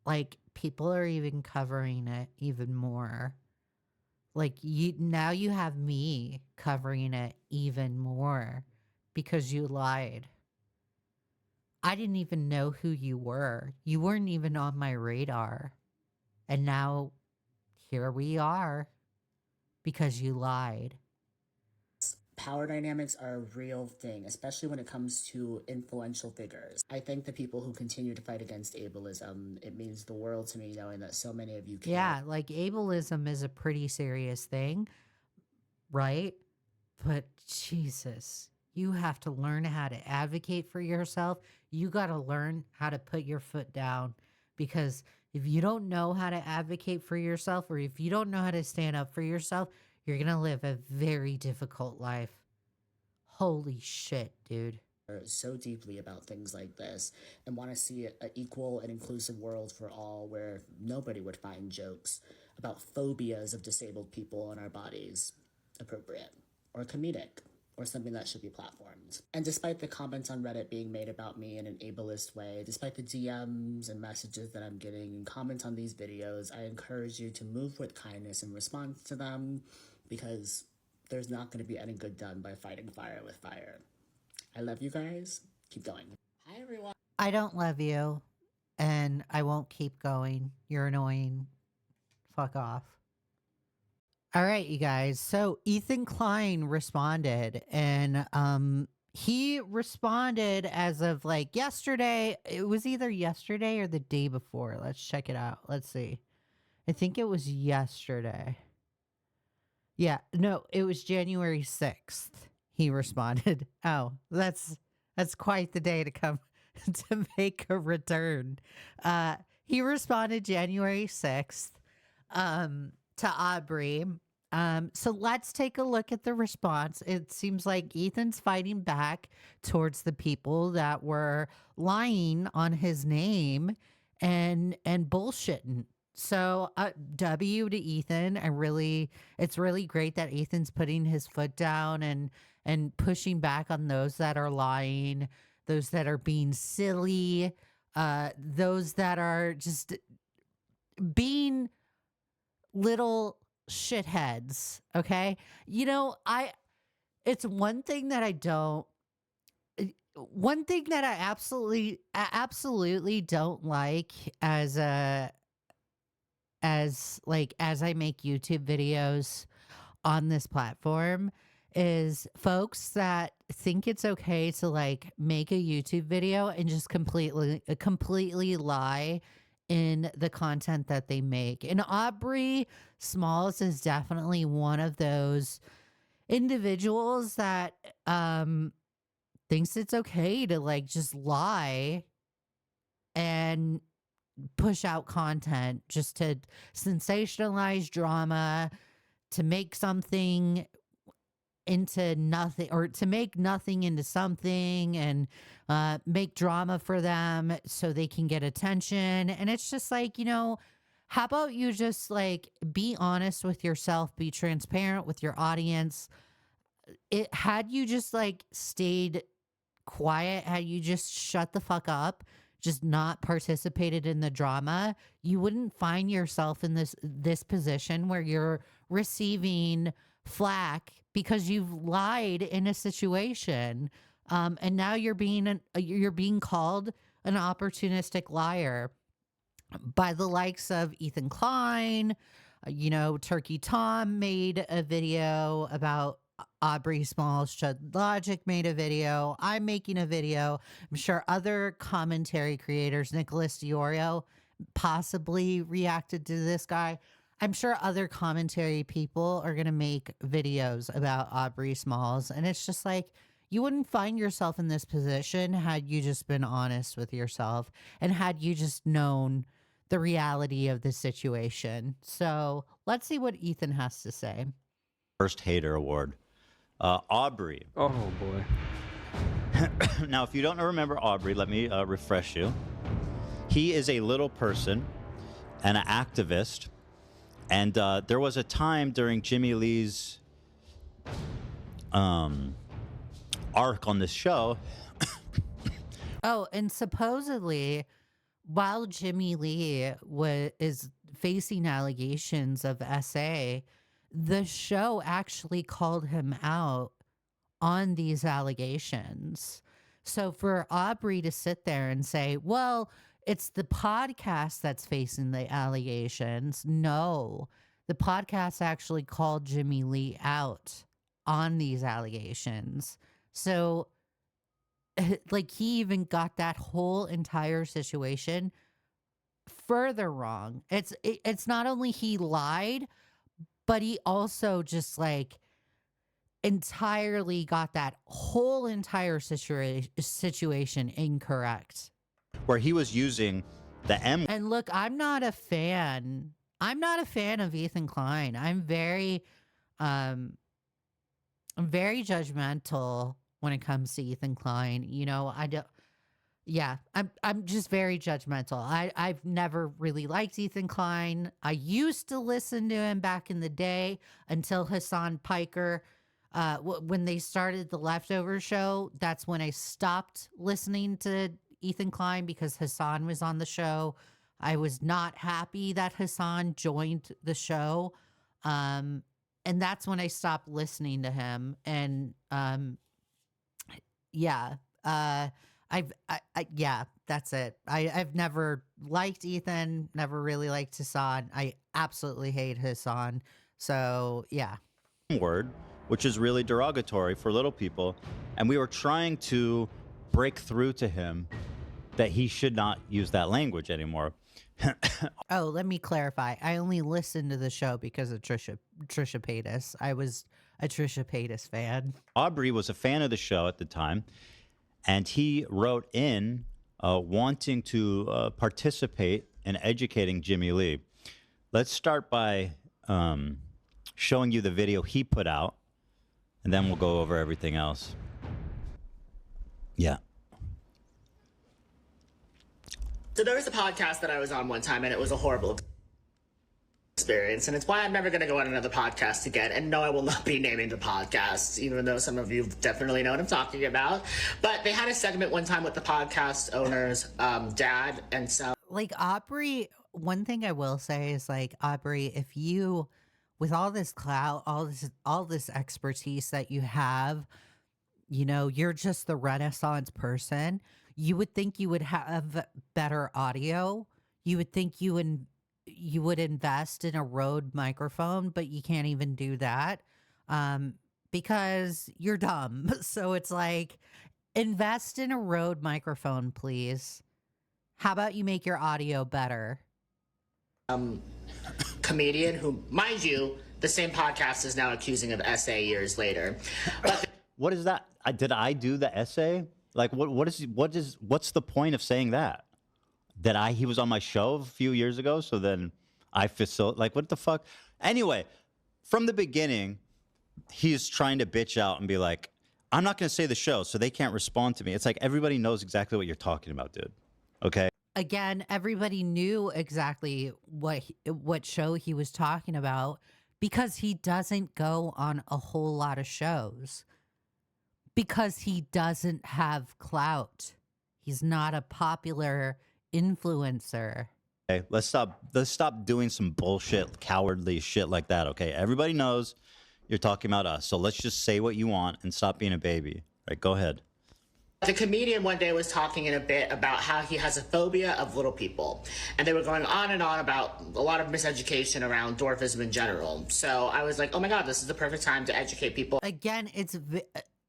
like, people are even covering it even more. Like, now you have me covering it even more because you lied. I didn't even know who you were. You weren't even on my radar. And now here we are because you lied.
Power dynamics are a real thing, especially when it comes to influential figures. I think the people who continue to fight against ableism, it means the world to me knowing that so many of you care.
Yeah, like ableism is a pretty serious thing, right? But Jesus, you have to learn how to advocate for yourself. You got to learn how to put your foot down, because if you don't know how to advocate for yourself, or if you don't know how to stand up for yourself, you're going to live a very difficult life. Holy shit, dude.
So deeply about things like this and want to see an equal and inclusive world for all, where nobody would find jokes about phobias of disabled people in our bodies appropriate or comedic or something that should be platformed. And despite the comments on Reddit being made about me in an ableist way, despite the DMs and messages that I'm getting and comments on these videos, I encourage you to move with kindness in response to them, because there's not going to be any good done by fighting fire with fire. I love you guys. Keep going. Hi, everyone.
I don't love you, and I won't keep going. You're annoying. Fuck off. All right, you guys. So Ethan Klein responded, and he responded as of like yesterday. It was either yesterday or the day before. Let's check it out. Let's see. I think it was yesterday. Yeah, no, it was January 6th. He responded. Oh, that's quite the day to come to make a return. He responded January 6th to Aubrey. So let's take a look at the response. It seems like Ethan's fighting back towards the people that were lying on his name and bullshitting. So W to Ethan. It's really great that Ethan's putting his foot down and pushing back on those that are lying, those that are being silly, those that are just being little shitheads. Okay. You know, it's one thing that I absolutely don't like as I make YouTube videos on this platform is folks that think it's okay to like make a YouTube video and just completely lie in the content that they make. And Aubrey Smalls is definitely one of those individuals that thinks it's okay to like just lie and push out content just to sensationalize drama, to make something into nothing, or to make nothing into something, and make drama for them so they can get attention. And it's just like, you know, how about you just like be honest with yourself, be transparent with your audience. Had you just like stayed quiet, had you just shut the fuck up, just not participated in the drama, you wouldn't find yourself in this position where you're receiving flack because you've lied in a situation, and now you're being called an opportunistic liar by the likes of Ethan Klein. Turkey Tom made a video about Aubrey Smalls. Chud Logic made a video. I'm making a video. I'm sure other commentary creators, Nicholas Diorio, possibly reacted to this guy. I'm sure other commentary people are going to make videos about Aubrey Smalls. And it's just like, you wouldn't find yourself in this position had you just been honest with yourself and had you just known the reality of the situation. So let's see what Ethan has to say.
First Hater Award. Aubrey.
Oh boy.
Now, if you don't remember Aubrey, let me refresh you. He is a little person and an activist. And there was a time during Jimmy Lee's arc on this show.
Oh, and supposedly, while Jimmy Lee is facing allegations of SA, the show actually called him out on these allegations. So for Aubrey to sit there and say, well, it's the podcast that's facing the allegations. No, the podcast actually called Jimmy Lee out on these allegations. So like he even got that whole entire situation further wrong. It's not only he lied, but he also just like entirely got that whole entire situation incorrect.
Where he was using the M.
And look, I'm not a fan of Ethan Klein. I'm very judgmental when it comes to Ethan Klein. I'm just very judgmental. I've never really liked Ethan Klein. I used to listen to him back in the day until Hassan Piker, when they started the Leftover show. That's when I stopped listening to Ethan Klein because Hassan was on the show. I was not happy that Hassan joined the show. And that's when I stopped listening to him. And that's it. I've never liked Ethan, never really liked Hassan. I absolutely hate Hassan. So yeah.
Word, which is really derogatory for little people. And we were trying to break through to him that he should not use that language anymore.
Oh, let me clarify. I only listened to the show because of Trisha Paytas. I was a Trisha Paytas fan.
Aubrey was a fan of the show at the time, and he wrote in wanting to participate in educating Jimmy Lee. Let's start by showing you the video he put out, and then we'll go over everything else. Yeah.
So there was a podcast that I was on one time, and it was a horrible experience, and it's why I'm never going to go on another podcast again. And no, I will not be naming the podcast, even though some of you definitely know what I'm talking about. But they had a segment one time with the podcast owner's dad, and so
like Aubrey. One thing I will say is like Aubrey, if you, with all this clout, all this expertise that you have, you're just the Renaissance person. You would think you would have better audio. You would think you would invest in a Rode microphone, but you can't even do that because you're dumb. So it's like, invest in a Rode microphone, please. How about you make your audio better?
comedian who, mind you, the same podcast is now accusing of SA years later. But
What is that? Did I do the essay? Like, what's the point of saying that? That he was on my show a few years ago, so then I like, what the fuck? Anyway, from the beginning, he's trying to bitch out and be like, I'm not going to say the show, so they can't respond to me. It's like everybody knows exactly what you're talking about, dude. Okay?
Again, everybody knew exactly what show he was talking about because he doesn't go on a whole lot of shows. Because he doesn't have clout. He's not a popular influencer.
Okay, let's stop doing some bullshit, cowardly shit like that. Okay, everybody knows you're talking about us, so let's just say what you want and stop being a baby. Right, go ahead.
The comedian one day was talking in a bit about how he has a phobia of little people. And they were going on and on about a lot of miseducation around dwarfism in general. So I was like, oh my God, this is the perfect time to educate people.
Again,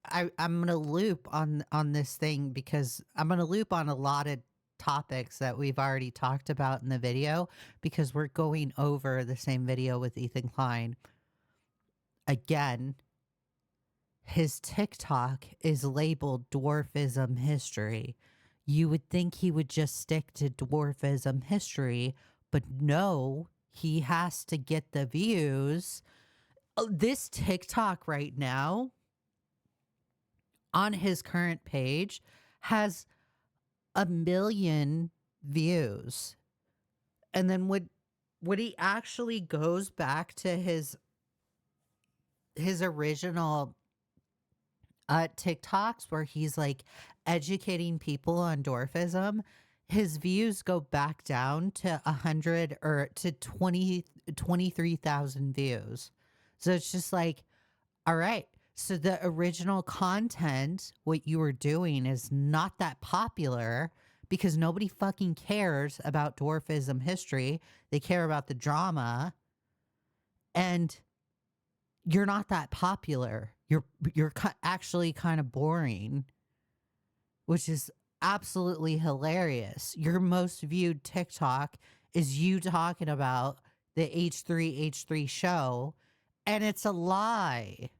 I'm gonna loop on this thing because I'm gonna loop on a lot of topics that we've already talked about in the video because we're going over the same video with Ethan Klein. Again, his TikTok is labeled dwarfism history. You would think he would just stick to dwarfism history, but no, he has to get the views. This TikTok right now on his current page has 1 million views. And then when he actually goes back to his original TikToks where he's like educating people on dwarfism, his views go back down to 100 or to 23,000 views. So it's just like, all right, so the original content, what you were doing is not that popular because nobody fucking cares about dwarfism history. They care about the drama, and you're not that popular. You're actually kind of boring, which is absolutely hilarious. Your most viewed TikTok is you talking about the H3H3 show, and it's a lie.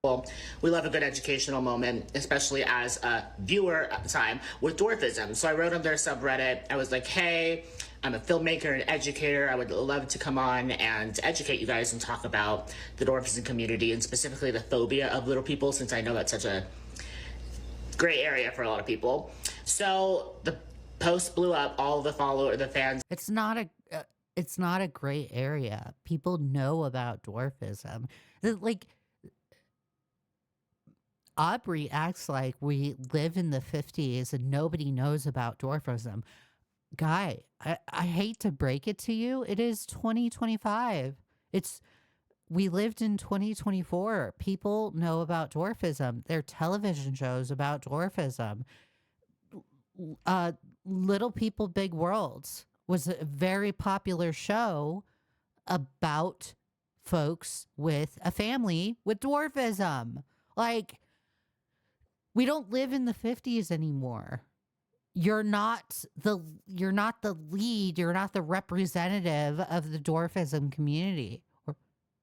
Well, we love a good educational moment, especially as a viewer at the time with dwarfism. So I wrote on their subreddit. I was like, hey, I'm a filmmaker and educator. I would love to come on and educate you guys and talk about the dwarfism community and specifically the phobia of little people, since I know that's such a gray area for a lot of people. So the post blew up. All the fans.
It's not a gray area. People know about dwarfism. Like, Aubrey acts like we live in the 50s and nobody knows about dwarfism. Guy, I hate to break it to you. It is 2025. We lived in 2024. People know about dwarfism. There are television shows about dwarfism. Little People, Big Worlds was a very popular show about folks with a family with dwarfism. Like, we don't live in the 50s anymore. You're not the lead, you're not the representative of the dwarfism community,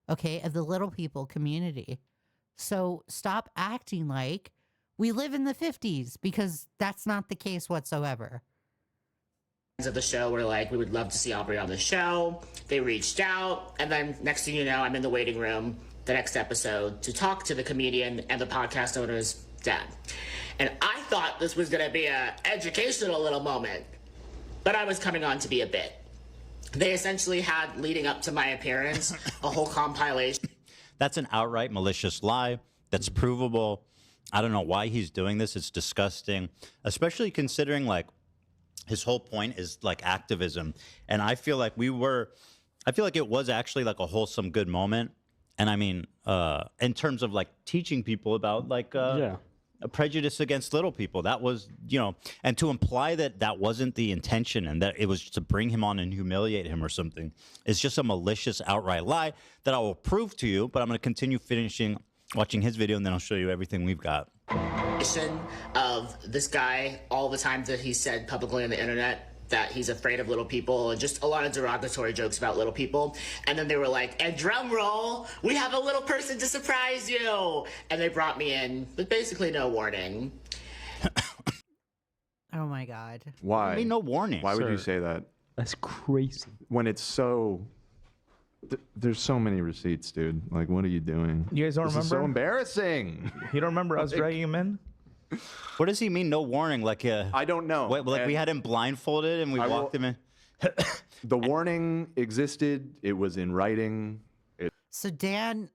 okay, of the little people community. So stop acting like we live in the 50s, because that's not the case whatsoever.
Of the show were like, we would love to see Aubrey on the show. They reached out, and then next thing you know, I'm in the waiting room the next episode to talk to the comedian and the podcast owner's dad. And I thought this was going to be an educational little moment, but I was coming on to be a bit. They essentially had, leading up to my appearance, a whole compilation.
That's an outright malicious lie. That's provable. I don't know why he's doing this. It's disgusting, especially considering, like, his whole point is, like, activism. And I feel like it was actually, like, a wholesome, good moment. And I mean, in terms of, like, teaching people about, like, a prejudice against little people, that was, and to imply that that wasn't the intention and that it was to bring him on and humiliate him or something is just a malicious, outright lie that I will prove to you. But I'm going to continue watching his video, and then I'll show you everything we've got.
Of this guy, all the times that he said publicly on the internet that he's afraid of little people, and just a lot of derogatory jokes about little people. And then they were like, and drum roll, we have a little person to surprise you. And they brought me in with basically no warning.
Oh my God.
Why?
I mean, no warning.
Why would you say that?
That's crazy.
When it's so... there's so many receipts, dude. Like, what are you doing?
You guys don't
This
remember?
is so embarrassing.
You don't remember us dragging him in?
What does he mean, no warning? Like,
I don't know.
Like, we had him blindfolded and we walked him in?
The warning existed. It was in writing.
So Dan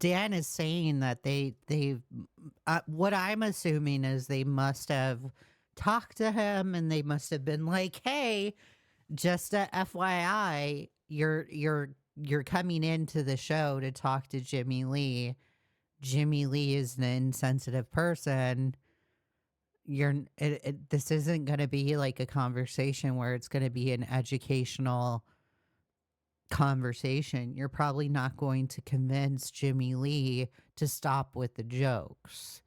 is saying that they what I'm assuming is they must have talked to him, and they must have been like, "Hey, just a FYI, you're coming into the show to talk to Jimmy Lee. Jimmy Lee is an insensitive person. This isn't going to be like a conversation where it's going to be an educational conversation. You're probably not going to convince Jimmy Lee to stop with the jokes."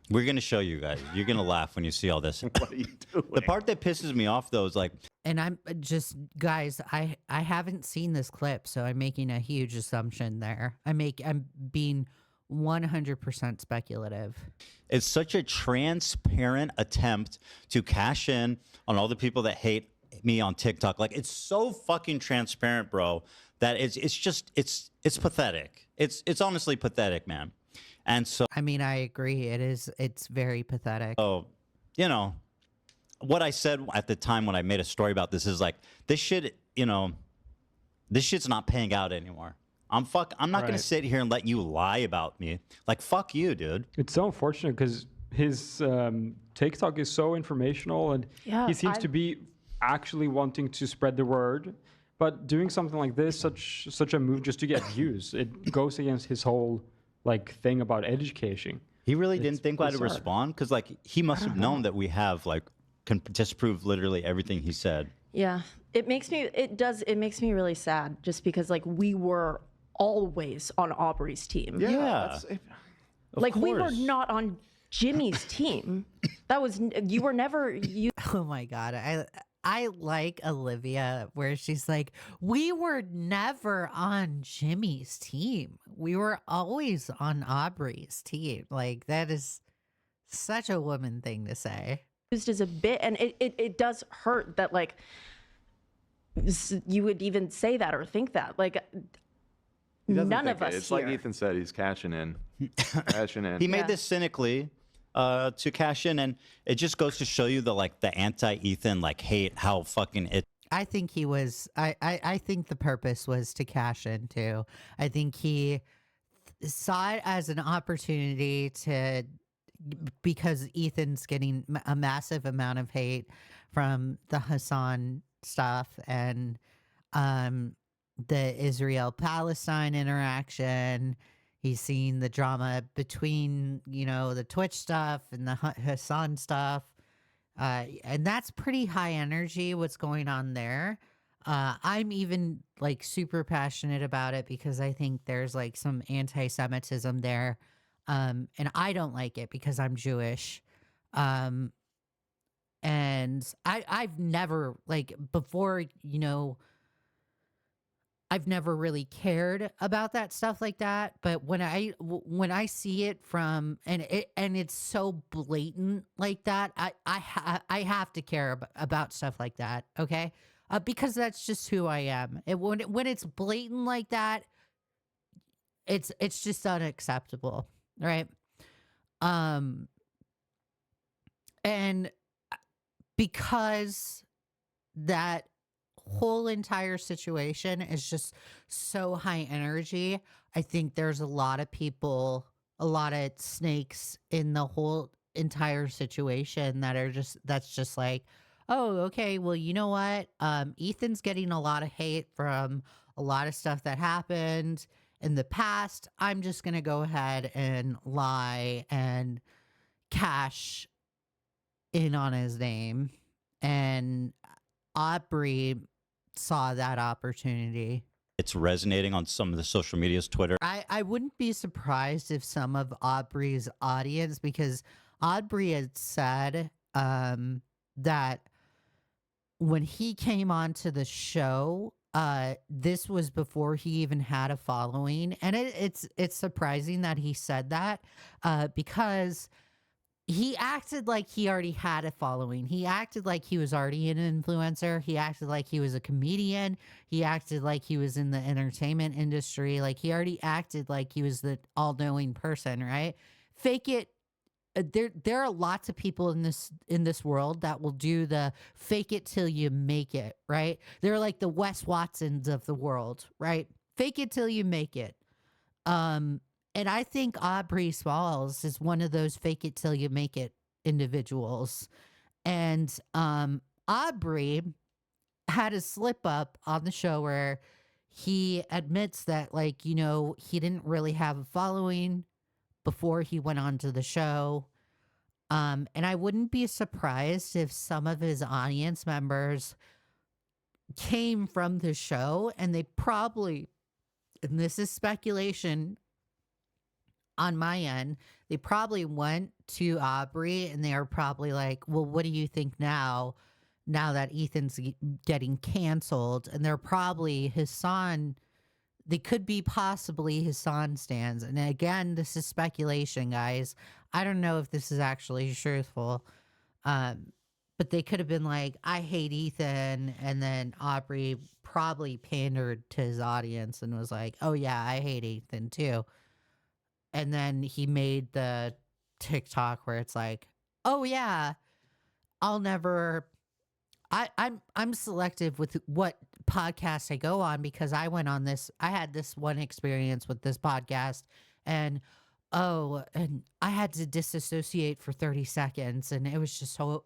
We're going to show you guys. You're going to laugh when you see all this.
What are you doing?
The part that pisses me off, though, is like,
And I'm just, guys, I haven't seen this clip, so I'm making a huge assumption there. I'm being 100% speculative.
it's such a transparent attempt to cash in on all the people that hate me on TikTok. Like, it's so fucking transparent, bro, that it's pathetic. It's honestly pathetic, man. And so,
I mean, I agree. It's very pathetic.
you know, what I said at the time when I made a story about this is like, this shit's not paying out anymore. I'm not gonna sit here and let you lie about me. Like, fuck you, dude.
It's so unfortunate because his TikTok is so informational, and he seems to be actually wanting to spread the word. But doing something like this, such a move just to get views, it goes against his whole thing about education.
He really didn't think I'd respond because he must have known that we have can disprove literally everything he said.
Yeah, it makes me really sad just because we were always on Aubrey's team.
Yeah.
We were not on Jimmy's team. You were never.
Oh my God. I like Olivia where she's like, we were never on Jimmy's team. We were always on Aubrey's team. Like, that is such a woman thing to say.
Used as a bit, and it does hurt that you would even say that or think that. None of us
It's
here.
like Ethan said, he's cashing in.
He made this cynically to cash in, and it just goes to show you the anti-Ethan hate, how fucking it.
I think he was. I think the purpose was to cash in too. I think he saw it as an opportunity because Ethan's getting a massive amount of hate from the Hassan stuff and the Israel-Palestine interaction. He's seen the drama between, the Twitch stuff and the Hassan stuff. And that's pretty high energy, what's going on there. I'm even super passionate about it because I think there's some anti-Semitism there. And I don't like it because I'm Jewish. And I've never before, I've never really cared about that stuff like that. But when I see it from and it's so blatant like that, I have to care about stuff like that. Okay. Because that's just who I am. When it's blatant like that, it's just unacceptable. Right. And because that whole entire situation is just so high energy, I think there's a lot of people, a lot of snakes in the whole entire situation that's just like, oh, okay, well, you know what? Ethan's getting a lot of hate from a lot of stuff that happened in the past. I'm just going to go ahead and lie and cash in on his name. And Aubrey saw that opportunity.
It's resonating on some of the social medias, Twitter.
I wouldn't be surprised if some of Aubrey's audience, because Aubrey had said that when he came onto the show, this was before he even had a following. And it's surprising that he said that because he acted like he already had a following. He acted like he was already an influencer. He acted like he was a comedian. He acted like he was in the entertainment industry. Like he already acted like he was the all-knowing person, right? Fake it. There are lots of people in this world that will do the fake it till you make it, right? They're like the Wes Watsons of the world, right? Fake it till you make it. And I think Aubrey Smalls is one of those fake it till you make it individuals. And Aubrey had a slip up on the show where he admits that, like, you know, he didn't really have a following before he went on to the show. And I wouldn't be surprised if some of his audience members came from the show, and they probably, and this is speculation on my end, they probably went to Aubrey and they are probably like, well, what do you think now that Ethan's getting canceled? And they're probably Hassan. They could be possibly Hassan stands. And again, this is speculation, guys. I don't know if this is actually truthful. But they could have been like, I hate Ethan. And then Aubrey probably pandered to his audience and was like, oh yeah, I hate Ethan too. And then he made the TikTok where it's like, oh yeah, I'll never, I'm selective with what podcast I go on, because I went on this, I had this one experience with this podcast, and and I had to disassociate for 30 seconds, and it was just so,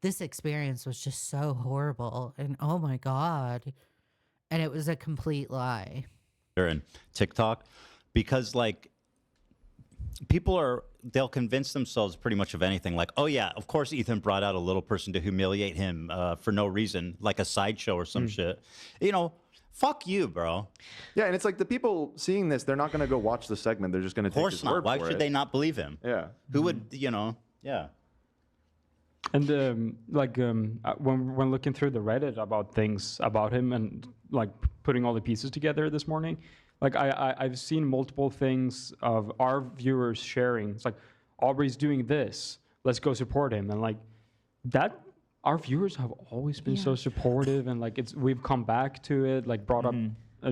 this experience was just so horrible, and oh my God. And it was a complete lie.
And TikTok, because like, they'll convince themselves pretty much of anything. Like, oh yeah, of course Ethan brought out a little person to humiliate him for no reason, like a sideshow or some shit. You know, fuck you, bro.
Yeah, and it's like the people seeing this, they're not going to go watch the segment. They're just going to take his word
Why
for
should
it.
they not believe him?
Yeah.
Who would, you know, yeah.
And when looking through the Reddit about things about him and like putting all the pieces together this morning, like I've seen multiple things of our viewers sharing. It's like, Aubrey's doing this, let's go support him. And like that, our viewers have always been so supportive, and like we've come back to it, like brought up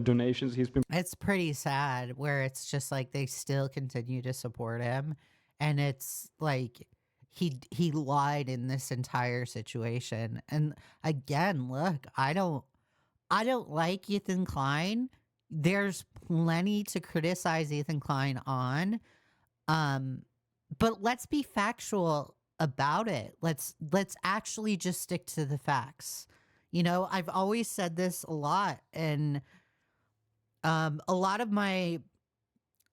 donations.
It's pretty sad where it's just like they still continue to support him, and it's like he lied in this entire situation. And again, look, I don't like Ethan Klein. There's plenty to criticize Ethan Klein on, but let's be factual about it. Let's actually just stick to the facts. You know, I've always said this a lot, and a lot of my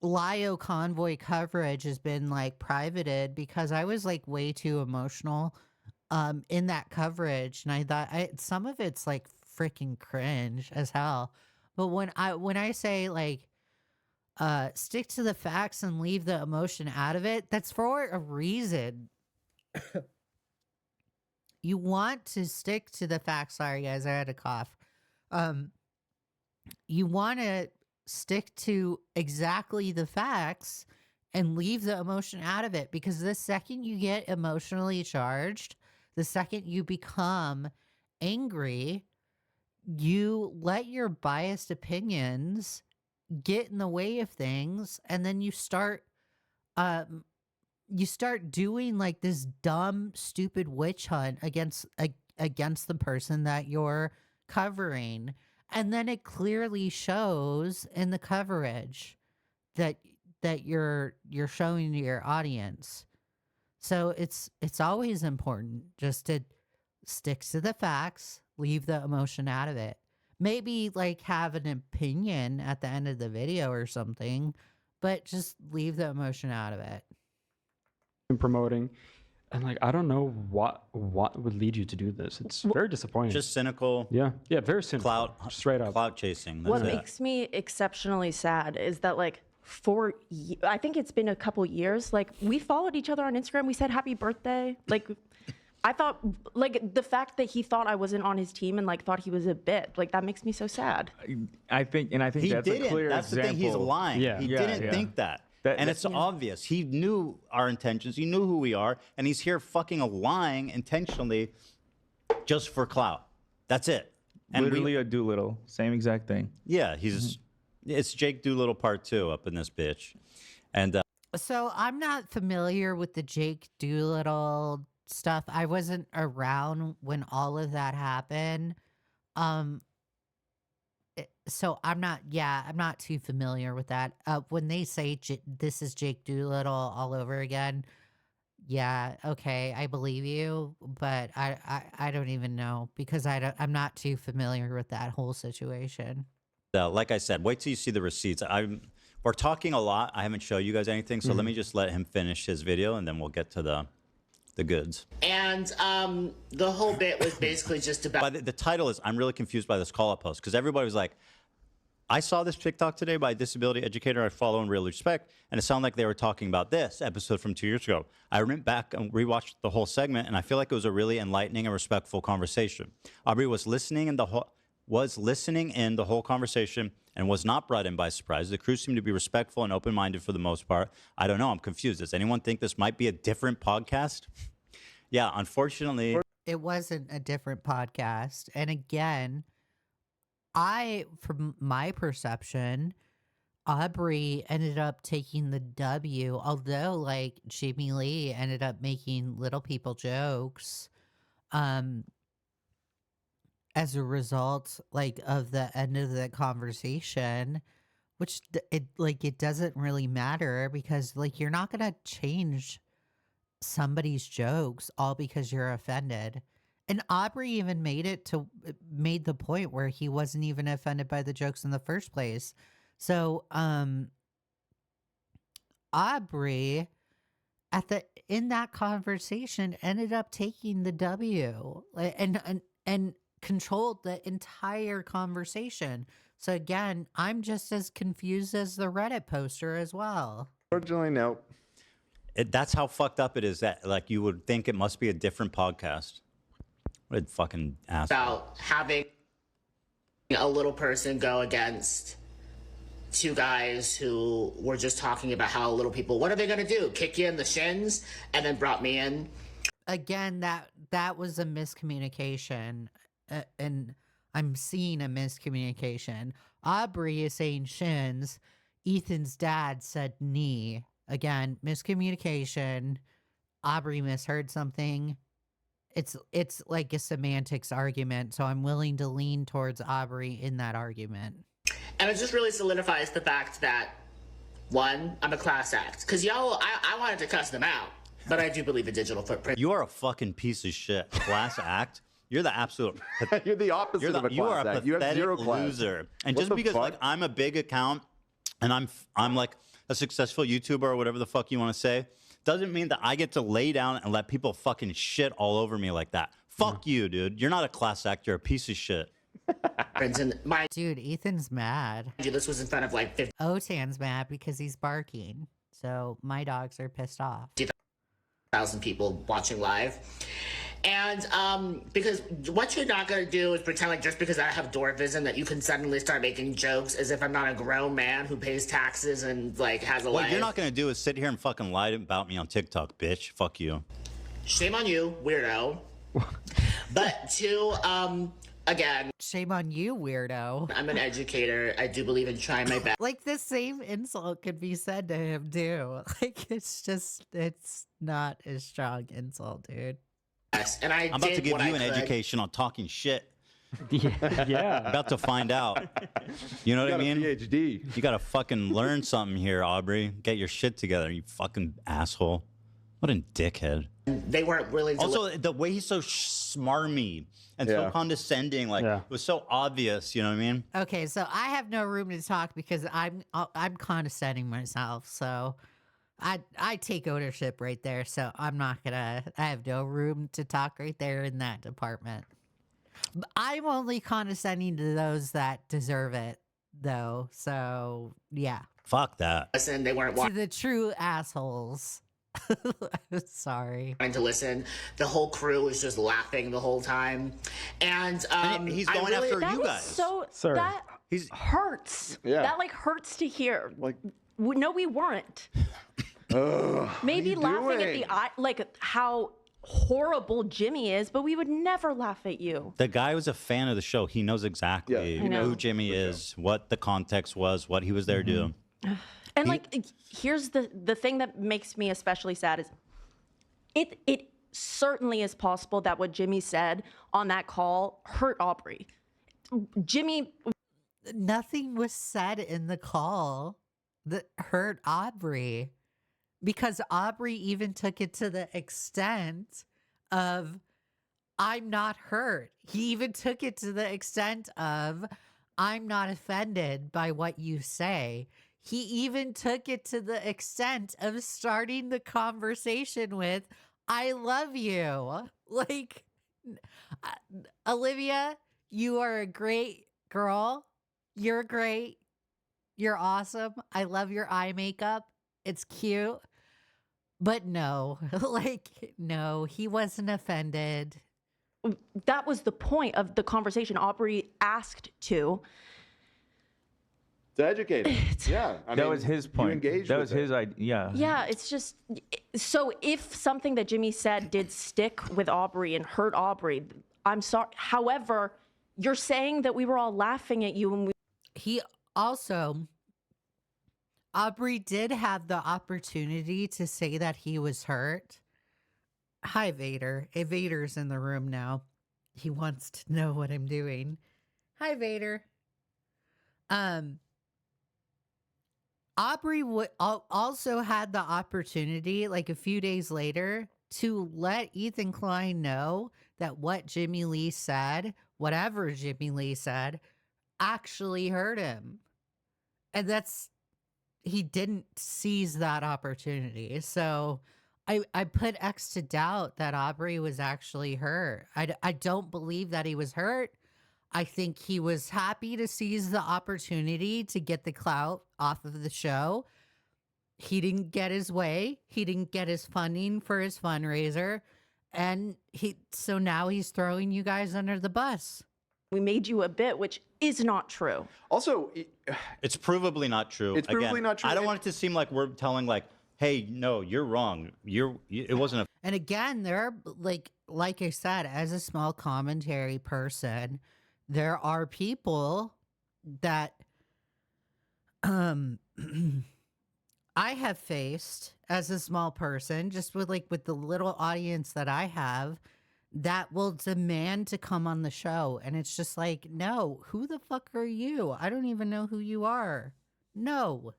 Lio convoy coverage has been like privated because I was like way too emotional in that coverage, and I thought some of it's like freaking cringe as hell. But when I say like stick to the facts and leave the emotion out of it, that's for a reason. You want to stick to the facts. Sorry guys, I had a cough. You want to stick to exactly the facts and leave the emotion out of it, because the second you get emotionally charged, the second you become angry, you let your biased opinions get in the way of things, and then you start doing like this dumb, stupid witch hunt against the person that you're covering. And then it clearly shows in the coverage that you're showing to your audience. So it's always important just to stick to the facts, leave the emotion out of it. Maybe like have an opinion at the end of the video or something, but just leave the emotion out of it.
Promoting, and like I don't know what would lead you to do this. It's very disappointing.
Just cynical.
Yeah, very cynical.
Clout,
straight up.
Clout chasing.
What makes me exceptionally sad is that like I think it's been a couple years, like we followed each other on Instagram. We said happy birthday. Like I thought, like the fact that he thought I wasn't on his team and like thought he was a bit, like that makes me so sad.
I think
he
that's
didn't.
a clear
That's
example.
the thing. He's lying.
Yeah.
He didn't think that. And it's obvious. He knew our intentions. He knew who we are. And he's here fucking lying intentionally just for clout. That's it. And
literally a Doolittle. Same exact thing.
Yeah, it's Jake Doolittle part 2 up in this bitch. And
so I'm not familiar with the Jake Doolittle stuff. I wasn't around when all of that happened. So I'm not too familiar with that. When they say this is Jake Doolittle all over again, Yeah, okay, I believe you, but I don't even know because I'm not too familiar with that whole situation.
Like I said, wait till you see the receipts. We're talking a lot. I haven't shown you guys anything, so let me just let him finish his video, and then we'll get to the goods.
And the whole bit was basically just about.
But the title is, I'm really confused by this call-up post because everybody was like, I saw this TikTok today by a disability educator I follow and really respect, and it sounded like they were talking about this episode from 2 years ago. I went back and rewatched the whole segment, and I feel like it was a really enlightening and respectful conversation. Aubrey was listening in the whole conversation and was not brought in by surprise. The crew seemed to be respectful and open-minded for the most part. I don't know. I'm confused. Does anyone think this might be a different podcast? Yeah, unfortunately.
It wasn't a different podcast. And again, from my perception, Aubrey ended up taking the W, although like Jimmy Lee ended up making little people jokes. As a result, like, of the end of the conversation, which it doesn't really matter because like you're not gonna change somebody's jokes all because you're offended. And Aubrey even made the point where he wasn't even offended by the jokes in the first place. So Aubrey in that conversation ended up taking the W and controlled the entire conversation. So again, I'm just as confused as the Reddit poster as well.
Unfortunately, no.
That's how fucked up it is that like you would think it must be a different podcast. What a fucking asshole.
About having a little person go against two guys who were just talking about how little people, what are they going to do? Kick you in the shins? And then brought me in.
Again, that was a miscommunication. And I'm seeing a miscommunication. Aubrey is saying shins. Ethan's dad said knee. Again, miscommunication. Aubrey misheard something. It's like a semantics argument, so I'm willing to lean towards Aubrey in that argument.
And it just really solidifies the fact that, one, I'm a class act. Because y'all, I wanted to cuss them out, but I do believe a digital footprint.
You are a fucking piece of shit. Class act. You're the absolute.
You're the opposite of a
you are
class
a
act. You have
pathetic
zero class.
loser. And
What
just
the
because
fuck?
like I'm a big account and I'm like a successful YouTuber or whatever the fuck you want to say, doesn't mean that I get to lay down and let people fucking shit all over me like that. Fuck you, dude. You're not a class act. You're a piece of shit.
Dude, Ethan's mad.
This was in front of like
50,000 mad because he's barking. So my dogs are pissed off.
50,000 people watching live. And because what you're not going to do is pretend like just because I have dwarfism that you can suddenly start making jokes as if I'm not a grown man who pays taxes and like has a life.
What you're not going to do is sit here and fucking lie about me on TikTok, bitch. Fuck you.
Shame on you, weirdo. But two, again.
Shame on you, weirdo.
I'm an educator. I do believe in trying my best.
Like the same insult could be said to him too. Like it's not a strong insult, dude.
And I'm
about to give you an education on talking shit.
Yeah.
About to find out. You know what I mean?
PhD.
You got to fucking learn something here, Aubrey. Get your shit together, you fucking asshole. What a dickhead.
They weren't willing to.
Also, the way he's so smarmy and so condescending, like it was so obvious. You know what I mean?
Okay, so I have no room to talk because I'm condescending myself. So I take ownership right there. So I'm not gonna. I have no room to talk right there in that department. I'm only condescending to those that deserve it, though. So yeah.
Fuck that.
Listen, they weren't
to the true assholes. Sorry.
Trying to listen. The whole crew was just laughing the whole time, and
he's going after you guys.
So that hurts.
Yeah.
That like hurts to hear.
Like,
no, we weren't. Maybe laughing at the like how horrible Jimmy is, but we would never laugh at you.
The guy was a fan of the show. He knows exactly who Jimmy is, what the context was, what he was there to do.
And like, here's the thing that makes me especially sad is it certainly is possible that what Jimmy said on that call hurt Aubrey. Jimmy.
Nothing was said in the call that hurt Aubrey. because Aubrey even took it to the extent of, I'm not hurt. He even took it to the extent of, I'm not offended by what you say. He even took it to the extent of starting the conversation with, I love you. Like, Olivia, you are a great girl. You're great. You're awesome. I love your eye makeup. It's cute. But no, like, no, he wasn't offended.
That was the point of the conversation. Aubrey asked to
educate him. Yeah,
that was his point.
You engaged
that
with
was his idea.
Yeah, it's just so if something that Jimmy said did stick with Aubrey and hurt Aubrey, I'm sorry. However, you're saying that we were all laughing at you and
He also, Aubrey did have the opportunity to say that he was hurt. Hi, Vader. Hey, Vader's in the room now. He wants to know what I'm doing. Hi, Vader. Aubrey also had the opportunity, like a few days later, to let Ethan Klein know that what Jimmy Lee said, whatever Jimmy Lee said, actually hurt him. And he didn't seize that opportunity. So I put X to doubt that Aubrey was actually hurt. I don't believe that he was hurt. I think he was happy to seize the opportunity to get the clout off of the show. He didn't get his way. He didn't get his funding for his fundraiser. And so now he's throwing you guys under the bus.
we made you a bit, which is not true.
Also,
it's provably not true.
It's provably not true.
I don't want it to seem like we're telling like, hey, no, you're wrong. It wasn't a.
And again, there are like I said, as a small commentary person, there are people that I have faced as a small person, just with the little audience that I have, that will demand to come on the show. And it's just like, no, who the fuck are you? I don't even know who you are. No.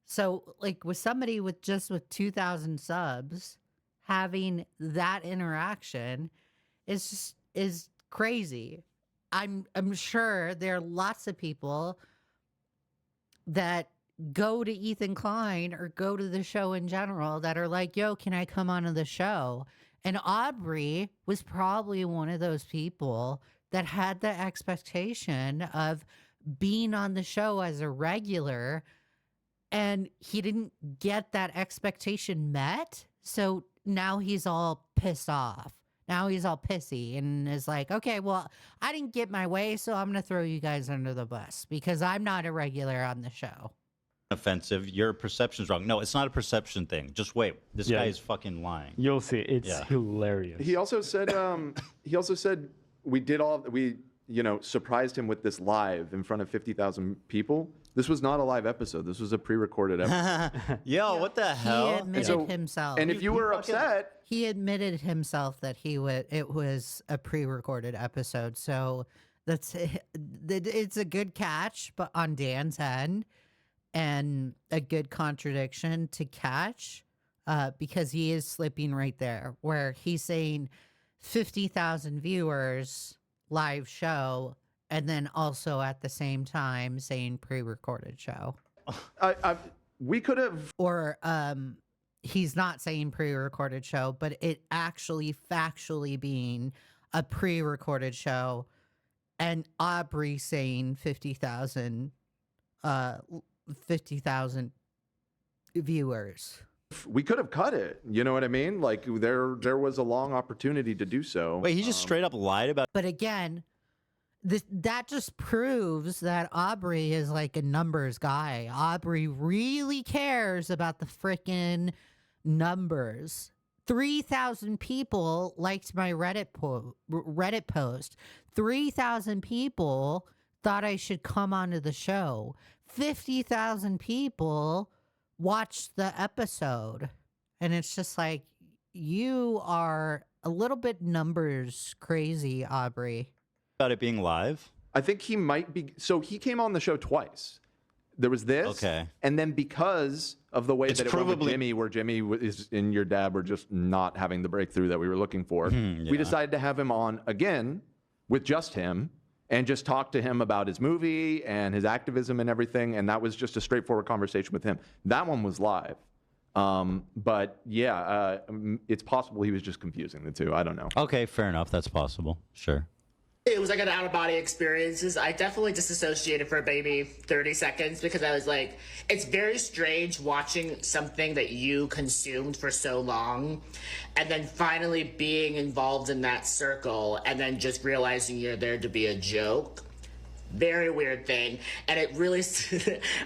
So with somebody with 2,000 subs, having that interaction is crazy. I'm sure there are lots of people that go to Ethan Klein or go to the show in general that are like, yo, can I come onto the show? And Aubrey was probably one of those people that had the expectation of being on the show as a regular, and he didn't get that expectation met. So now he's all pissed off. Now he's all pissy and is like, okay, well, I didn't get my way, so I'm going to throw you guys under the bus because I'm not a regular on the show.
Offensive. Your perception's wrong. No, it's not a perception thing. Just wait. This guy is fucking lying.
You'll see. It's hilarious.
He also said we surprised him with this live in front of 50,000 people. This was not a live episode. This was a pre-recorded episode.
Yo, what the hell?
He admitted himself.
And if you were upset,
he admitted himself that it was a pre-recorded episode. So it's a good catch, but on Dan's end, and a good contradiction to catch, because he is slipping right there, where he's saying 50,000 viewers live show, and then also at the same time saying pre-recorded show.
We could have,
or he's not saying pre-recorded show, but it actually factually being a pre-recorded show, and Aubrey saying 50,000 viewers.
We could have cut it. You know what I mean? Like there was a long opportunity to do so.
Wait, he just straight up lied about.
But again, that just proves that Aubrey is like a numbers guy. Aubrey really cares about the frickin' numbers. 3,000 people liked my Reddit post. 3,000 people thought I should come onto the show. 50,000 people watched the episode. And it's just like, you are a little bit numbers crazy, Aubrey.
About it being live?
I think he might be. So he came on the show twice. There was this.
Okay.
And then because of the way
It's
that it went with
provably-
Jimmy, where Jimmy and your dad were just not having the breakthrough that we were looking for, we decided to have him on again with just him and just talk to him about his movie and his activism and everything. And that was just a straightforward conversation with him. That one was live. But yeah, it's possible he was just confusing the two. I don't know.
Okay, fair enough. That's possible. Sure.
It was like an out-of-body experience. I definitely disassociated for maybe 30 seconds because I was like, it's very strange watching something that you consumed for so long and then finally being involved in that circle and then just realizing you're there to be a joke. Very weird thing. And it really,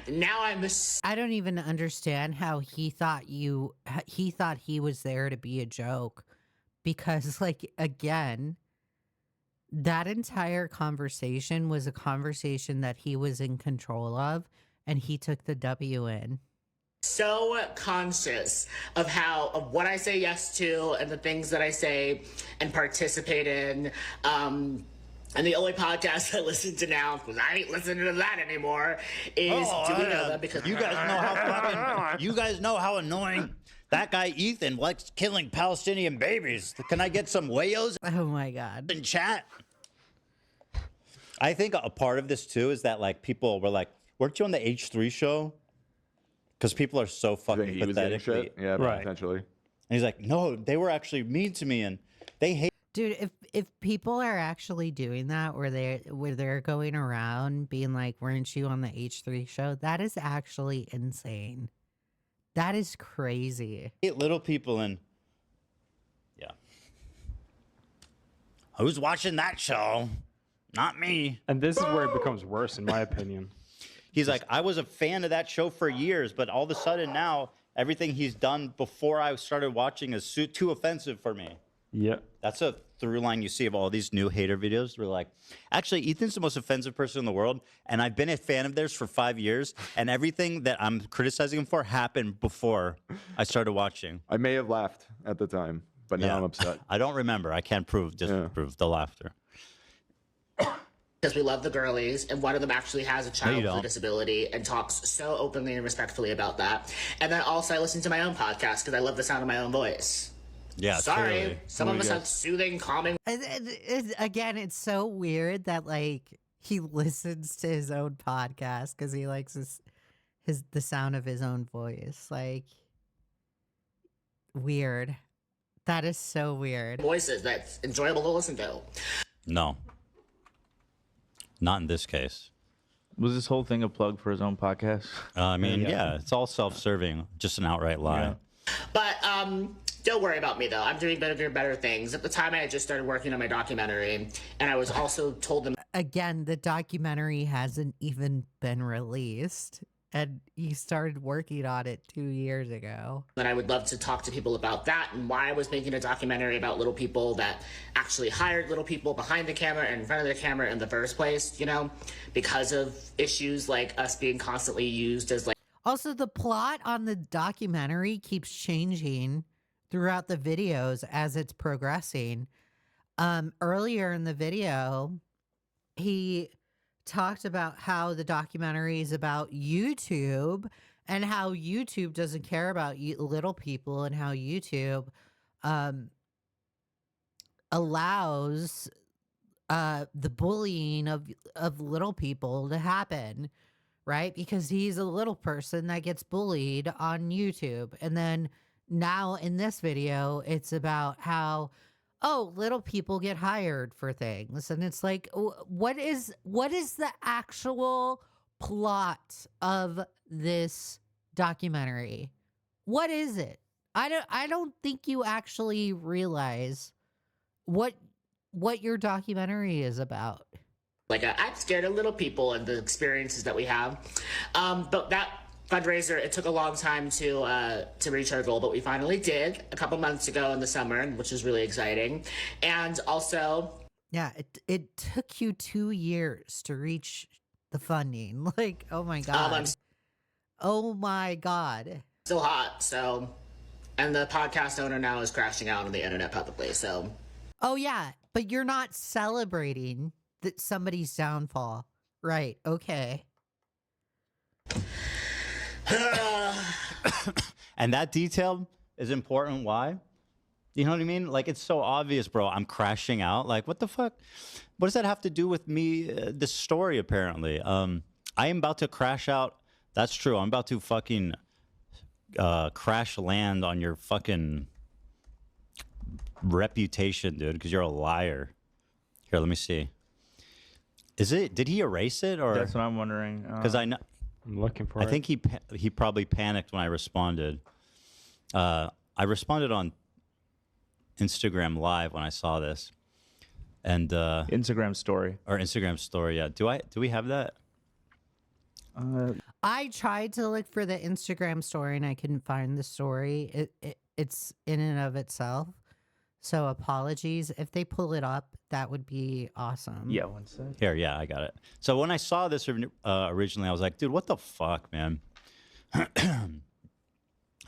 now I
don't even understand how he thought he was there to be a joke, because like, again, that entire conversation was a conversation that he was in control of, and he took the W in.
So conscious of what I say yes to and the things that I say and participate in. And the only podcast I listen to now, because I ain't listening to that anymore, is Do We Know Them? Because
you guys know how annoying that guy Ethan likes killing Palestinian babies. Can I get some wayos?
Oh my God.
In chat. I think a part of this too is that like people were like, weren't you on the H3 show? Because people are so fucking pathetic.
Yeah,
right.
Potentially.
And he's like, no, they were actually mean to me and they hate.
Dude, if people are actually doing that, where they're going around being like, weren't you on the H3 show? That is actually insane. That is crazy.
Hate little people and yeah. Who's watching that show? Not me.
And this is where it becomes worse, in my opinion.
He's like, I was a fan of that show for years, but all of a sudden now, everything he's done before I started watching is too offensive for me.
Yeah.
That's a through line you see of all these new hater videos. We're like, actually, Ethan's the most offensive person in the world, and I've been a fan of theirs for 5 years, and everything that I'm criticizing him for happened before I started watching.
I may have laughed at the time, but now I'm upset.
I don't remember. I can't disprove the laughter.
Because we love the girlies, and one of them actually has a child with a
don't.
disability and talks so openly and respectfully about that. And then also I listen to my own podcast because I love the sound of my own voice.
Yeah,
sorry.
clearly.
Some of us have soothing, calming.
Again, it's so weird that like he listens to his own podcast because he likes the sound of his own voice. Like, weird. That is so weird.
Voices that's enjoyable to listen to.
No. Not in this case.
Was this whole thing a plug for his own podcast?
I mean, yeah, it's all self-serving, just an outright lie.
Yeah.
But don't worry about me, though. I'm doing bigger and better things. At the time, I had just started working on my documentary, and I was also told them...
Again, the documentary hasn't even been released, and he started working on it 2 years ago.
that I would love to talk to people about that and why I was making a documentary about little people that actually hired little people behind the camera and in front of the camera in the first place, you know, because of issues like us being constantly used as like...
Also, the plot on the documentary keeps changing throughout the videos as it's progressing. Earlier in the video, he talked about how the documentary is about YouTube and how YouTube doesn't care about little people and how YouTube allows the bullying of little people to happen, right? Because he's a little person that gets bullied on YouTube. And then now in this video, it's about how, oh, little people get hired for things. And it's like, what is the actual plot of this documentary? What is it? I don't think you actually realize what your documentary is about.
Like, I'm scared of little people and the experiences that we have. But that fundraiser, it took a long time to reach our goal, but we finally did a couple months ago in the summer, which is really exciting. And also...
Yeah, it took you 2 years to reach the funding. Like, oh my God. Oh my God.
Still hot, so... And the podcast owner now is crashing out on the internet publicly, so...
Oh yeah, but you're not celebrating that somebody's downfall. Right, okay.
And that detail is important. Why? You know what I mean? Like, it's so obvious, bro. I'm crashing out. Like, what the fuck? What does that have to do with me? This story, apparently. I am about to crash out. That's true. I'm about to fucking crash land on your fucking reputation, dude, because you're a liar. Here, let me see. Is it? Did he erase it, or?
That's what I'm wondering.
Because I know.
I'm looking for it.
I think he probably panicked when I responded. I responded on Instagram Live when I saw this, and
Instagram story
or Instagram story. Yeah. Do we have that?
I tried to look for the Instagram story and I couldn't find the story. It's in and of itself. So apologies. If they pull it up, that would be awesome.
Yeah, one sec.
Here, yeah, I got it. So when I saw this originally, I was like, dude, what the fuck, man? I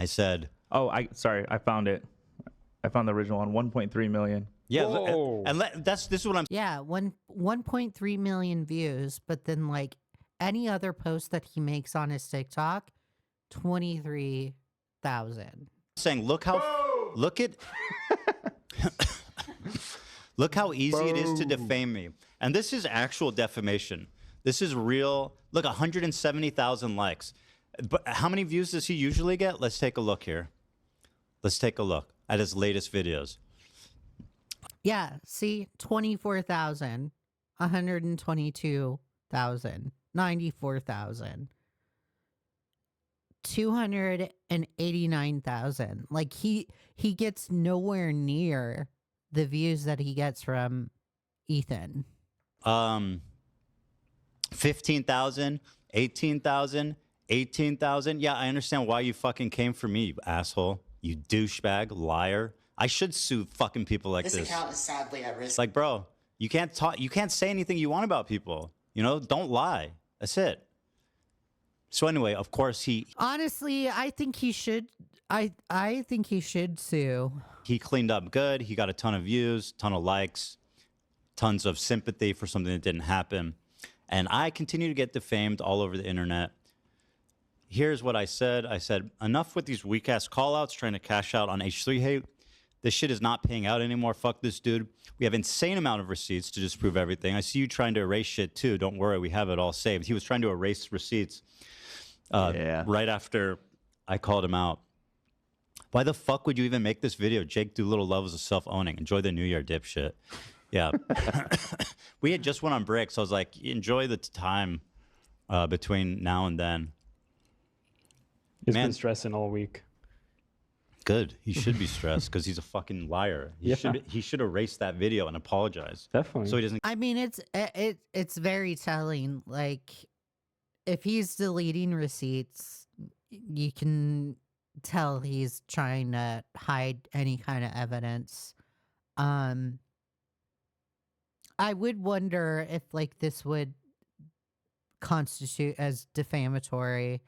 said,
oh, sorry, I found it. I found the original one, 1.3 million.
Yeah, and this is what I'm.
Yeah, 1.3 million views, but then like any other post that he makes on his TikTok, 23,000.
Saying, look how easy it is to defame me. And this is actual defamation. This is real. Look, 170,000 likes. But how many views does he usually get? Let's take a look here. Let's take a look at his latest videos.
Yeah, see, 24,000, 122,000, 94,000, 289,000. Like he gets nowhere near the views that he gets from Ethan.
15,000, 18,000, 18,000. Yeah, I understand why you fucking came for me, you asshole. You douchebag, liar. I should sue fucking people like this.
This account is sadly at risk.
Like, bro, you can't talk. You can't say anything you want about people. You know, don't lie. That's it. So anyway, of course he.
Honestly, I think he should. I think he should sue.
He cleaned up good. He got a ton of views, ton of likes, tons of sympathy for something that didn't happen, and I continue to get defamed all over the internet. Here's what I said. I said, enough with these weak-ass call-outs trying to cash out on H3 hate. This shit is not paying out anymore. Fuck this dude. We have insane amount of receipts to disprove everything. I see you trying to erase shit too. Don't worry, we have it all saved. He was trying to erase receipts right after I called him out. Why the fuck would you even make this video? Jake Doolittle levels of self-owning. Enjoy the new year, dipshit. Yeah. We had just went on break, so I was like, enjoy the time between now and then.
He's been stressing all week.
Good. He should be stressed because he's a fucking liar. He should erase that video and apologize.
Definitely.
So he doesn't.
I mean, it's very telling. Like, if he's deleting receipts, you can tell he's trying to hide any kind of evidence. I would wonder if like this would constitute as defamatory.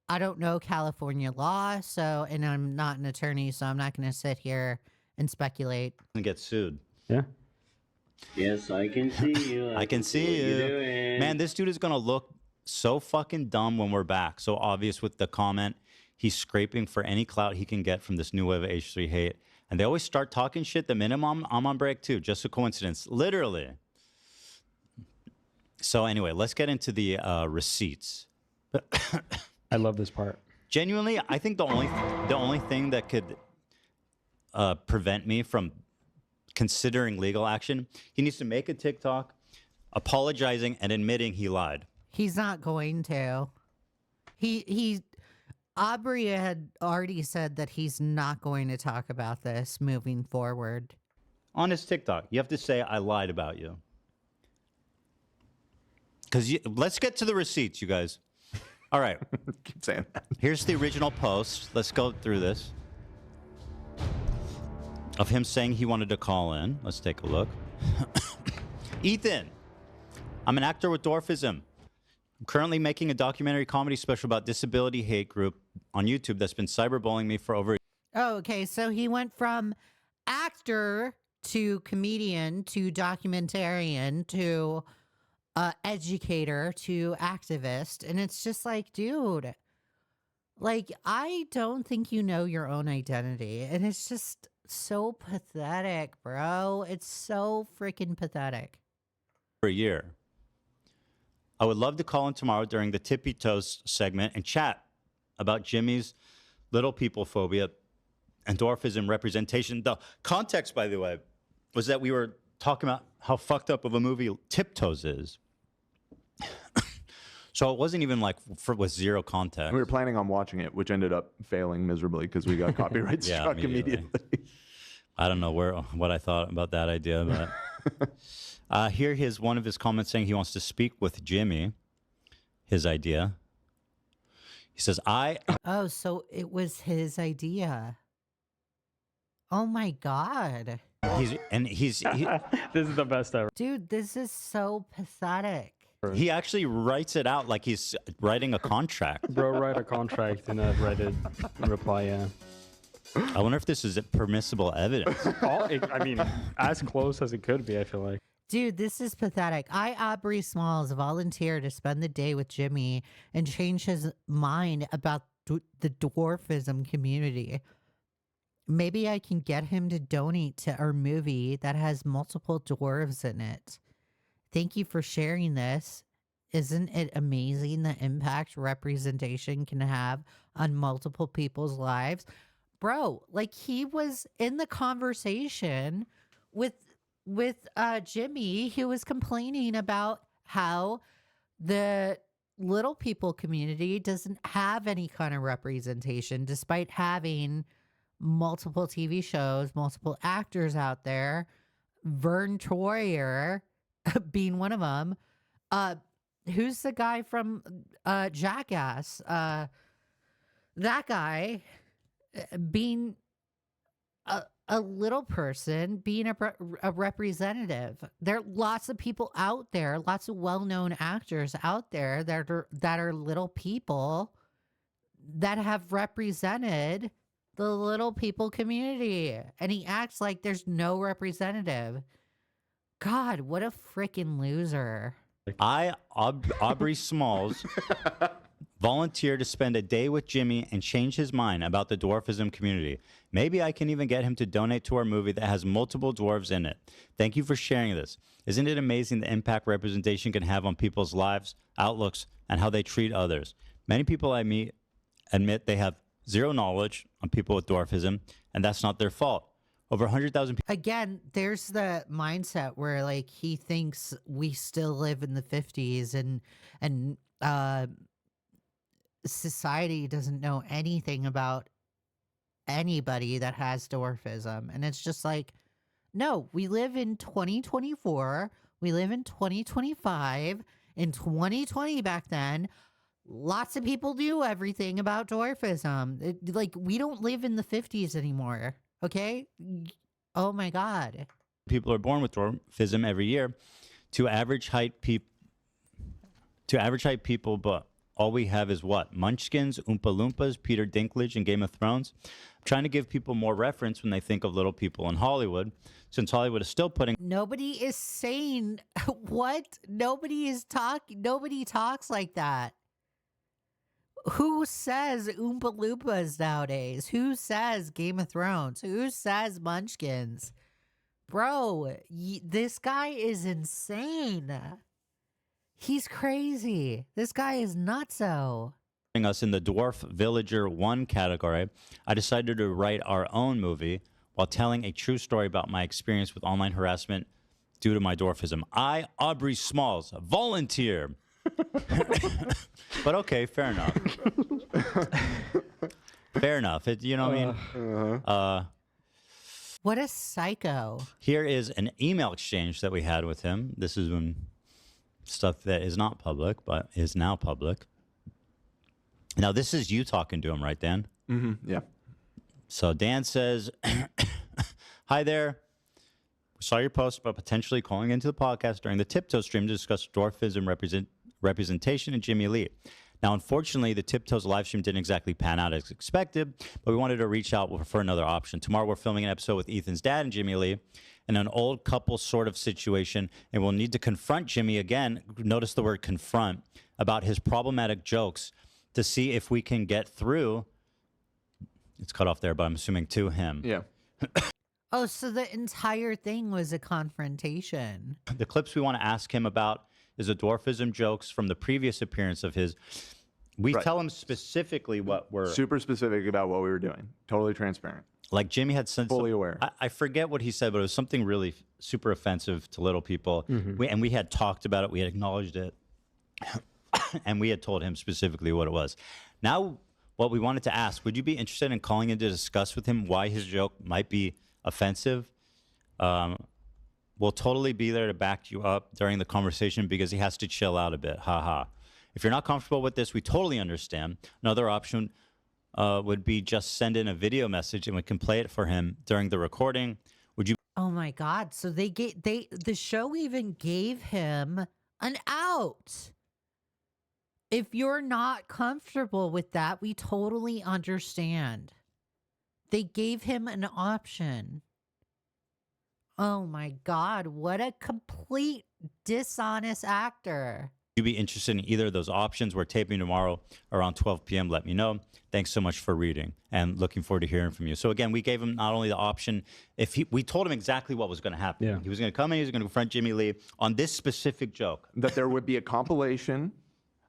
I don't know California law, so, and I'm not an attorney, so I'm not going to sit here and speculate.
And get sued.
Yeah.
Yes, I can see you.
I can see you. Man, this dude is going to look so fucking dumb when we're back. So obvious with the comment. He's scraping for any clout he can get from this new wave of H3 hate. And they always start talking shit the minute I'm on break too. Just a coincidence. Literally. So anyway, let's get into the receipts.
I love this part.
Genuinely, I think the only thing that could prevent me from considering legal action, he needs to make a TikTok apologizing and admitting he lied.
He's not going to. Aubrey had already said that he's not going to talk about this moving forward.
On his TikTok, you have to say, I lied about you. Because let's get to the receipts, you guys. All right.
Keep saying that.
Here's the original post. Let's go through this. Of him saying he wanted to call in. Let's take a look. Ethan, I'm an actor with dwarfism. I'm currently making a documentary comedy special about disability hate group on YouTube that's been cyberbullying me for over.
Oh, okay. So he went from actor to comedian to documentarian to educator to activist. And it's just like, dude, like, I don't think you know your own identity. And it's just so pathetic, bro. It's so freaking pathetic.
For a year. I would love to call in tomorrow during the Tippy Toast segment and chat about Jimmy's little people phobia and dwarfism representation. The context, by the way, was that we were talking about how fucked up of a movie Tiptoes is. So it wasn't even like with zero context.
We were planning on watching it, which ended up failing miserably because we got copyright struck immediately.
I don't know what I thought about that idea, but here is one of his comments saying he wants to speak with Jimmy. His idea. He says,
Oh, so it was his idea. Oh my God.
He's
This is the best ever.
Dude, this is so pathetic.
He actually writes it out like he's writing a contract.
Bro, write a contract and write a reply, yeah.
I wonder if this is permissible evidence.
I mean, as close as it could be, I feel like.
Dude, this is pathetic. I, Aubrey Smalls, volunteer to spend the day with Jimmy and change his mind about the dwarfism community. Maybe I can get him to donate to our movie that has multiple dwarves in it. Thank you for sharing this. Isn't it amazing the impact representation can have on multiple people's lives? Bro, like, he was in the conversation with Jimmy, who was complaining about how the little people community doesn't have any kind of representation despite having multiple TV shows, multiple actors out there, Vern Troyer being one of them. Who's the guy from Jackass? That guy being a little person, being a representative. There are lots of people out there, lots of well-known actors out there that are little people that have represented the little people community. And he acts like there's no representative. God, what a freaking loser.
Aubrey Smalls, volunteer to spend a day with Jimmy and change his mind about the dwarfism community. Maybe I can even get him to donate to our movie that has multiple dwarves in it. Thank you for sharing this. Isn't it amazing the impact representation can have on people's lives, outlooks, and how they treat others? Many people I meet admit they have zero knowledge on people with dwarfism, and that's not their fault. Over 100,000 people.
Again, there's the mindset where, like, he thinks we still live in the 50s and society doesn't know anything about anybody that has dwarfism. And it's just like, no, we live in 2024. We live in 2025. In 2020 back then, lots of people knew everything about dwarfism. Like, we don't live in the 50s anymore. Okay? Oh my God.
People are born with dwarfism every year. To average height people, but all we have is what? Munchkins, Oompa Loompas, Peter Dinklage in Game of Thrones. I'm trying to give people more reference when they think of little people in Hollywood, since Hollywood is still putting...
Nobody is saying what? Nobody talks like that. Who says Oompa Loompas nowadays? Who says Game of Thrones? Who says Munchkins? Bro, this guy is insane. He's crazy. This guy is nutso.
Us in the Dwarf Villager 1 category, I decided to write our own movie while telling a true story about my experience with online harassment due to my dwarfism. I, Aubrey Smalls, volunteer. But okay, fair enough. Fair enough. You know what I mean?
What a psycho.
Here is an email exchange that we had with him. This is when stuff that is not public, but is now public. Now, this is you talking to him, right, Dan?
Mm-hmm. Yeah.
So Dan says, hi there. Saw your post about potentially calling into the podcast during the Tiptoe stream to discuss dwarfism representation in Jimmy Lee. Now, unfortunately, the Tiptoes live stream didn't exactly pan out as expected, but we wanted to reach out for another option. Tomorrow, we're filming an episode with Ethan's dad and Jimmy Lee, in an old couple sort of situation, and we'll need to confront Jimmy again. Notice the word confront, about his problematic jokes to see if we can get through. It's cut off there, but I'm assuming to him.
Yeah.
Oh, so the entire thing was a confrontation.
The clips we want to ask him about is the dwarfism jokes from the previous appearance of his. We tell him specifically what we're...
Super specific about what we were doing. Totally transparent.
Like Jimmy had said...
Fully aware.
I forget what he said, but it was something really super offensive to little people.
Mm-hmm.
We had talked about it. We had acknowledged it. And we had told him specifically what it was. Now, what we wanted to ask, would you be interested in calling in to discuss with him why his joke might be offensive? We'll totally be there to back you up during the conversation because he has to chill out a bit. Ha. If you're not comfortable with this, we totally understand. Another option would be just send in a video message and we can play it for him during the recording. Would you?
Oh my God. So the show even gave him an out. If you're not comfortable with that, we totally understand. They gave him an option. Oh my God, what a complete dishonest actor.
Would you be interested in either of those options? We're taping tomorrow around 12 p.m. Let me know. Thanks so much for reading and looking forward to hearing from you. So again, we gave him not only the option, we told him exactly what was going to happen.
Yeah.
He was going to come in, he was going to confront Jimmy Lee on this specific joke.
That there would be a compilation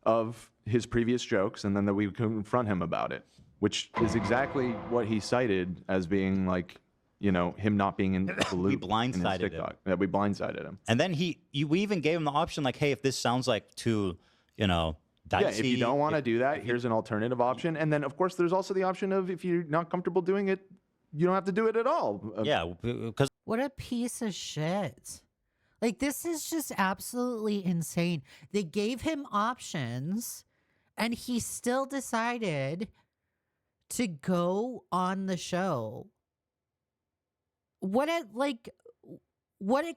of his previous jokes and then that we would confront him about it, which is exactly what he cited as being like, you know, him not being in the loop.
We blindsided him.
That we blindsided him.
And then we even gave him the option like, hey, if this sounds like too, you know, dicey.
Yeah, if you don't want to do that, here's an alternative option. And then, of course, there's also the option of if you're not comfortable doing it, you don't have to do it at all.
Yeah, because...
What a piece of shit. Like, this is just absolutely insane. They gave him options, and he still decided to go on the show. What a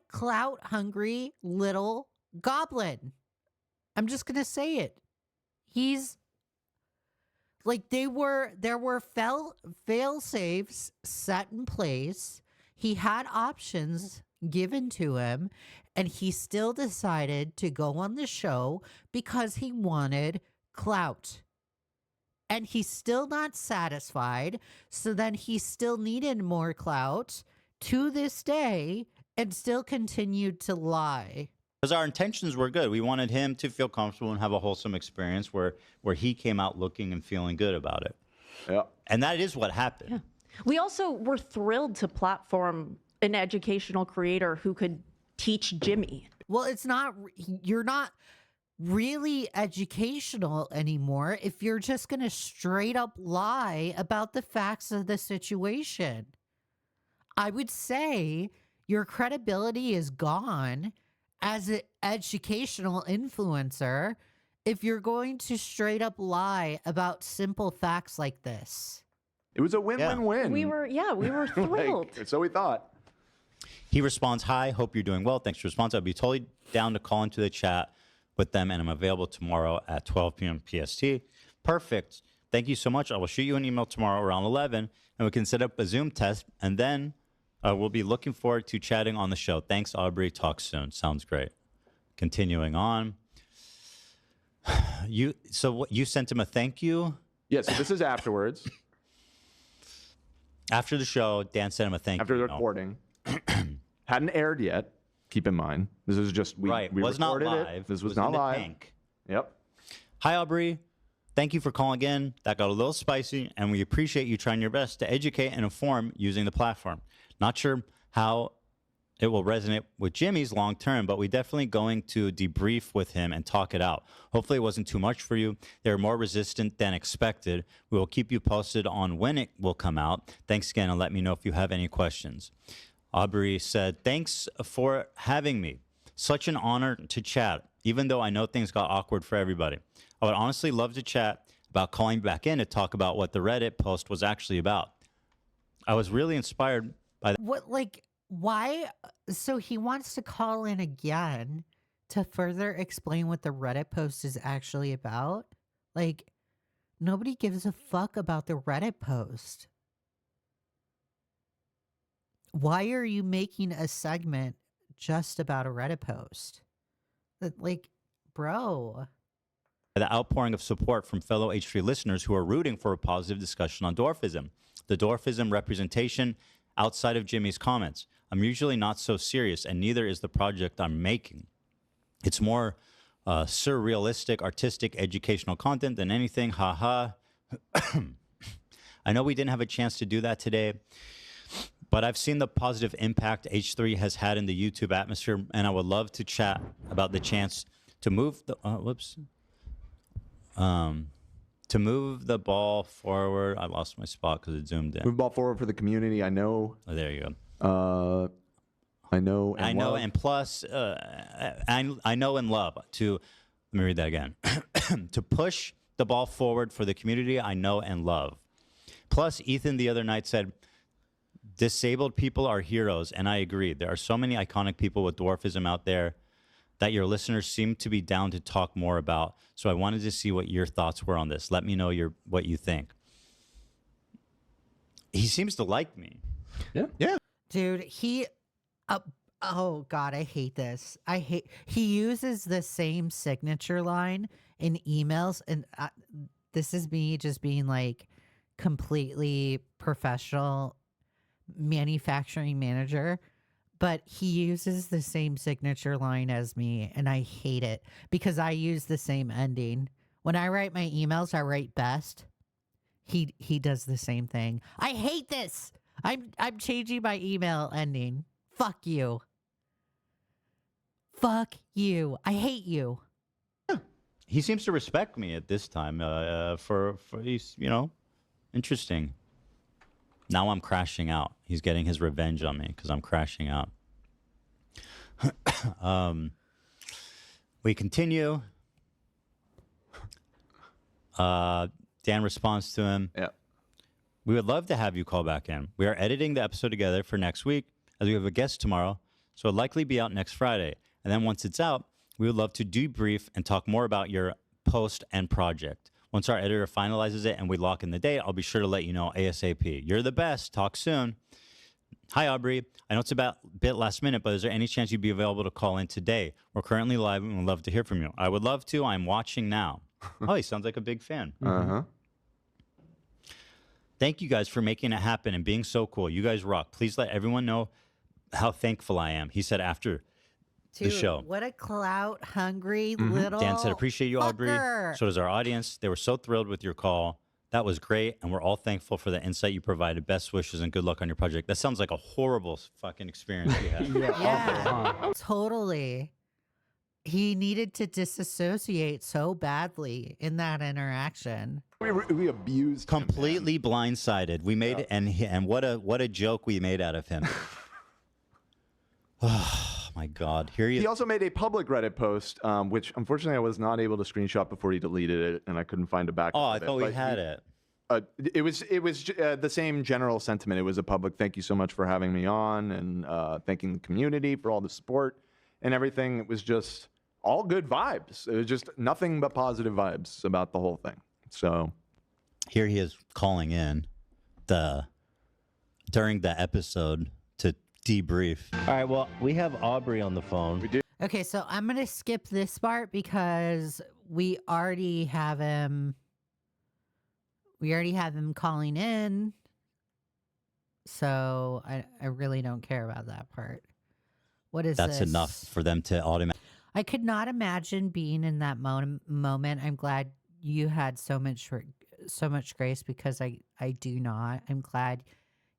clout hungry little goblin. I'm just gonna say it. He's like, there were fail safes set in place. He had options given to him, and he still decided to go on the show because he wanted clout. And he's still not satisfied, so then he still needed more clout to this day and still continued to lie.
Because our intentions were good. We wanted him to feel comfortable and have a wholesome experience where he came out looking and feeling good about it.
Yeah.
And that is what happened.
Yeah. We also were thrilled to platform an educational creator who could teach Jimmy.
Well, you're not really educational anymore if you're just going to straight up lie about the facts of the situation. I would say your credibility is gone as an educational influencer if you're going to straight up lie about simple facts like this.
It was a win-win-win.
We were thrilled.
So we thought.
He responds, hi, hope you're doing well. Thanks for the response. I'll be totally down to call into the chat with them, and I'm available tomorrow at 12 p.m. PST. Perfect. Thank you so much. I will shoot you an email tomorrow around 11, and we can set up a Zoom test, and then we'll be looking forward to chatting on the show. Thanks, Aubrey. Talk soon. Sounds great. Continuing on. You sent him a thank you?
Yeah, so this is afterwards.
After the show, Dan sent him a thank you.
After the recording. Hadn't aired yet. Keep in mind, this is just we
was not
recorded
live.
it. This was
in
not
the
live.
tank.
Yep.
Hi, Aubrey. Thank you for calling in. That got a little spicy, and we appreciate you trying your best to educate and inform using the platform. Not sure how it will resonate with Jimmy's long term, but we definitely going to debrief with him and talk it out. Hopefully it wasn't too much for you. They're more resistant than expected. We will keep you posted on when it will come out. Thanks again, and let me know if you have any questions. Aubrey said, thanks for having me. Such an honor to chat, even though I know things got awkward for everybody. I would honestly love to chat about calling back in to talk about what the Reddit post was actually about. I was really inspired by that.
What, like, why? So he wants to call in again to further explain what the Reddit post is actually about? Like, nobody gives a fuck about the Reddit post. Why are you making a segment just about a Reddit post? Like, bro.
The outpouring of support from fellow H3 listeners who are rooting for a positive discussion on dwarfism. The dwarfism representation outside of Jimmy's comments. I'm usually not so serious, and neither is the project I'm making. It's more surrealistic, artistic, educational content than anything. Haha. I know we didn't have a chance to do that today, but I've seen the positive impact H3 has had in the YouTube atmosphere, and I would love to chat about the chance to move the to move the ball forward. I lost my spot because it zoomed in.
Move the ball forward for the community. I know.
Oh, there you go.
I know. And
I know,
love.
and plus, I know and love to. Let me read that again. To push the ball forward for the community I know and love. Plus, Ethan the other night said, disabled people are heroes, and I agree. There are so many iconic people with dwarfism out there that your listeners seem to be down to talk more about. So I wanted to see what your thoughts were on this. Let me know what you think. He seems to like me.
Yeah.
Dude, oh God, I hate this. He uses the same signature line in emails, and this is me just being like completely professional manufacturing manager, but he uses the same signature line as me, and I hate it because I use the same ending. When I write my emails, I write best. He does the same thing. I hate this. I'm changing my email ending. Fuck you. Fuck you. I hate you.
He seems to respect me at this time. For he's, interesting. Now I'm crashing out. He's getting his revenge on me because I'm crashing out. We continue. Dan responds to him.
Yeah.
We would love to have you call back in. We are editing the episode together for next week as we have a guest tomorrow, so it'll likely be out next Friday. And then once it's out, we would love to debrief and talk more about your post and project. Once our editor finalizes it and we lock in the date, I'll be sure to let you know ASAP. You're the best. Talk soon. Hi, Aubrey. I know it's a bit last minute, but is there any chance you'd be available to call in today? We're currently live and would love to hear from you. I would love to. I'm watching now. Oh, he sounds like a big fan.
Uh-huh.
Thank you guys for making it happen and being so cool. You guys rock. Please let everyone know how thankful I am, he said after the show.
What a clout hungry little
Dan said, appreciate you, Aubrey.
fucker.
So does our audience. They were so thrilled with your call. That was great, and we're all thankful for the insight you provided. Best wishes and good luck on your project. That sounds like a horrible fucking experience you had.
Yeah, totally. He needed to disassociate so badly in that interaction.
We abused
completely blindsided. We made it, and what a joke we made out of him. Oh my God!
He also made a public Reddit post, which unfortunately I was not able to screenshot before he deleted it, and I couldn't find a backup.
Oh, I thought we had it.
It was the same general sentiment. It was a public thank you so much for having me on, and thanking the community for all the support and everything. It was just all good vibes. It was just nothing but positive vibes about the whole thing. So
here he is calling in during the episode to debrief.
All right, well, we have Aubrey on the phone.
We do.
Okay, so I'm going to skip this part because we already have him. We already have him calling in. So I really don't care about that part. What is
That's
this?
enough for them to automatically.
I could not imagine being in that moment. I'm glad you had so much grace because I do not. I'm glad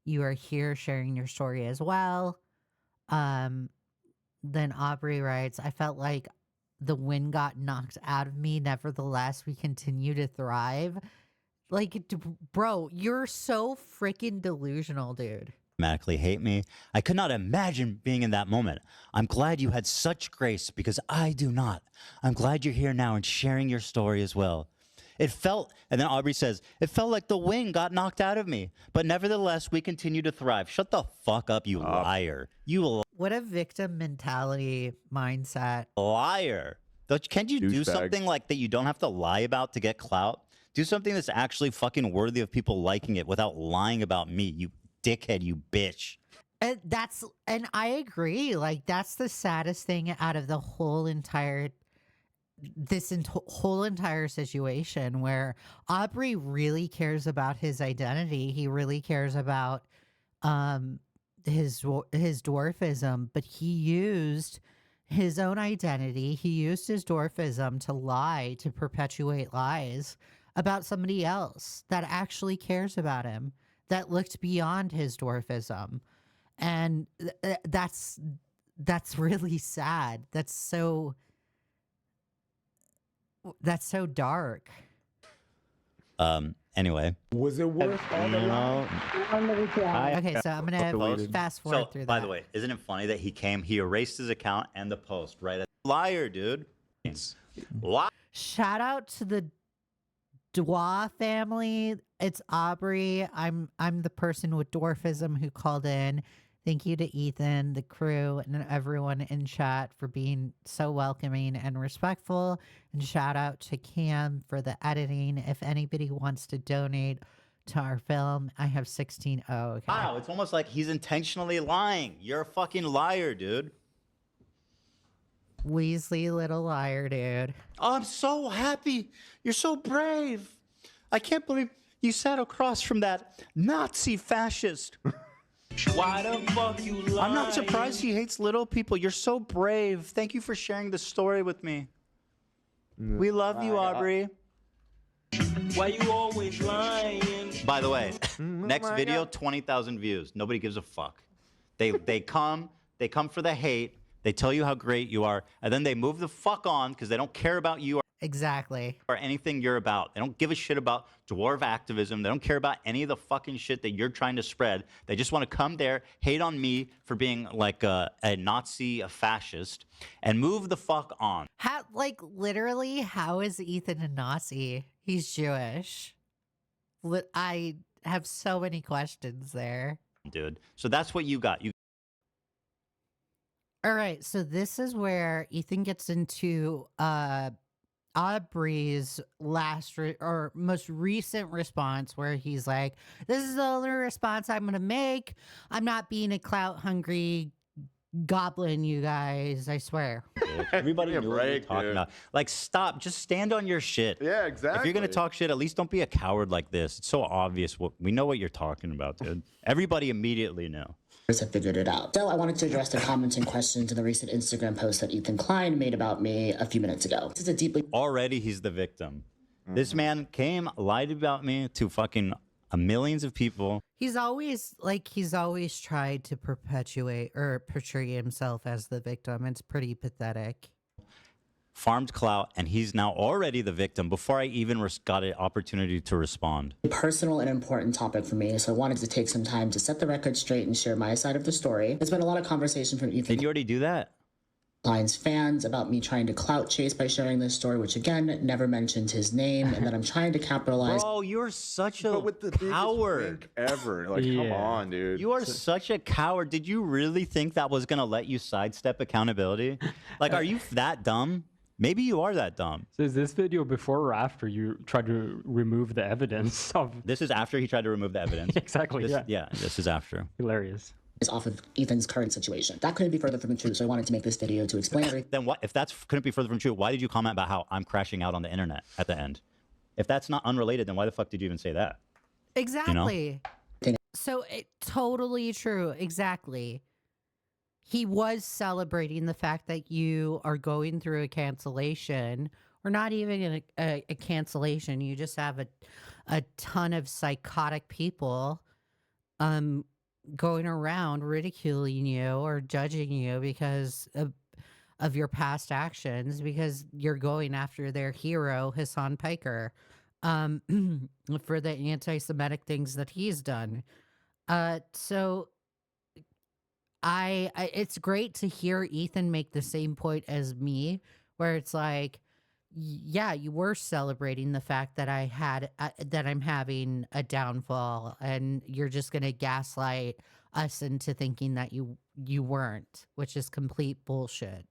you are here sharing your story as well. Then Aubrey writes, I felt like the wind got knocked out of me. Nevertheless, we continue to thrive. Like, bro, you're so freaking delusional, dude.
Automatically hate me. I could not imagine being in that moment. I'm glad you had such grace because I do not. I'm glad you're here now and sharing your story as well. It felt, and then Aubrey says, it felt like the wind got knocked out of me, but nevertheless, we continue to thrive. Shut the fuck up, you liar. You
What a victim mentality mindset.
liar. Can't you do
Douchebag.
something like that you don't have to lie about to get clout? Do something that's actually fucking worthy of people liking it without lying about me, you dickhead, you bitch.
And I agree. Like, that's the saddest thing out of the whole entire whole entire situation, where Aubrey really cares about his identity. He really cares about his dwarfism, but he used his own identity. He used his dwarfism to lie, to perpetuate lies about somebody else that actually cares about him, that looked beyond his dwarfism. And that's really sad. That's so dark.
Anyway.
Was it worth all the
Okay, so I'm gonna fast forward through that.
By the way, isn't it funny that he erased his account and the post, right? Liar, dude.
Shout out to the Dwa family. It's Aubrey. I'm the person with dwarfism who called in. Thank you to Ethan, the crew, and everyone in chat for being so welcoming and respectful. And shout out to Cam for the editing. If anybody wants to donate to our film, I have 16. Oh, okay.
Wow, it's almost like he's intentionally lying. You're a fucking liar, dude.
Weasley, little liar, dude.
Oh, I'm so happy. You're so brave. I can't believe you sat across from that Nazi fascist.
Why the fuck you lying?
I'm not surprised he hates little people. You're so brave. Thank you for sharing the story with me. We love you, Aubrey.
Why you always lying?
By the way, next video, 20,000 views. Nobody gives a fuck. They come for the hate. They tell you how great you are, and then they move the fuck on because they don't care about you
exactly
or anything you're about. They don't give a shit about dwarf activism. They don't care about any of the fucking shit that you're trying to spread. They just want to come there, hate on me for being like a Nazi, a fascist, and move the fuck on.
Literally, how is Ethan a Nazi? He's Jewish. I have so many questions there.
Dude, so that's what you got.
All right, so this is where Ethan gets into Aubrey's most recent response, where he's like, "This is the only response I'm gonna make. I'm not being a clout hungry goblin, you guys. I swear."
Everybody knew what you're talking about. Like, stop. Just stand on your shit.
Yeah, exactly.
If you're gonna talk shit, at least don't be a coward like this. It's so obvious. We know what you're talking about, dude. Everybody immediately knew.
Have figured it out. So I wanted to address the comments and questions in the recent Instagram post that Ethan Klein made about me a few minutes ago. This is a deeply...
Already he's the victim. This man lied about me to fucking millions of people.
He's always tried to perpetuate or portray himself as the victim. It's pretty pathetic.
Farmed Clout, and he's now already the victim before I even got an opportunity to respond.
A personal and important topic for me, so I wanted to take some time to set the record straight and share my side of the story. There's been a lot of conversation from Ethan.
Did you already do that?
Klein's fans about me trying to clout chase by sharing this story, which again never mentioned his name, and that I'm trying to capitalize.
Bro, you're such a coward
ever. Like, come on, dude.
You are such a coward. Did you really think that was gonna let you sidestep accountability? Like, are you that dumb? Maybe you are that dumb.
So is this video before or after you tried to remove the evidence of...
This is after he tried to remove the evidence.
Exactly,
Yeah, this is after.
Hilarious.
Is off of Ethan's current situation. That couldn't be further from the truth, so I wanted to make this video to explain everything.
Then what? If that couldn't be further from true, why did you comment about how I'm crashing out on the internet at the end? If that's not unrelated, then why the fuck did you even say that?
Exactly. You know? So totally true. Exactly. He was celebrating the fact that you are going through a cancellation, or not even a cancellation. You just have a ton of psychotic people going around ridiculing you or judging you because of your past actions, because you're going after their hero, Hassan Piker, for the anti-Semitic things that he's done. So it's great to hear Ethan make the same point as me, where it's like, yeah, you were celebrating the fact that that I'm having a downfall, and you're just gonna gaslight us into thinking that you weren't, which is complete bullshit.